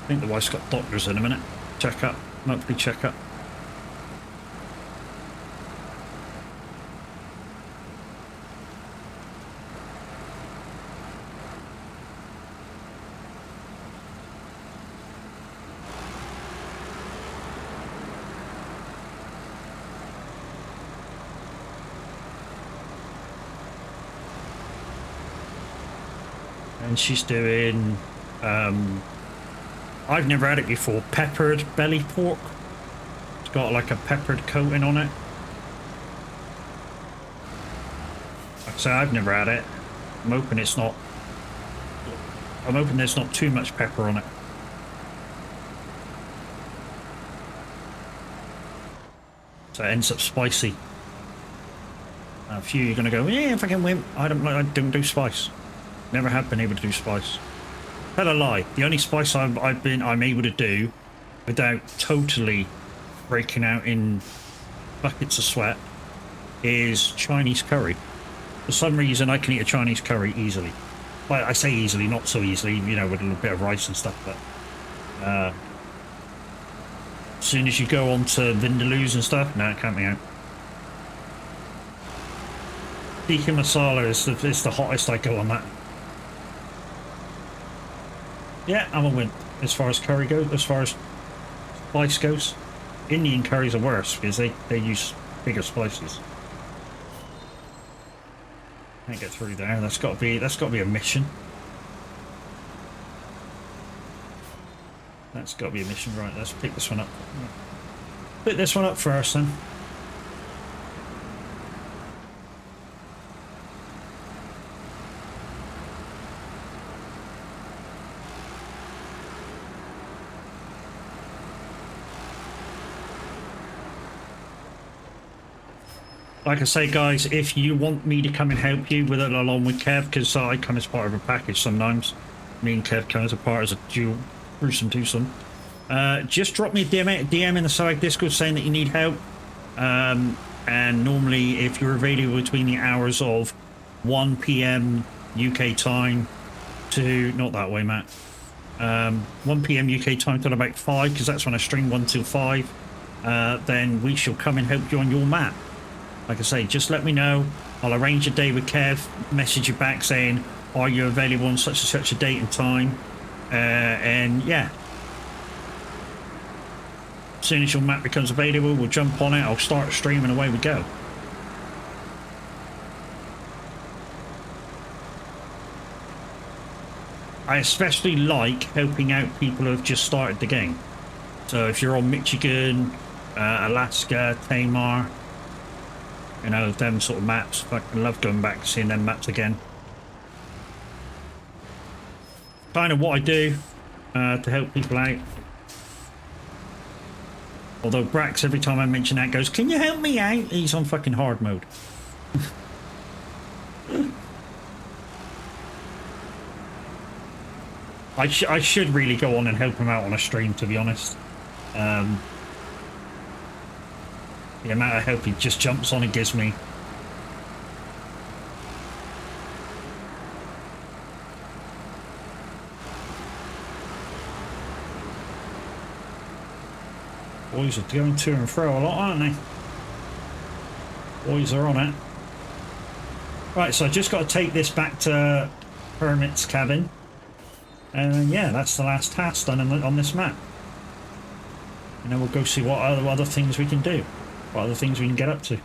I think the wife's got doctors in a minute. Check up. Monthly check up. And she's doing, I've never had it before, peppered belly pork. It's got like a peppered coating on it. Like I say, I've never had it. I'm hoping there's not too much pepper on it. So it ends up spicy. A few you're gonna go, yeah, fucking wimp. I don't do spice. Never have been able to do spice. Tell a lie. The only spice I'm able to do without totally breaking out in buckets of sweat is Chinese curry. For some reason, I can eat a Chinese curry easily. Well, I say easily, not so easily, you know, with a little bit of rice and stuff. But as soon as you go on to vindaloos and stuff, no, it can't be out. Tikka masala is the hottest I go on that. Yeah, I'm a win. As far as curry goes, as far as spice goes, Indian curries are worse because they use bigger spices. Can't get through there. That's got to be a mission. That's got to be a mission. Right, let's pick this one up. Pick this one up first then. Like I say, guys, if you want me to come and help you with it along with Kev, because I come as part of a package sometimes. Me and Kev come as a part as a dual gruesome twosome. Just drop me a DM in the Soag Discord saying that you need help. And normally, if you're available between the hours of 1 p.m. UK time to... Not that way, Matt. 1 p.m. UK time till about 5, because that's when I stream 1 till 5. Then we shall come and help you on your map. Like I say, just let me know. I'll arrange a day with Kev, message you back saying, are you available on such and such a date and time? And yeah. As soon as your map becomes available, we'll jump on it, I'll start streaming, away we go. I especially like helping out people who have just started the game. So if you're on Michigan, Alaska, Tamar, you know, them sort of maps. Fucking love going back, seeing them maps again. Kind of what I do to help people out. Although Brax, every time I mention that, goes, "Can you help me out?" He's on fucking hard mode. I should really go on and help him out on a stream, to be honest. The amount of help he just jumps on and gives me. Boys are going to and fro a lot, aren't they? Boys are on it. Right, so I just got to take this back to Hermit's cabin. And yeah, that's the last task done on this map. And then we'll go see what other things we can do. What other things we can get up to.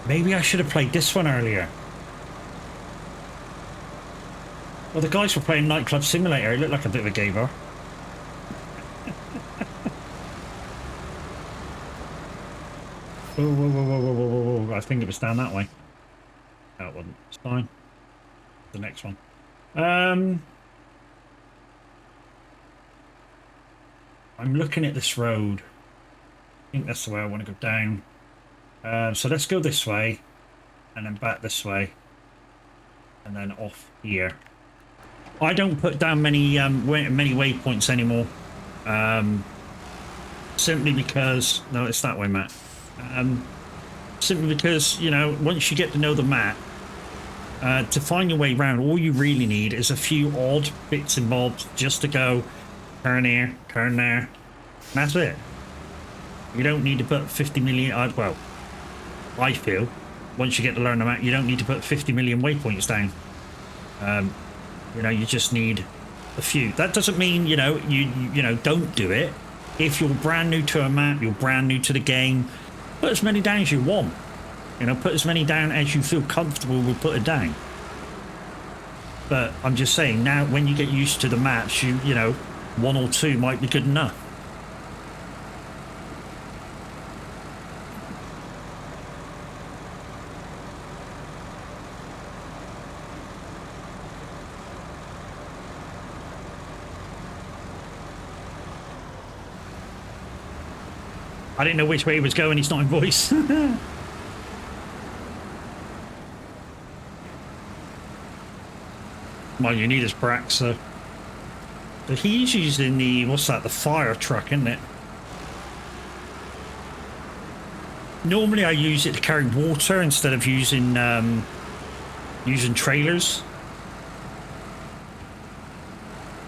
Maybe I should have played this one earlier. Well, the guys were playing Nightclub Simulator. It looked like a bit of a gay bar. Whoa, whoa, whoa, whoa, whoa, whoa, whoa. I think it was down that way. No, it wasn't. It's fine. The next one. I'm looking at this road. I think that's the way I want to go down. So let's go this way. And then back this way. And then off here. I don't put down many waypoints anymore. Simply because... No, it's that way, Matt. Simply because, you know, once you get to know the map, to find your way around, all you really need is a few odd bits and bobs just to go turn here, turn there. And that's it. You don't need to put 50 million... well, I feel, once you get to learn the map, you don't need to put 50 million waypoints down. You know, you just need a few. That doesn't mean, you know, you know, don't do it. If you're brand new to a map, you're brand new to the game, put as many down as you want. You know, put as many down as you feel comfortable with putting down. But I'm just saying, now when you get used to the maps, you know, 1 or 2 might be good enough. I didn't know which way he was going, he's not in voice. Well, you need his Brax, so he's using the, what's that, the fire truck, isn't it? Normally I use it to carry water instead of using using trailers.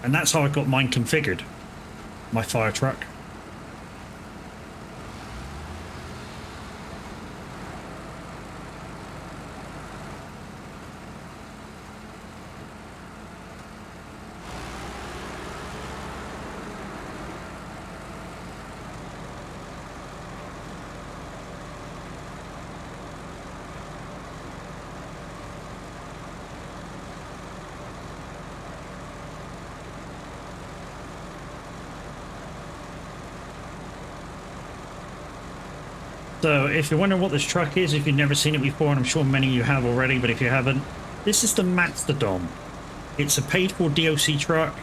And that's how I got mine configured, my fire truck. So if you're wondering what this truck is, if you've never seen it before, and I'm sure many of you have already, but if you haven't, this is the Mastodon. It's a paid-for DOC truck.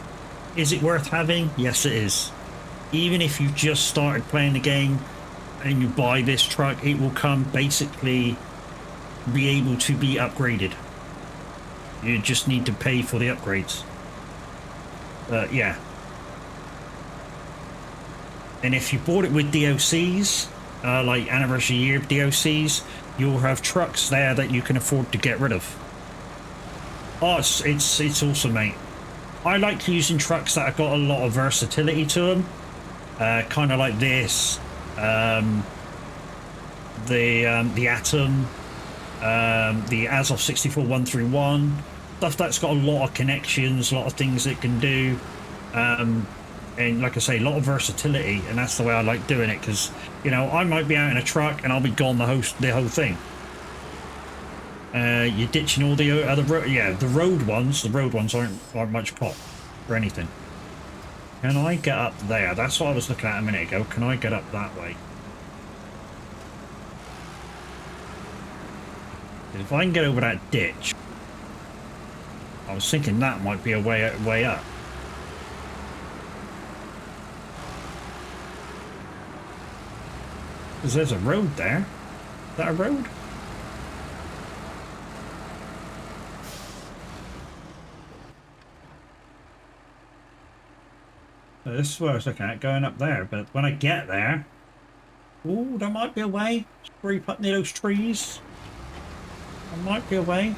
Is it worth having? Yes, it is. Even if you just started playing the game and you buy this truck, it will come basically be able to be upgraded. You just need to pay for the upgrades. Yeah. And if you bought it with DOCs, like anniversary year DOCs, you'll have trucks there that you can afford to get rid of. Oh, it's awesome, mate. I like using trucks that have got a lot of versatility to them, kind of like this, the Atom, the Azov 64131, stuff that's got a lot of connections, a lot of things it can do. And like I say, a lot of versatility, and that's the way I like doing it, because, you know, I might be out in a truck and I'll be gone the whole thing. You're ditching all the other the road ones aren't much pop for anything. Can I get up there? That's what I was looking at a minute ago. Can I get up that way? If I can get over that ditch, I was thinking that might be a way up. Because there's a road there. Is that a road? So this is what I was looking at, going up there. But when I get there... Oh, there might be a way. Creep up near those trees. There might be a way.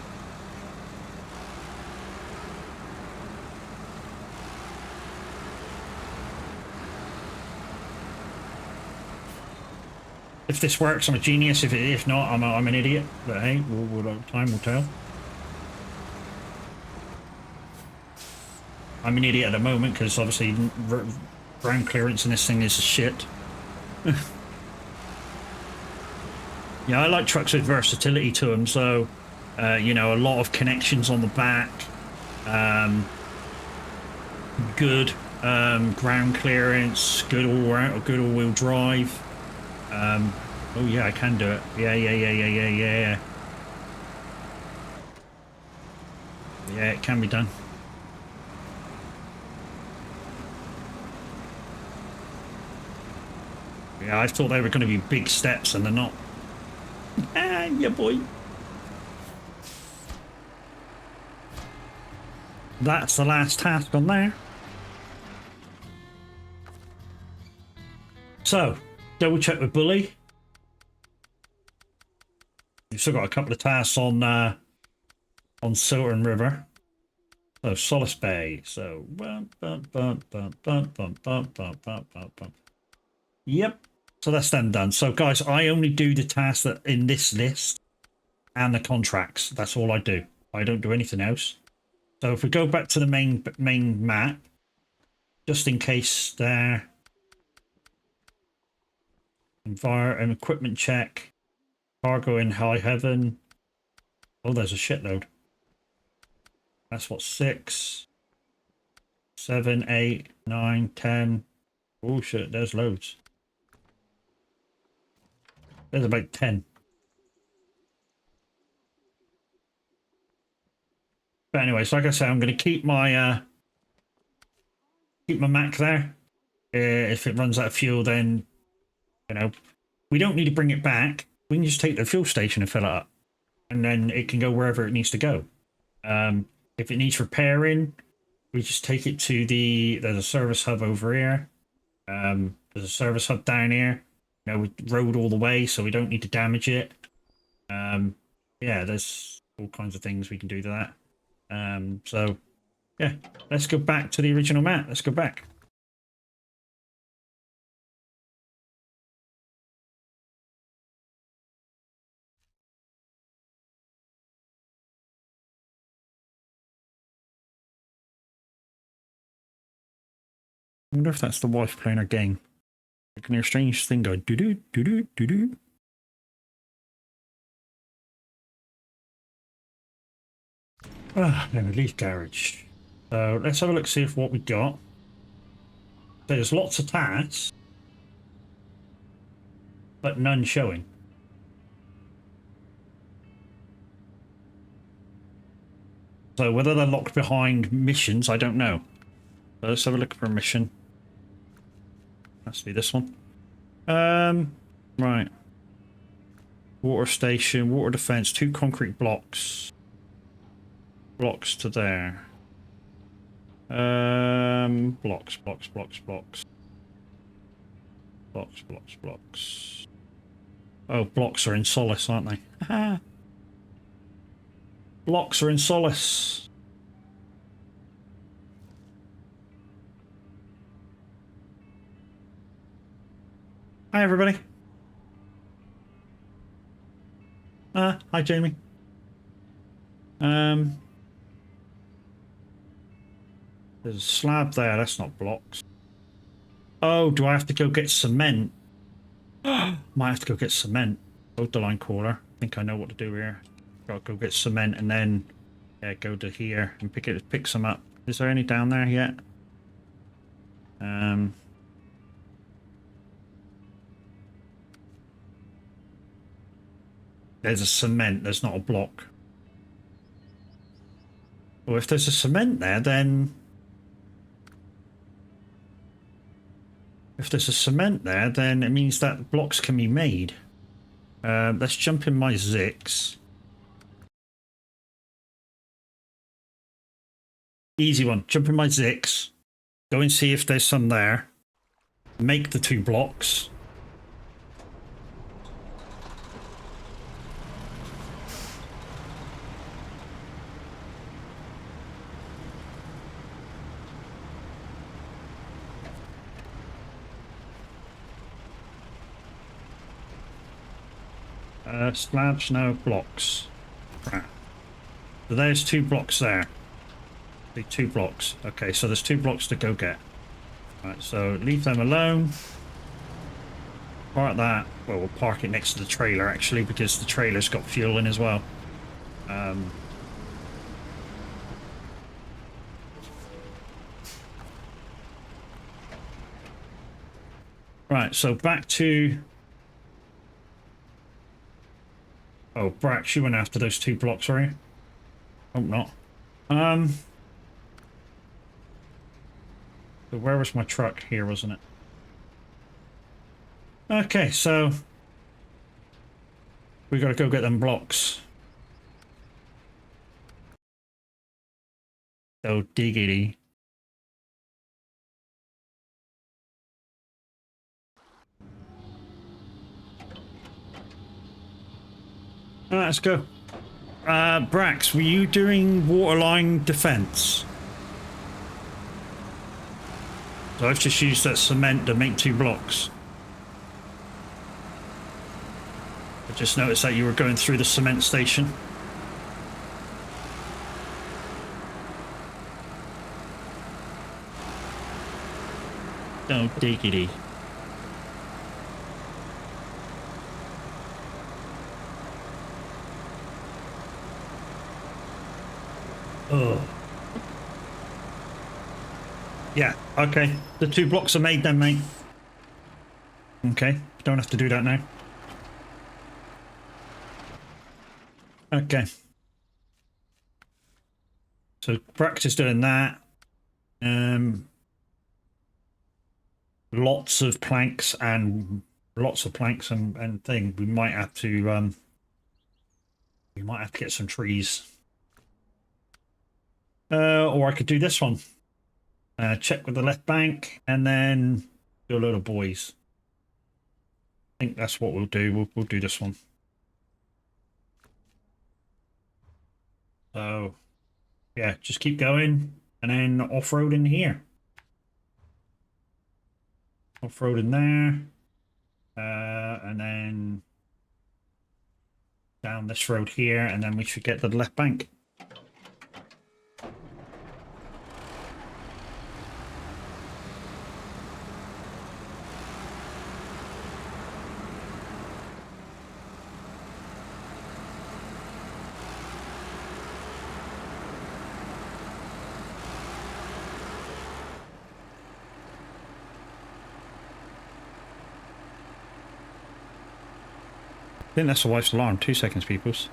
If this works, I'm a genius. If not, I'm an idiot. But hey, time will tell. I'm an idiot at the moment because obviously ground clearance in this thing is shit. Yeah, I like trucks with versatility to them. So, you know, a lot of connections on the back. Good ground clearance. Good all-wheel drive. Oh yeah, I can do it. Yeah. Yeah, it can be done. Yeah, I thought they were going to be big steps, and they're not. Ah, yeah, boy. That's the last task on there. So, double check with Bully. You've still got a couple of tasks on Silton River. So Solace Bay. So yep. So that's then done. So guys, I only do the tasks that in this list and the contracts. That's all I do. I don't do anything else. So if we go back to the main map, just in case there. An equipment check. Cargo in high heaven. Oh, there's a shitload. That's what, 6, 7, 8, 9, 10. Oh shit, there's loads. There's about 10. But anyways, like I said, I'm going to keep my Mac there. If it runs out of fuel, then, you know, we don't need to bring it back. We can just take the fuel station and fill it up, and then it can go wherever it needs to go. If it needs repairing, we just take it to there's a service hub over here. There's a service hub down here. You know, we road all the way, so we don't need to damage it. Yeah, there's all kinds of things we can do to that. So Yeah, let's go back to the original map. Let's go back. I wonder if that's the wife playing her game. I can hear a strange thing go doo doo doo doo doo doo. Ah, no, leaf garage. So let's have a look, see if what we got. There's lots of tasks, but none showing. So whether they're locked behind missions, I don't know. So let's have a look for a mission. Has to be this one. Right. Water station, water defense, 2 concrete blocks. Blocks to there. Blocks. Oh, blocks are in Solace, aren't they? Blocks are in Solace. Hi, everybody. Hi, Jamie. There's a slab there. That's not blocks. Oh, do I have to go get cement? Might have to go get cement. Boat the line caller. I think I know what to do here. Gotta go get cement and then go to here and pick some up. Is there any down there yet? There's a cement. There's not a block. Well, if there's a cement there, then it means that blocks can be made. Let's jump in my Zix. Easy one. Jump in my Zix. Go and see if there's some there. Make the 2 blocks. Slabs, no blocks. Right. So there's 2 blocks there. The 2 blocks. Okay, so there's 2 blocks to go get. Right, so leave them alone. Park that. Well, we'll park it next to the trailer actually, because the trailer's got fuel in as well. Right, so back to... Oh, Brax, you went after those 2 blocks, are you? Hope not. So where was my truck? Here, wasn't it? Okay, so we gotta go get them blocks. So diggity. Alright, let's go. Brax, were you doing waterline defense? So I've just used that cement to make 2 blocks. I just noticed that you were going through the cement station. Oh, diggity. Oh. Yeah, okay. The 2 blocks are made then, mate. Okay, don't have to do that now. Okay. So practice doing that. Lots of planks and thing. We might have to get some trees. Or I could do this one. Check with the left bank and then do a load of buoys. I think that's what we'll do. We'll do this one. So yeah, just keep going. and then off-roading here. Off-roading there. And then down this road here, and then we should get to the left bank. I think that's the wife's alarm. 2 seconds, peoples.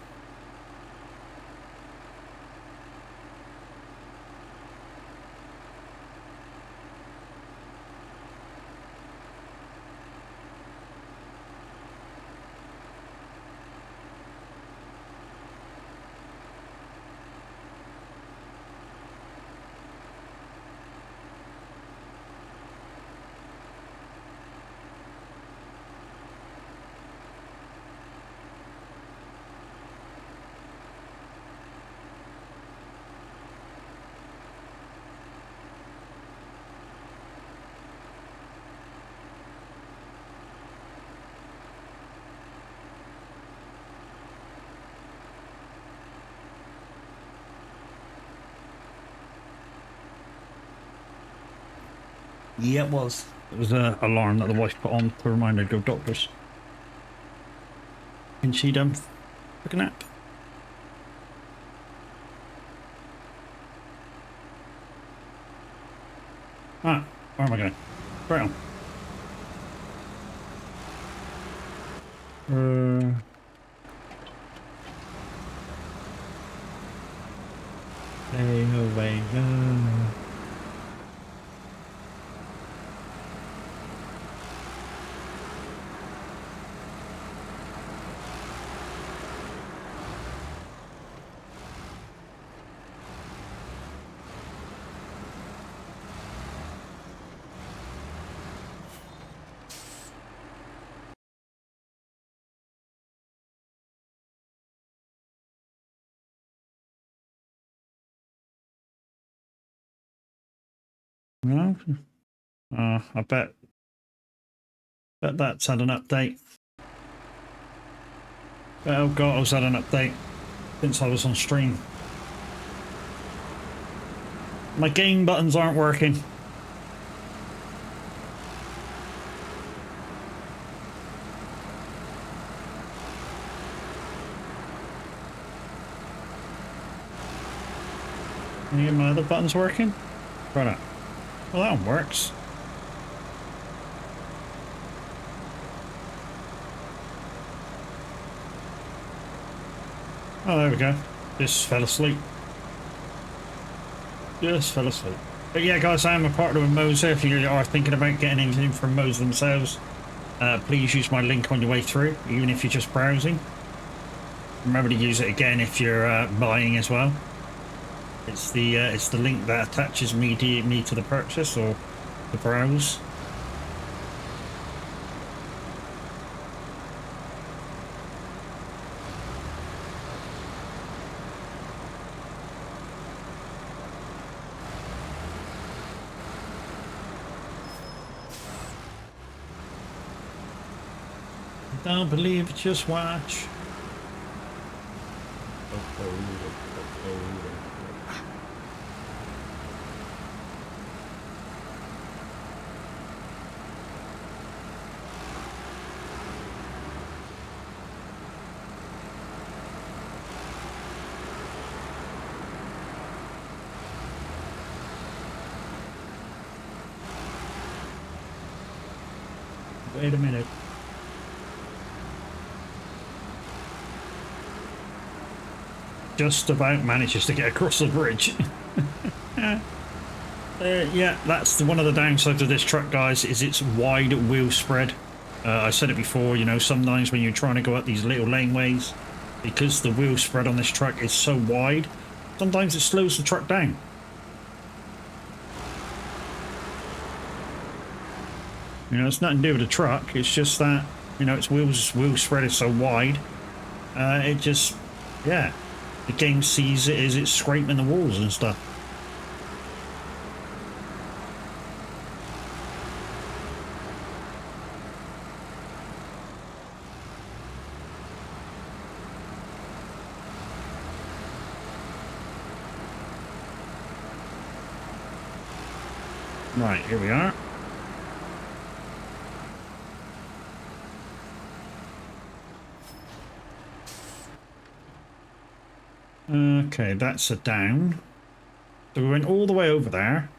Yeah, it was. It was an alarm that the wife put on to remind her to go doctors. And she took a nap. Ah, where am I going? Right on. Stay away, go. No? I bet that's had an update. Oh god, I've had an update since I was on stream. My game buttons aren't working. Can you get my other buttons working? Right. Well, that one works. Oh, there we go. Just fell asleep. Just fell asleep. But yeah, guys, I am a partner with Moser. If you are thinking about getting anything from Moser themselves, please use my link on your way through, even if you're just browsing. Remember to use it again if you're buying as well. It's the link that attaches me to the purchase or the browse. Don't believe it, just watch. Wait a minute. Just about manages to get across the bridge. Yeah, that's one of the downsides of this truck, guys, is its wide wheel spread. I said it before, you know, sometimes when you're trying to go up these little laneways, because the wheel spread on this truck is so wide, sometimes it slows the truck down. You know, it's nothing to do with the truck, it's just that, you know, its wheel spread is so wide, it just, yeah, the game sees it as it's scraping the walls and stuff. Right, here we are. Okay, that's a down. So we went all the way over there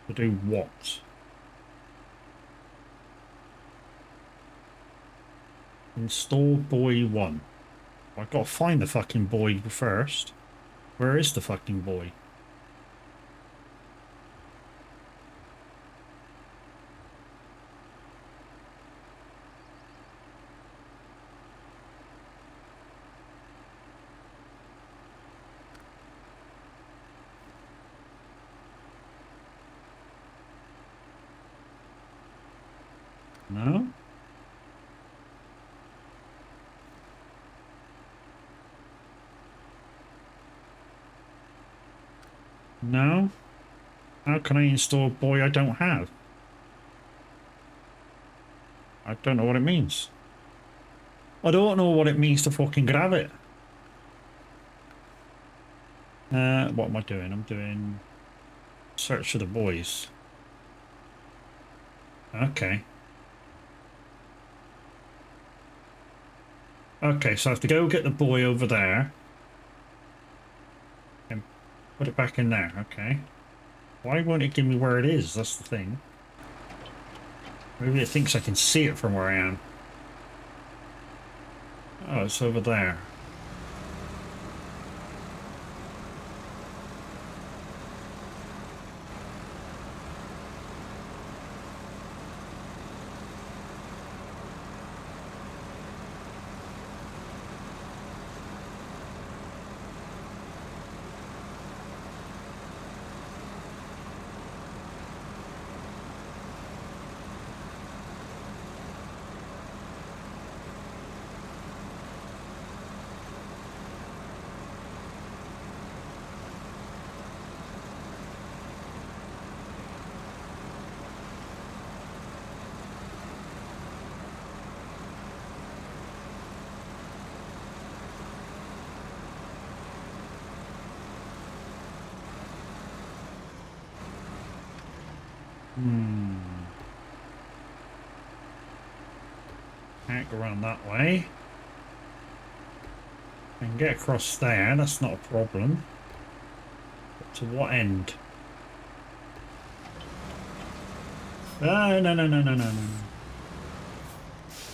to do what? Install buoy 1. I've got to find the fucking buoy first. Where is the fucking buoy? No? No? How can I install a buoy I don't have? I don't know what it means. I don't know what it means to fucking grab it. What am I doing? I'm doing search for the buoys. Okay. Okay, so I have to go get the buoy over there and put it back in there. Okay. Why won't it give me where it is? That's the thing. Maybe it thinks I can see it from where I am. Oh, it's over there. Hmm. Can't go around that way. I can get across there. That's not a problem. But to what end? No, no, no, no, no, no, no.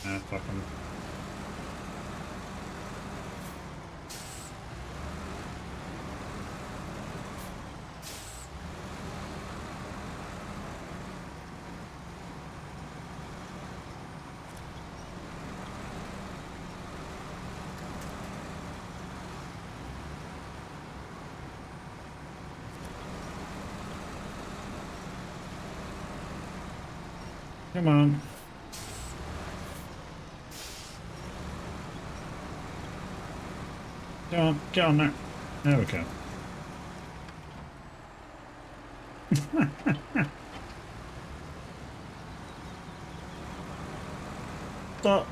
Ah, fuck 'em. Come on. Get on there. There we go. Stop.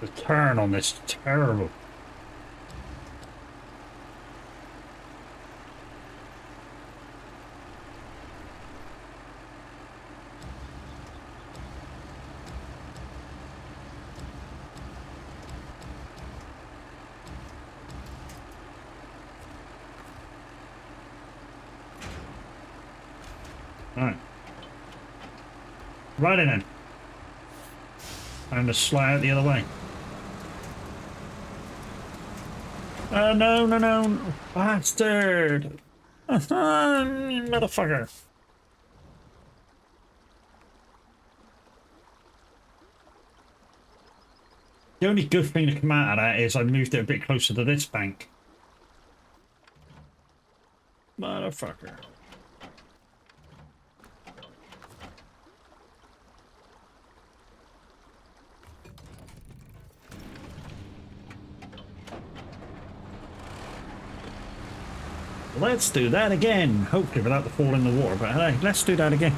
The turn on this is terrible. Alright. Right in. Time to slide out the other way. No, no, no. Bastard. Motherfucker. The only good thing to come out of that is I moved it a bit closer to this bank. Motherfucker. Let's do that again. Hopefully without the fall in the water, but hey, let's do that again.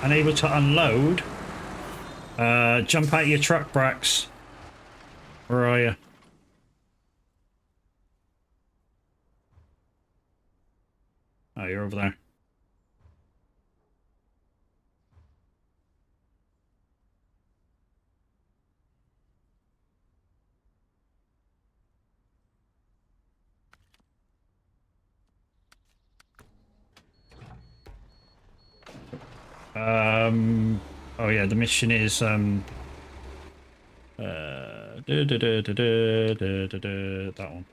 Unable to unload. Jump out of your truck, Brax. Where are you? Oh, you're over there. Oh yeah, the mission is that one.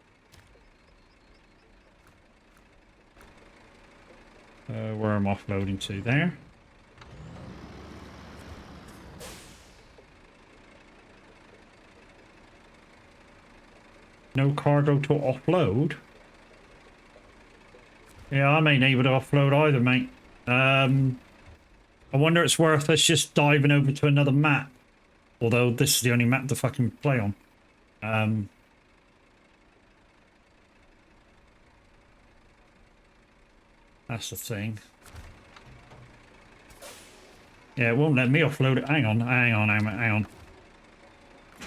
Where I'm offloading to there. No cargo to offload. Yeah, I ain't able to offload either, mate. I wonder it's worth us just diving over to another map. Although this is the only map to fucking play on. That's the thing. Yeah, it won't let me offload it. Hang on.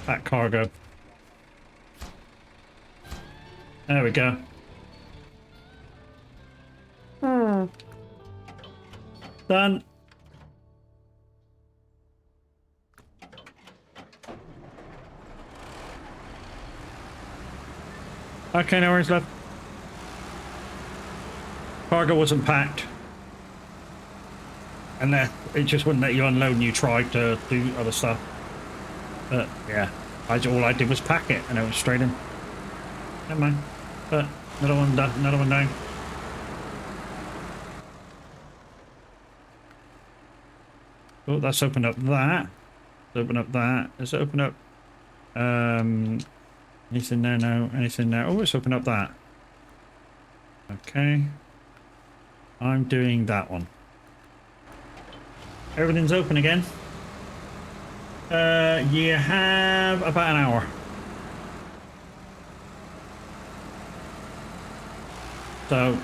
That cargo. There we go. Done. Okay, no worries, love. Cargo wasn't packed. And it just wouldn't let you unload and you tried to do other stuff. But yeah, all I did was pack it and it went straight in. Never mind. But another one done, another one down. Oh, that's opened up that. Let's open up that. Let's open up anything there? No, anything there? Oh, let's open up that. Okay. I'm doing that one. Everything's open again. You have about an hour. So,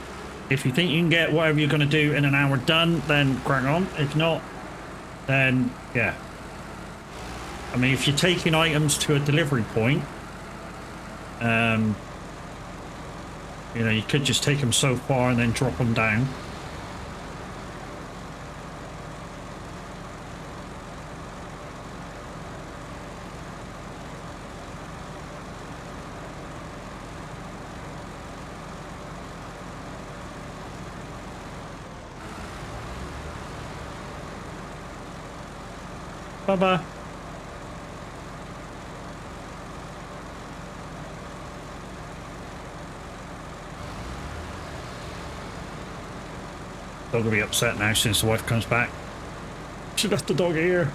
if you think you can get whatever you're going to do in an hour done, then crack on. If not, then yeah. I mean, if you're taking items to a delivery point, you know, you could just take them so far and then drop them down. Bye-bye. Dog will be upset now since the wife comes back. She left the dog here.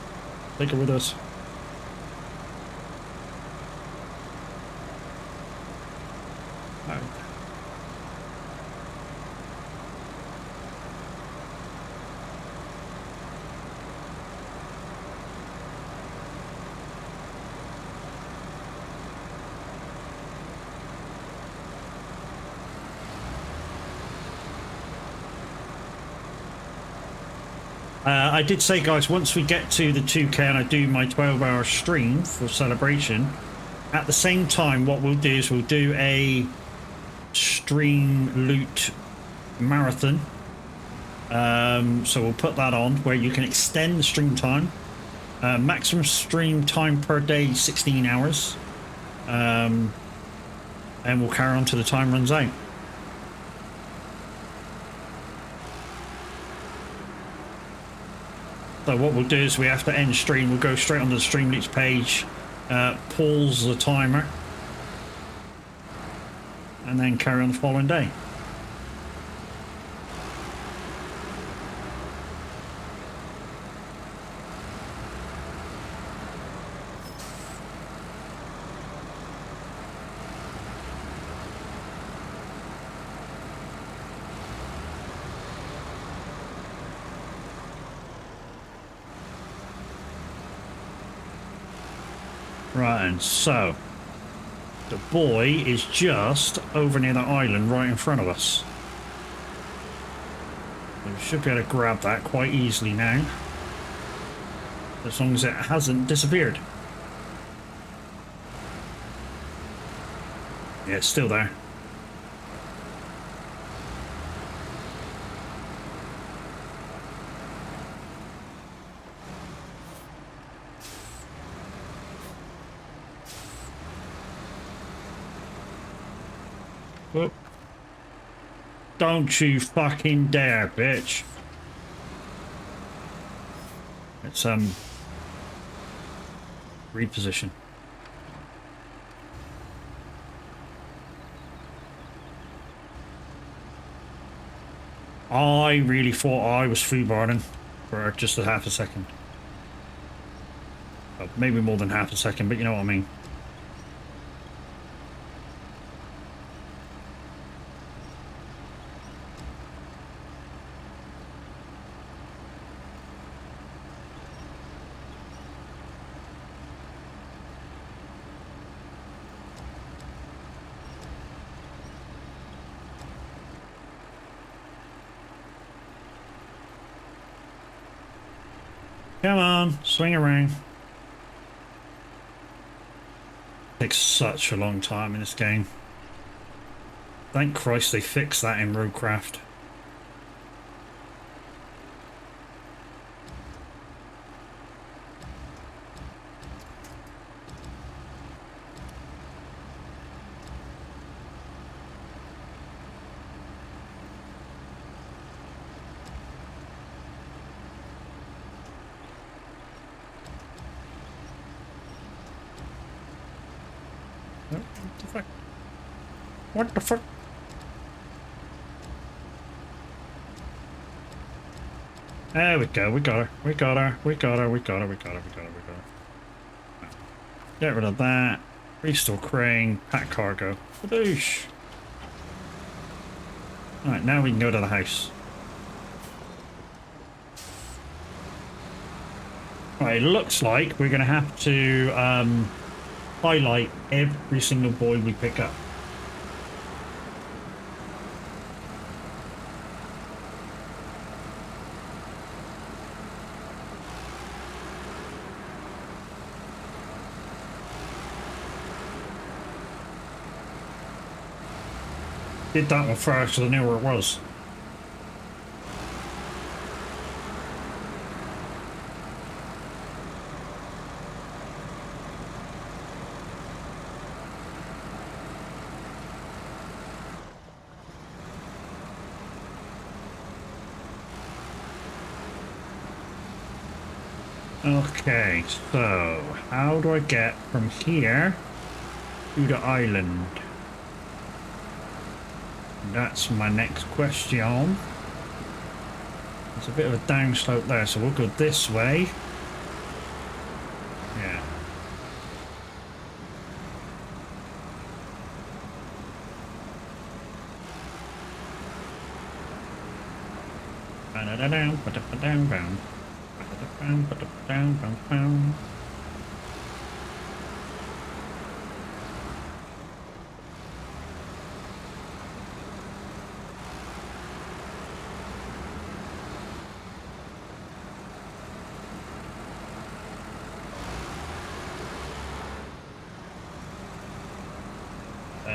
Take her with us. Oh. I did say, guys, once we get to the 2K and I do my 12-hour stream for celebration, at the same time, what we'll do is we'll do a stream loot marathon. So we'll put that on where you can extend the stream time. Maximum stream time per day, 16 hours. And we'll carry on till the time runs out. So what we'll do is we have to end stream. We'll go straight onto the stream loots page, pause the timer, and then carry on the following day. Right, and so the boy is just over near the island right in front of us. So we should be able to grab that quite easily now, as long as it hasn't disappeared. Yeah, it's still there. Whoop. Don't you fucking dare, bitch. Let's reposition. I really thought I was foodbarring for just a half a second. Well, maybe more than half a second, but you know what I mean. Come on, swing around. Takes such a long time in this game. Thank Christ they fixed that in Roadcraft. What the fuck? What the fuck? There we go, we got her. We got her. We got her. We got her. We got her. We got her. We got her. Get rid of that. Restore crane. Pack cargo. Badoosh. Alright, now we can go to the house. Right, it looks like we're going to have to highlight every single boy we pick up. Did that one first so I knew where it was. Okay, so how do I get from here to the island? That's my next question. There's a bit of a downslope there, so we'll go this way. Yeah.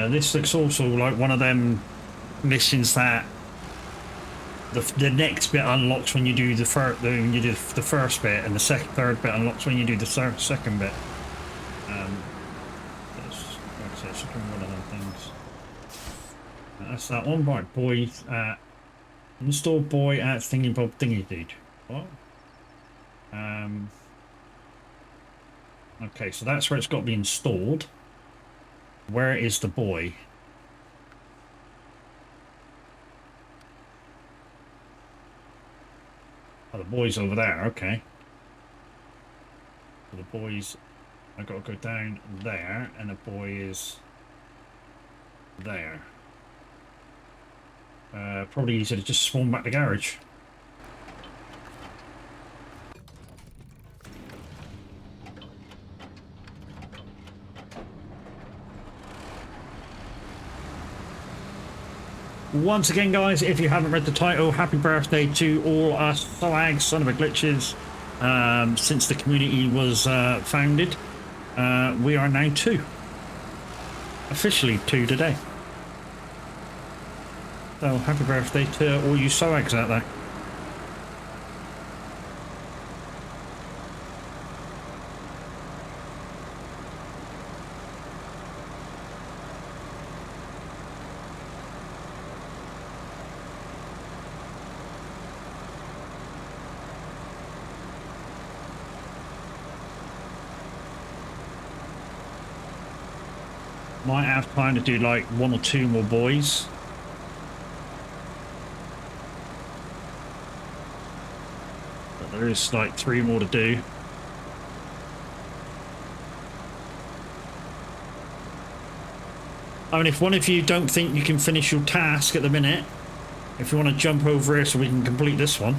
This looks also like one of them missions that the next bit unlocks when you do the first bit, and the third bit unlocks when you do the second bit. That's, like I said, it's one of them things. That's that one. Right, boy. Install boy at Thingy Bob Thingy Dude. What? Okay, so that's where it's got to be installed. Where is the boy? Oh, the boy's over there. Okay. So the boy's... I've got to go down there, and the boy is there. Probably easier to just spawn back the garage. Once again, guys, if you haven't read the title, happy birthday to all us Soag son of a glitches. Since the community was founded, we are now 2. Officially 2 today. So happy birthday to all you Soags out there. Might have time to do like 1 or 2 more boys. But there is like 3 more to do. I mean, if one of you don't think you can finish your task at the minute, if you want to jump over here so we can complete this one.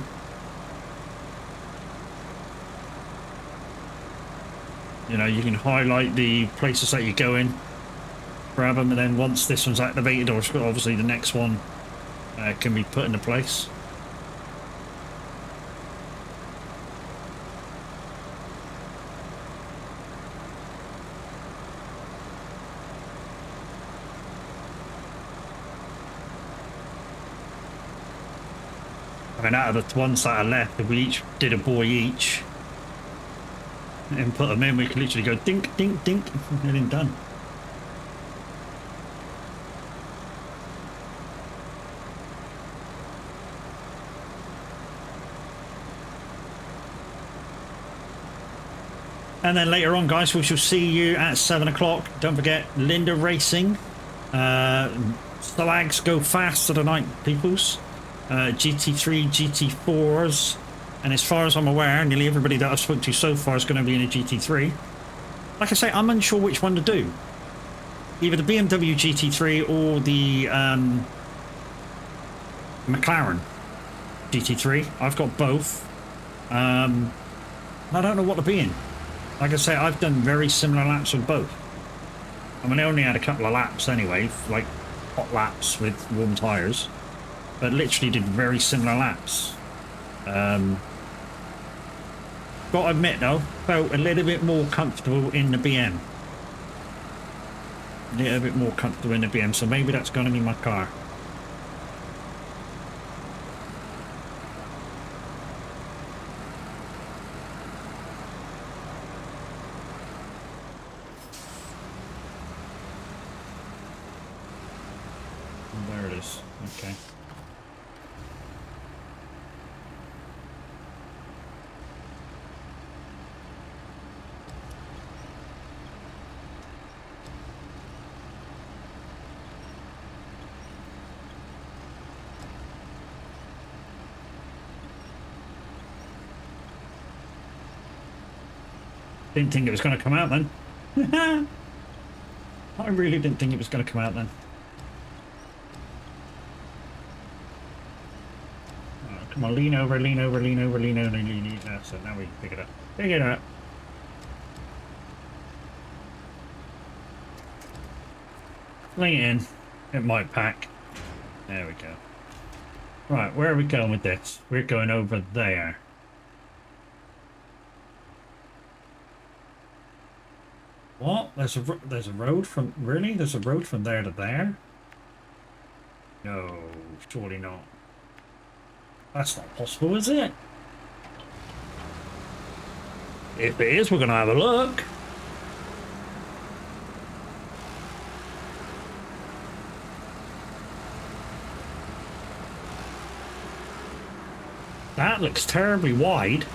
You know, you can highlight the places that you go in. Grab them, and then once this one's activated, or obviously the next one can be put into place. I mean, out of the ones that are left, if we each did a boy each and put them in, we could literally go dink, dink, dink, and then done. And then later on, guys, we shall see you at 7 o'clock. Don't forget, Linda Racing. Soags go fast tonight, peoples. GT3, GT4s. And as far as I'm aware, nearly everybody that I've spoken to so far is going to be in a GT3. Like I say, I'm unsure which one to do. Either the BMW GT3 or the McLaren GT3. I've got both. I don't know what to be in. Like I say, I've done very similar laps with both. I mean, I only had a couple of laps anyway, like hot laps with warm tyres, but literally did very similar laps. Got to admit though, felt a little bit more comfortable in the BM. A little bit more comfortable in the BM, so maybe that's going to be my car. There it is. Okay. Didn't think it was going to come out then. I really didn't think it was going to come out then. Come on, lean over, lean over, lean over, lean over, lean over. So now we can pick it up. Pick it up. Lean in. It might pack. There we go. Right, where are we going with this? We're going over there. What? There's a road from... Really? There's a road from there to there? No, surely not. That's not possible, is it? If it is, we're going to have a look. That looks terribly wide.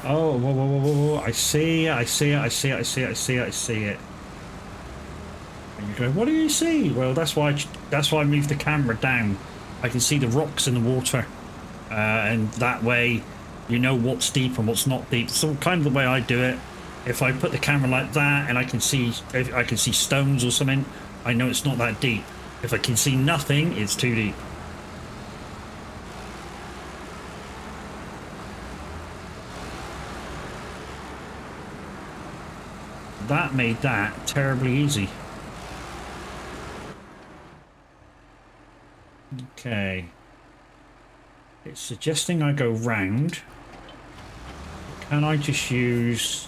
Oh, whoa, whoa, whoa, whoa, whoa. I see it, I see it, I see it, I see it, I see it, I see it. And you go, what do you see? Well, that's why I moved the camera down. I can see the rocks in the water. And that way, you know what's deep and what's not deep. So kind of the way I do it. If I put the camera like that and I can see stones or something, I know it's not that deep. If I can see nothing, it's too deep. that made that terribly easy. Okay. It's suggesting I go round. Can I just use...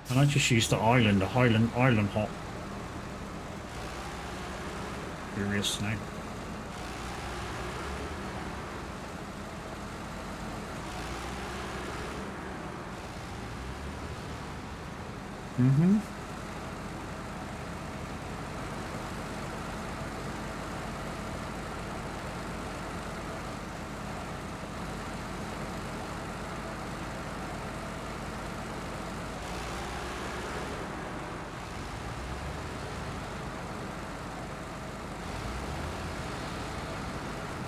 Can I just use the island hop? Curious now. Mm-hmm.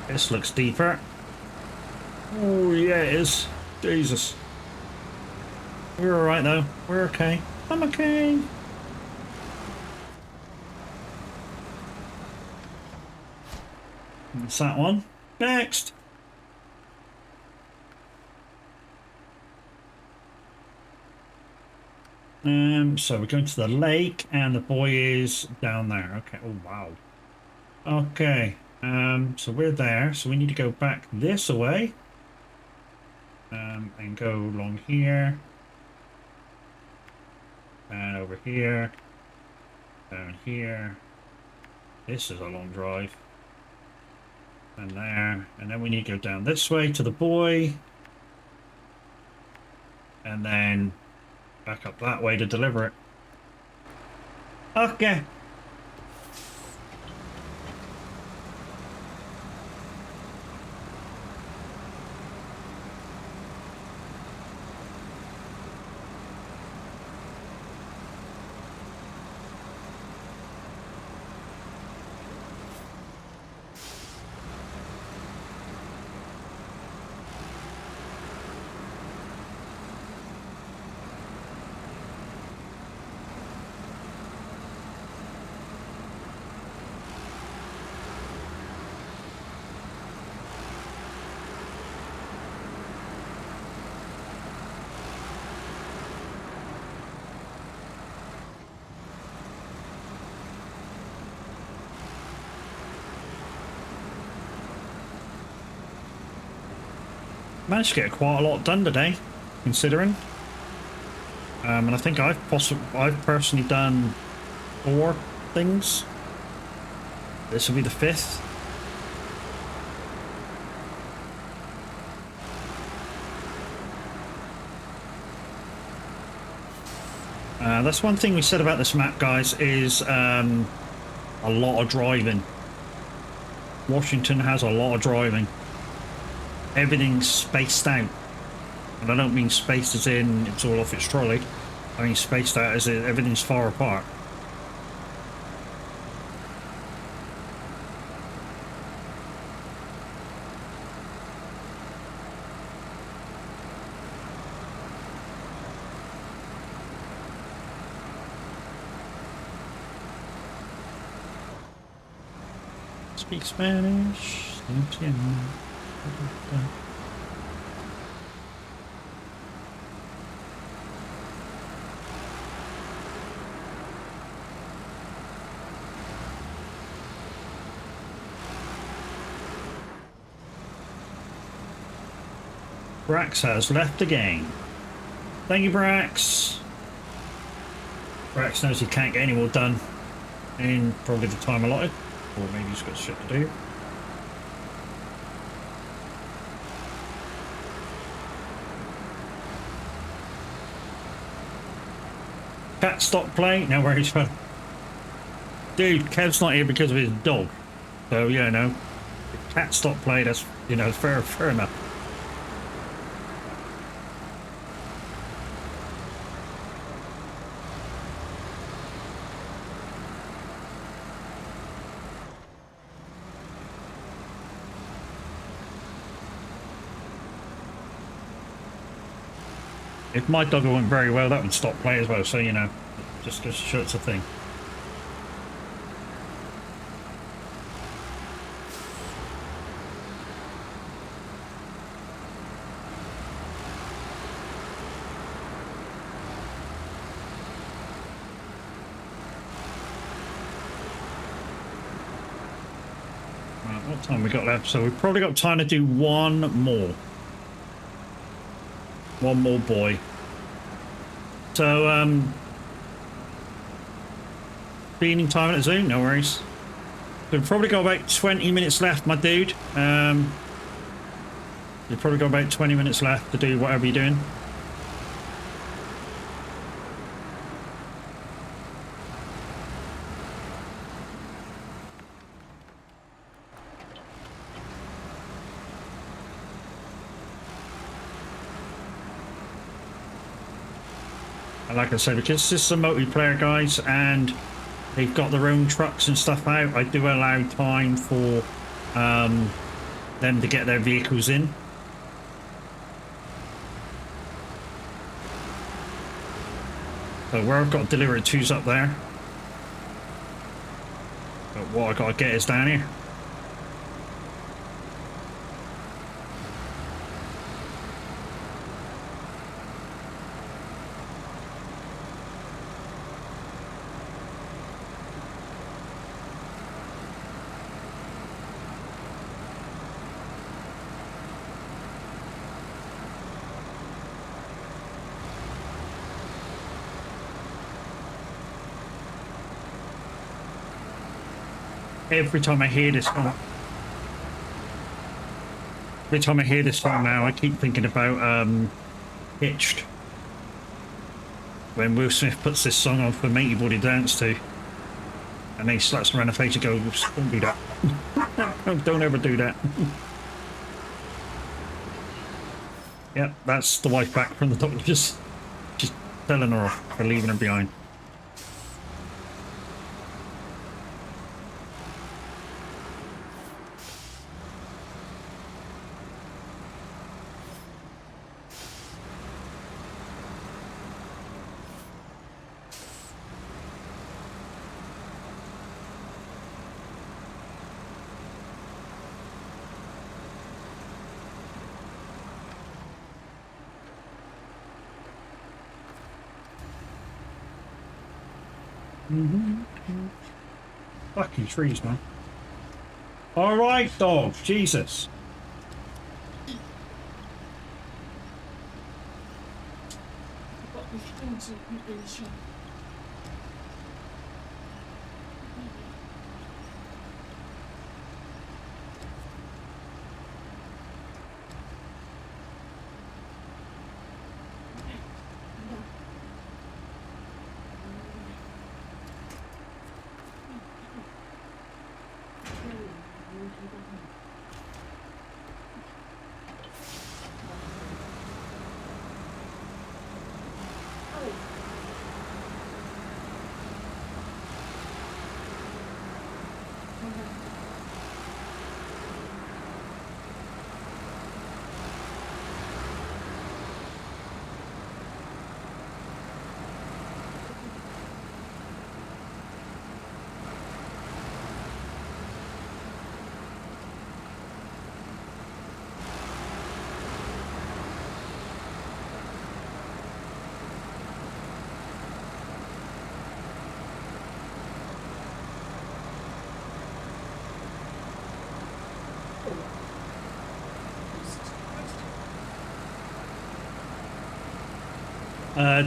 This looks deeper. Oh, yeah, it is. Jesus. We're alright, though. We're okay. I'm okay. That's that one. Next. So we're going to the lake, and the boy is down there. Okay. Oh, wow. Okay. So we're there. So we need to go back this way. And go along here. And over here. Down here. This is a long drive. And there. And then we need to go down this way to the boy. And then back up that way to deliver it. Okay. Managed to get quite a lot done today, considering. And I think I've personally done 4 things. This will be the 5th. That's one thing we said about this map, guys, is a lot of driving. Washington has a lot of driving. Everything's spaced out. And I don't mean spaced as in it's all off its trolley. I mean spaced out as in everything's far apart. Speak Spanish. Brax has left the game. Thank you, Brax. Brax knows he can't get any more done in probably the time allotted. Or maybe he's got shit to do. Cat stop play. No worries, fun. Dude, Kev's not here because of his dog. So, you know, if cat stop play, that's, you know, fair enough. If my dog went very well, that would stop play as well, so you know, just to show it's a thing. Right, what time we got left? So we've probably got time to do one more. One more boy. So, cleaning time at the zoo, no worries. We've probably got about 20 minutes left, my dude. You've probably got about 20 minutes left to do whatever you're doing. And like I said, because this is a multiplayer, guys, and they've got their own trucks and stuff out, I do allow time for them to get their vehicles in. So where I've got to deliver it to's up there. But what I got to get is down here. Every time I hear this song, now, I keep thinking about Hitched. When Will Smith puts this song on for Matey Boy to dance to, and he slaps around the face and goes, "Don't do that. Don't ever do that." Yep, that's the wife back from the doctor, just telling her off for leaving her behind. Fucking trees, man. All right, dog. Jesus.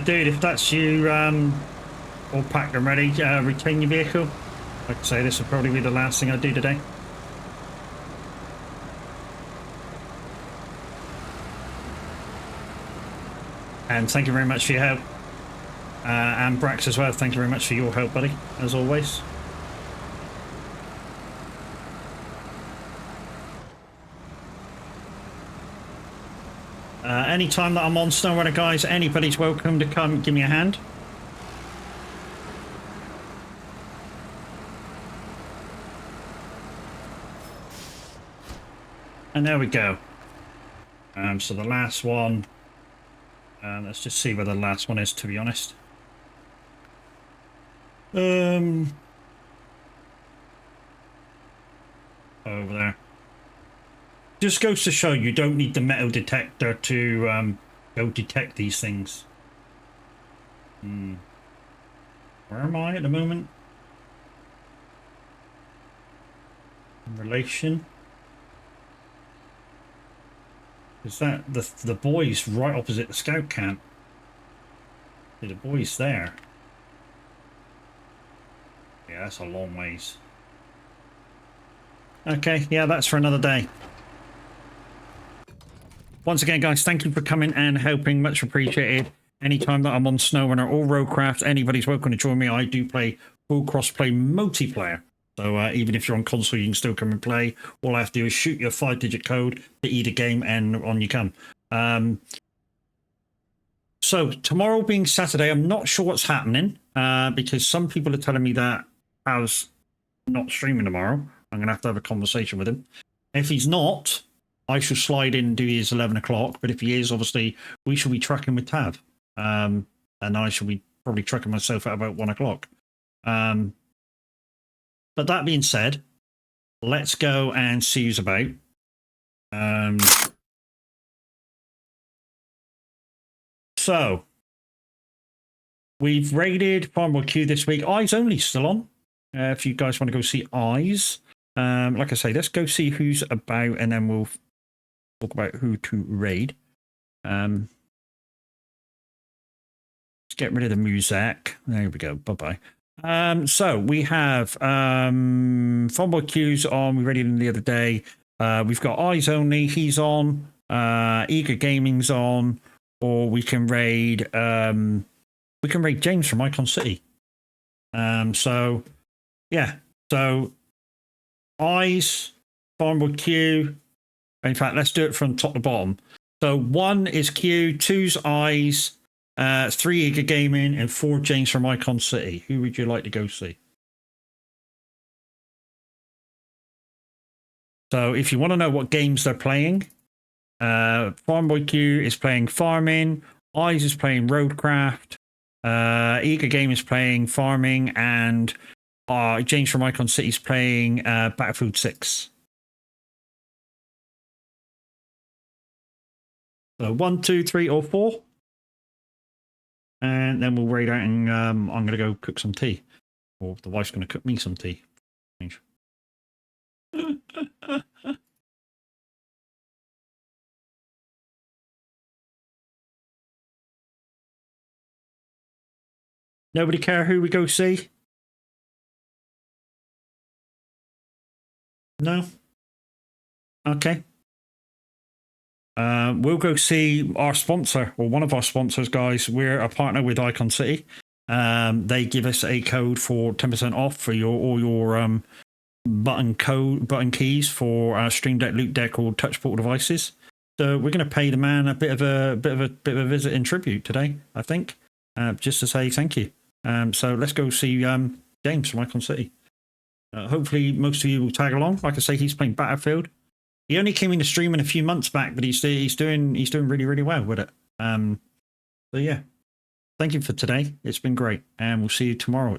Dude, if that's you, all packed and ready, retain your vehicle. Like I say, this will probably be the last thing I do today. And thank you very much for your help. And Brax as well, thank you very much for your help, buddy, as always. Anytime that I'm on SnowRunner, guys, anybody's welcome to come give me a hand. And there we go. So the last one, let's just see where the last one is, to be honest. Over there. Just goes to show you don't need the metal detector to go detect these things. Where am I at the moment? In relation. Is that the boys right opposite the scout camp? The boys there. Yeah, that's a long ways. Okay, yeah, that's for another day. Once again, guys, thank you for coming and helping. Much appreciated. Anytime that I'm on SnowRunner or Roadcraft, anybody's welcome to join me. I do play full cross-play multiplayer. So even if you're on console, you can still come and play. All I have to do is shoot your 5-digit code to eat a game and on you come. So tomorrow being Saturday, I'm not sure what's happening because some people are telling me that I was not streaming tomorrow. I'm going to have a conversation with him. If he's not, I shall slide in and do his 11 o'clock. But if he is, obviously, we shall be tracking with Tab. And I shall be probably tracking myself at about 1 o'clock. But that being said, let's go and see who's about. So, we've raided Farmwell Q this week. Eyes Only still on. If you guys want to go see Eyes. Like I say, let's go see who's about and then we'll talk about who to raid. Let's get rid of the music. There we go. Bye-bye. So we have Farmwell Q's on. We raided him the other day. We've got Eyes Only. He's on. Eager Gaming's on. Or we can raid James from Icon City. So yeah. So Eyes, Farmwell Q. In fact, let's do it from top to bottom. So 1 is Q, 2's Eyes, 3 Eager Gaming, and 4 James from Icon City. Who would you like to go see? So if you want to know what games they're playing, Farmwell Q is playing Farming, Eyes is playing Roadcraft, Eager Game is playing Farming, and James from Icon City is playing Battlefield 6. So 1, 2, 3, or 4. And then we'll raid out and I'm going to go cook some tea. Or the wife's going to cook me some tea. Nobody care who we go see? No? Okay. We'll go see our sponsor, or one of our sponsors, guys. We're a partner with Icon City. They give us a code for 10% off for all your button keys for Stream Deck, Loot Deck, or touch portal devices. So we're going to pay the man a bit of a visit in tribute today, I think, just to say thank you. So let's go see James from Icon City. Hopefully, most of you will tag along. Like I say, he's playing Battlefield. He only came into streaming a few months back, but he's doing really, really well with it. So yeah, thank you for today. It's been great, and we'll see you tomorrow.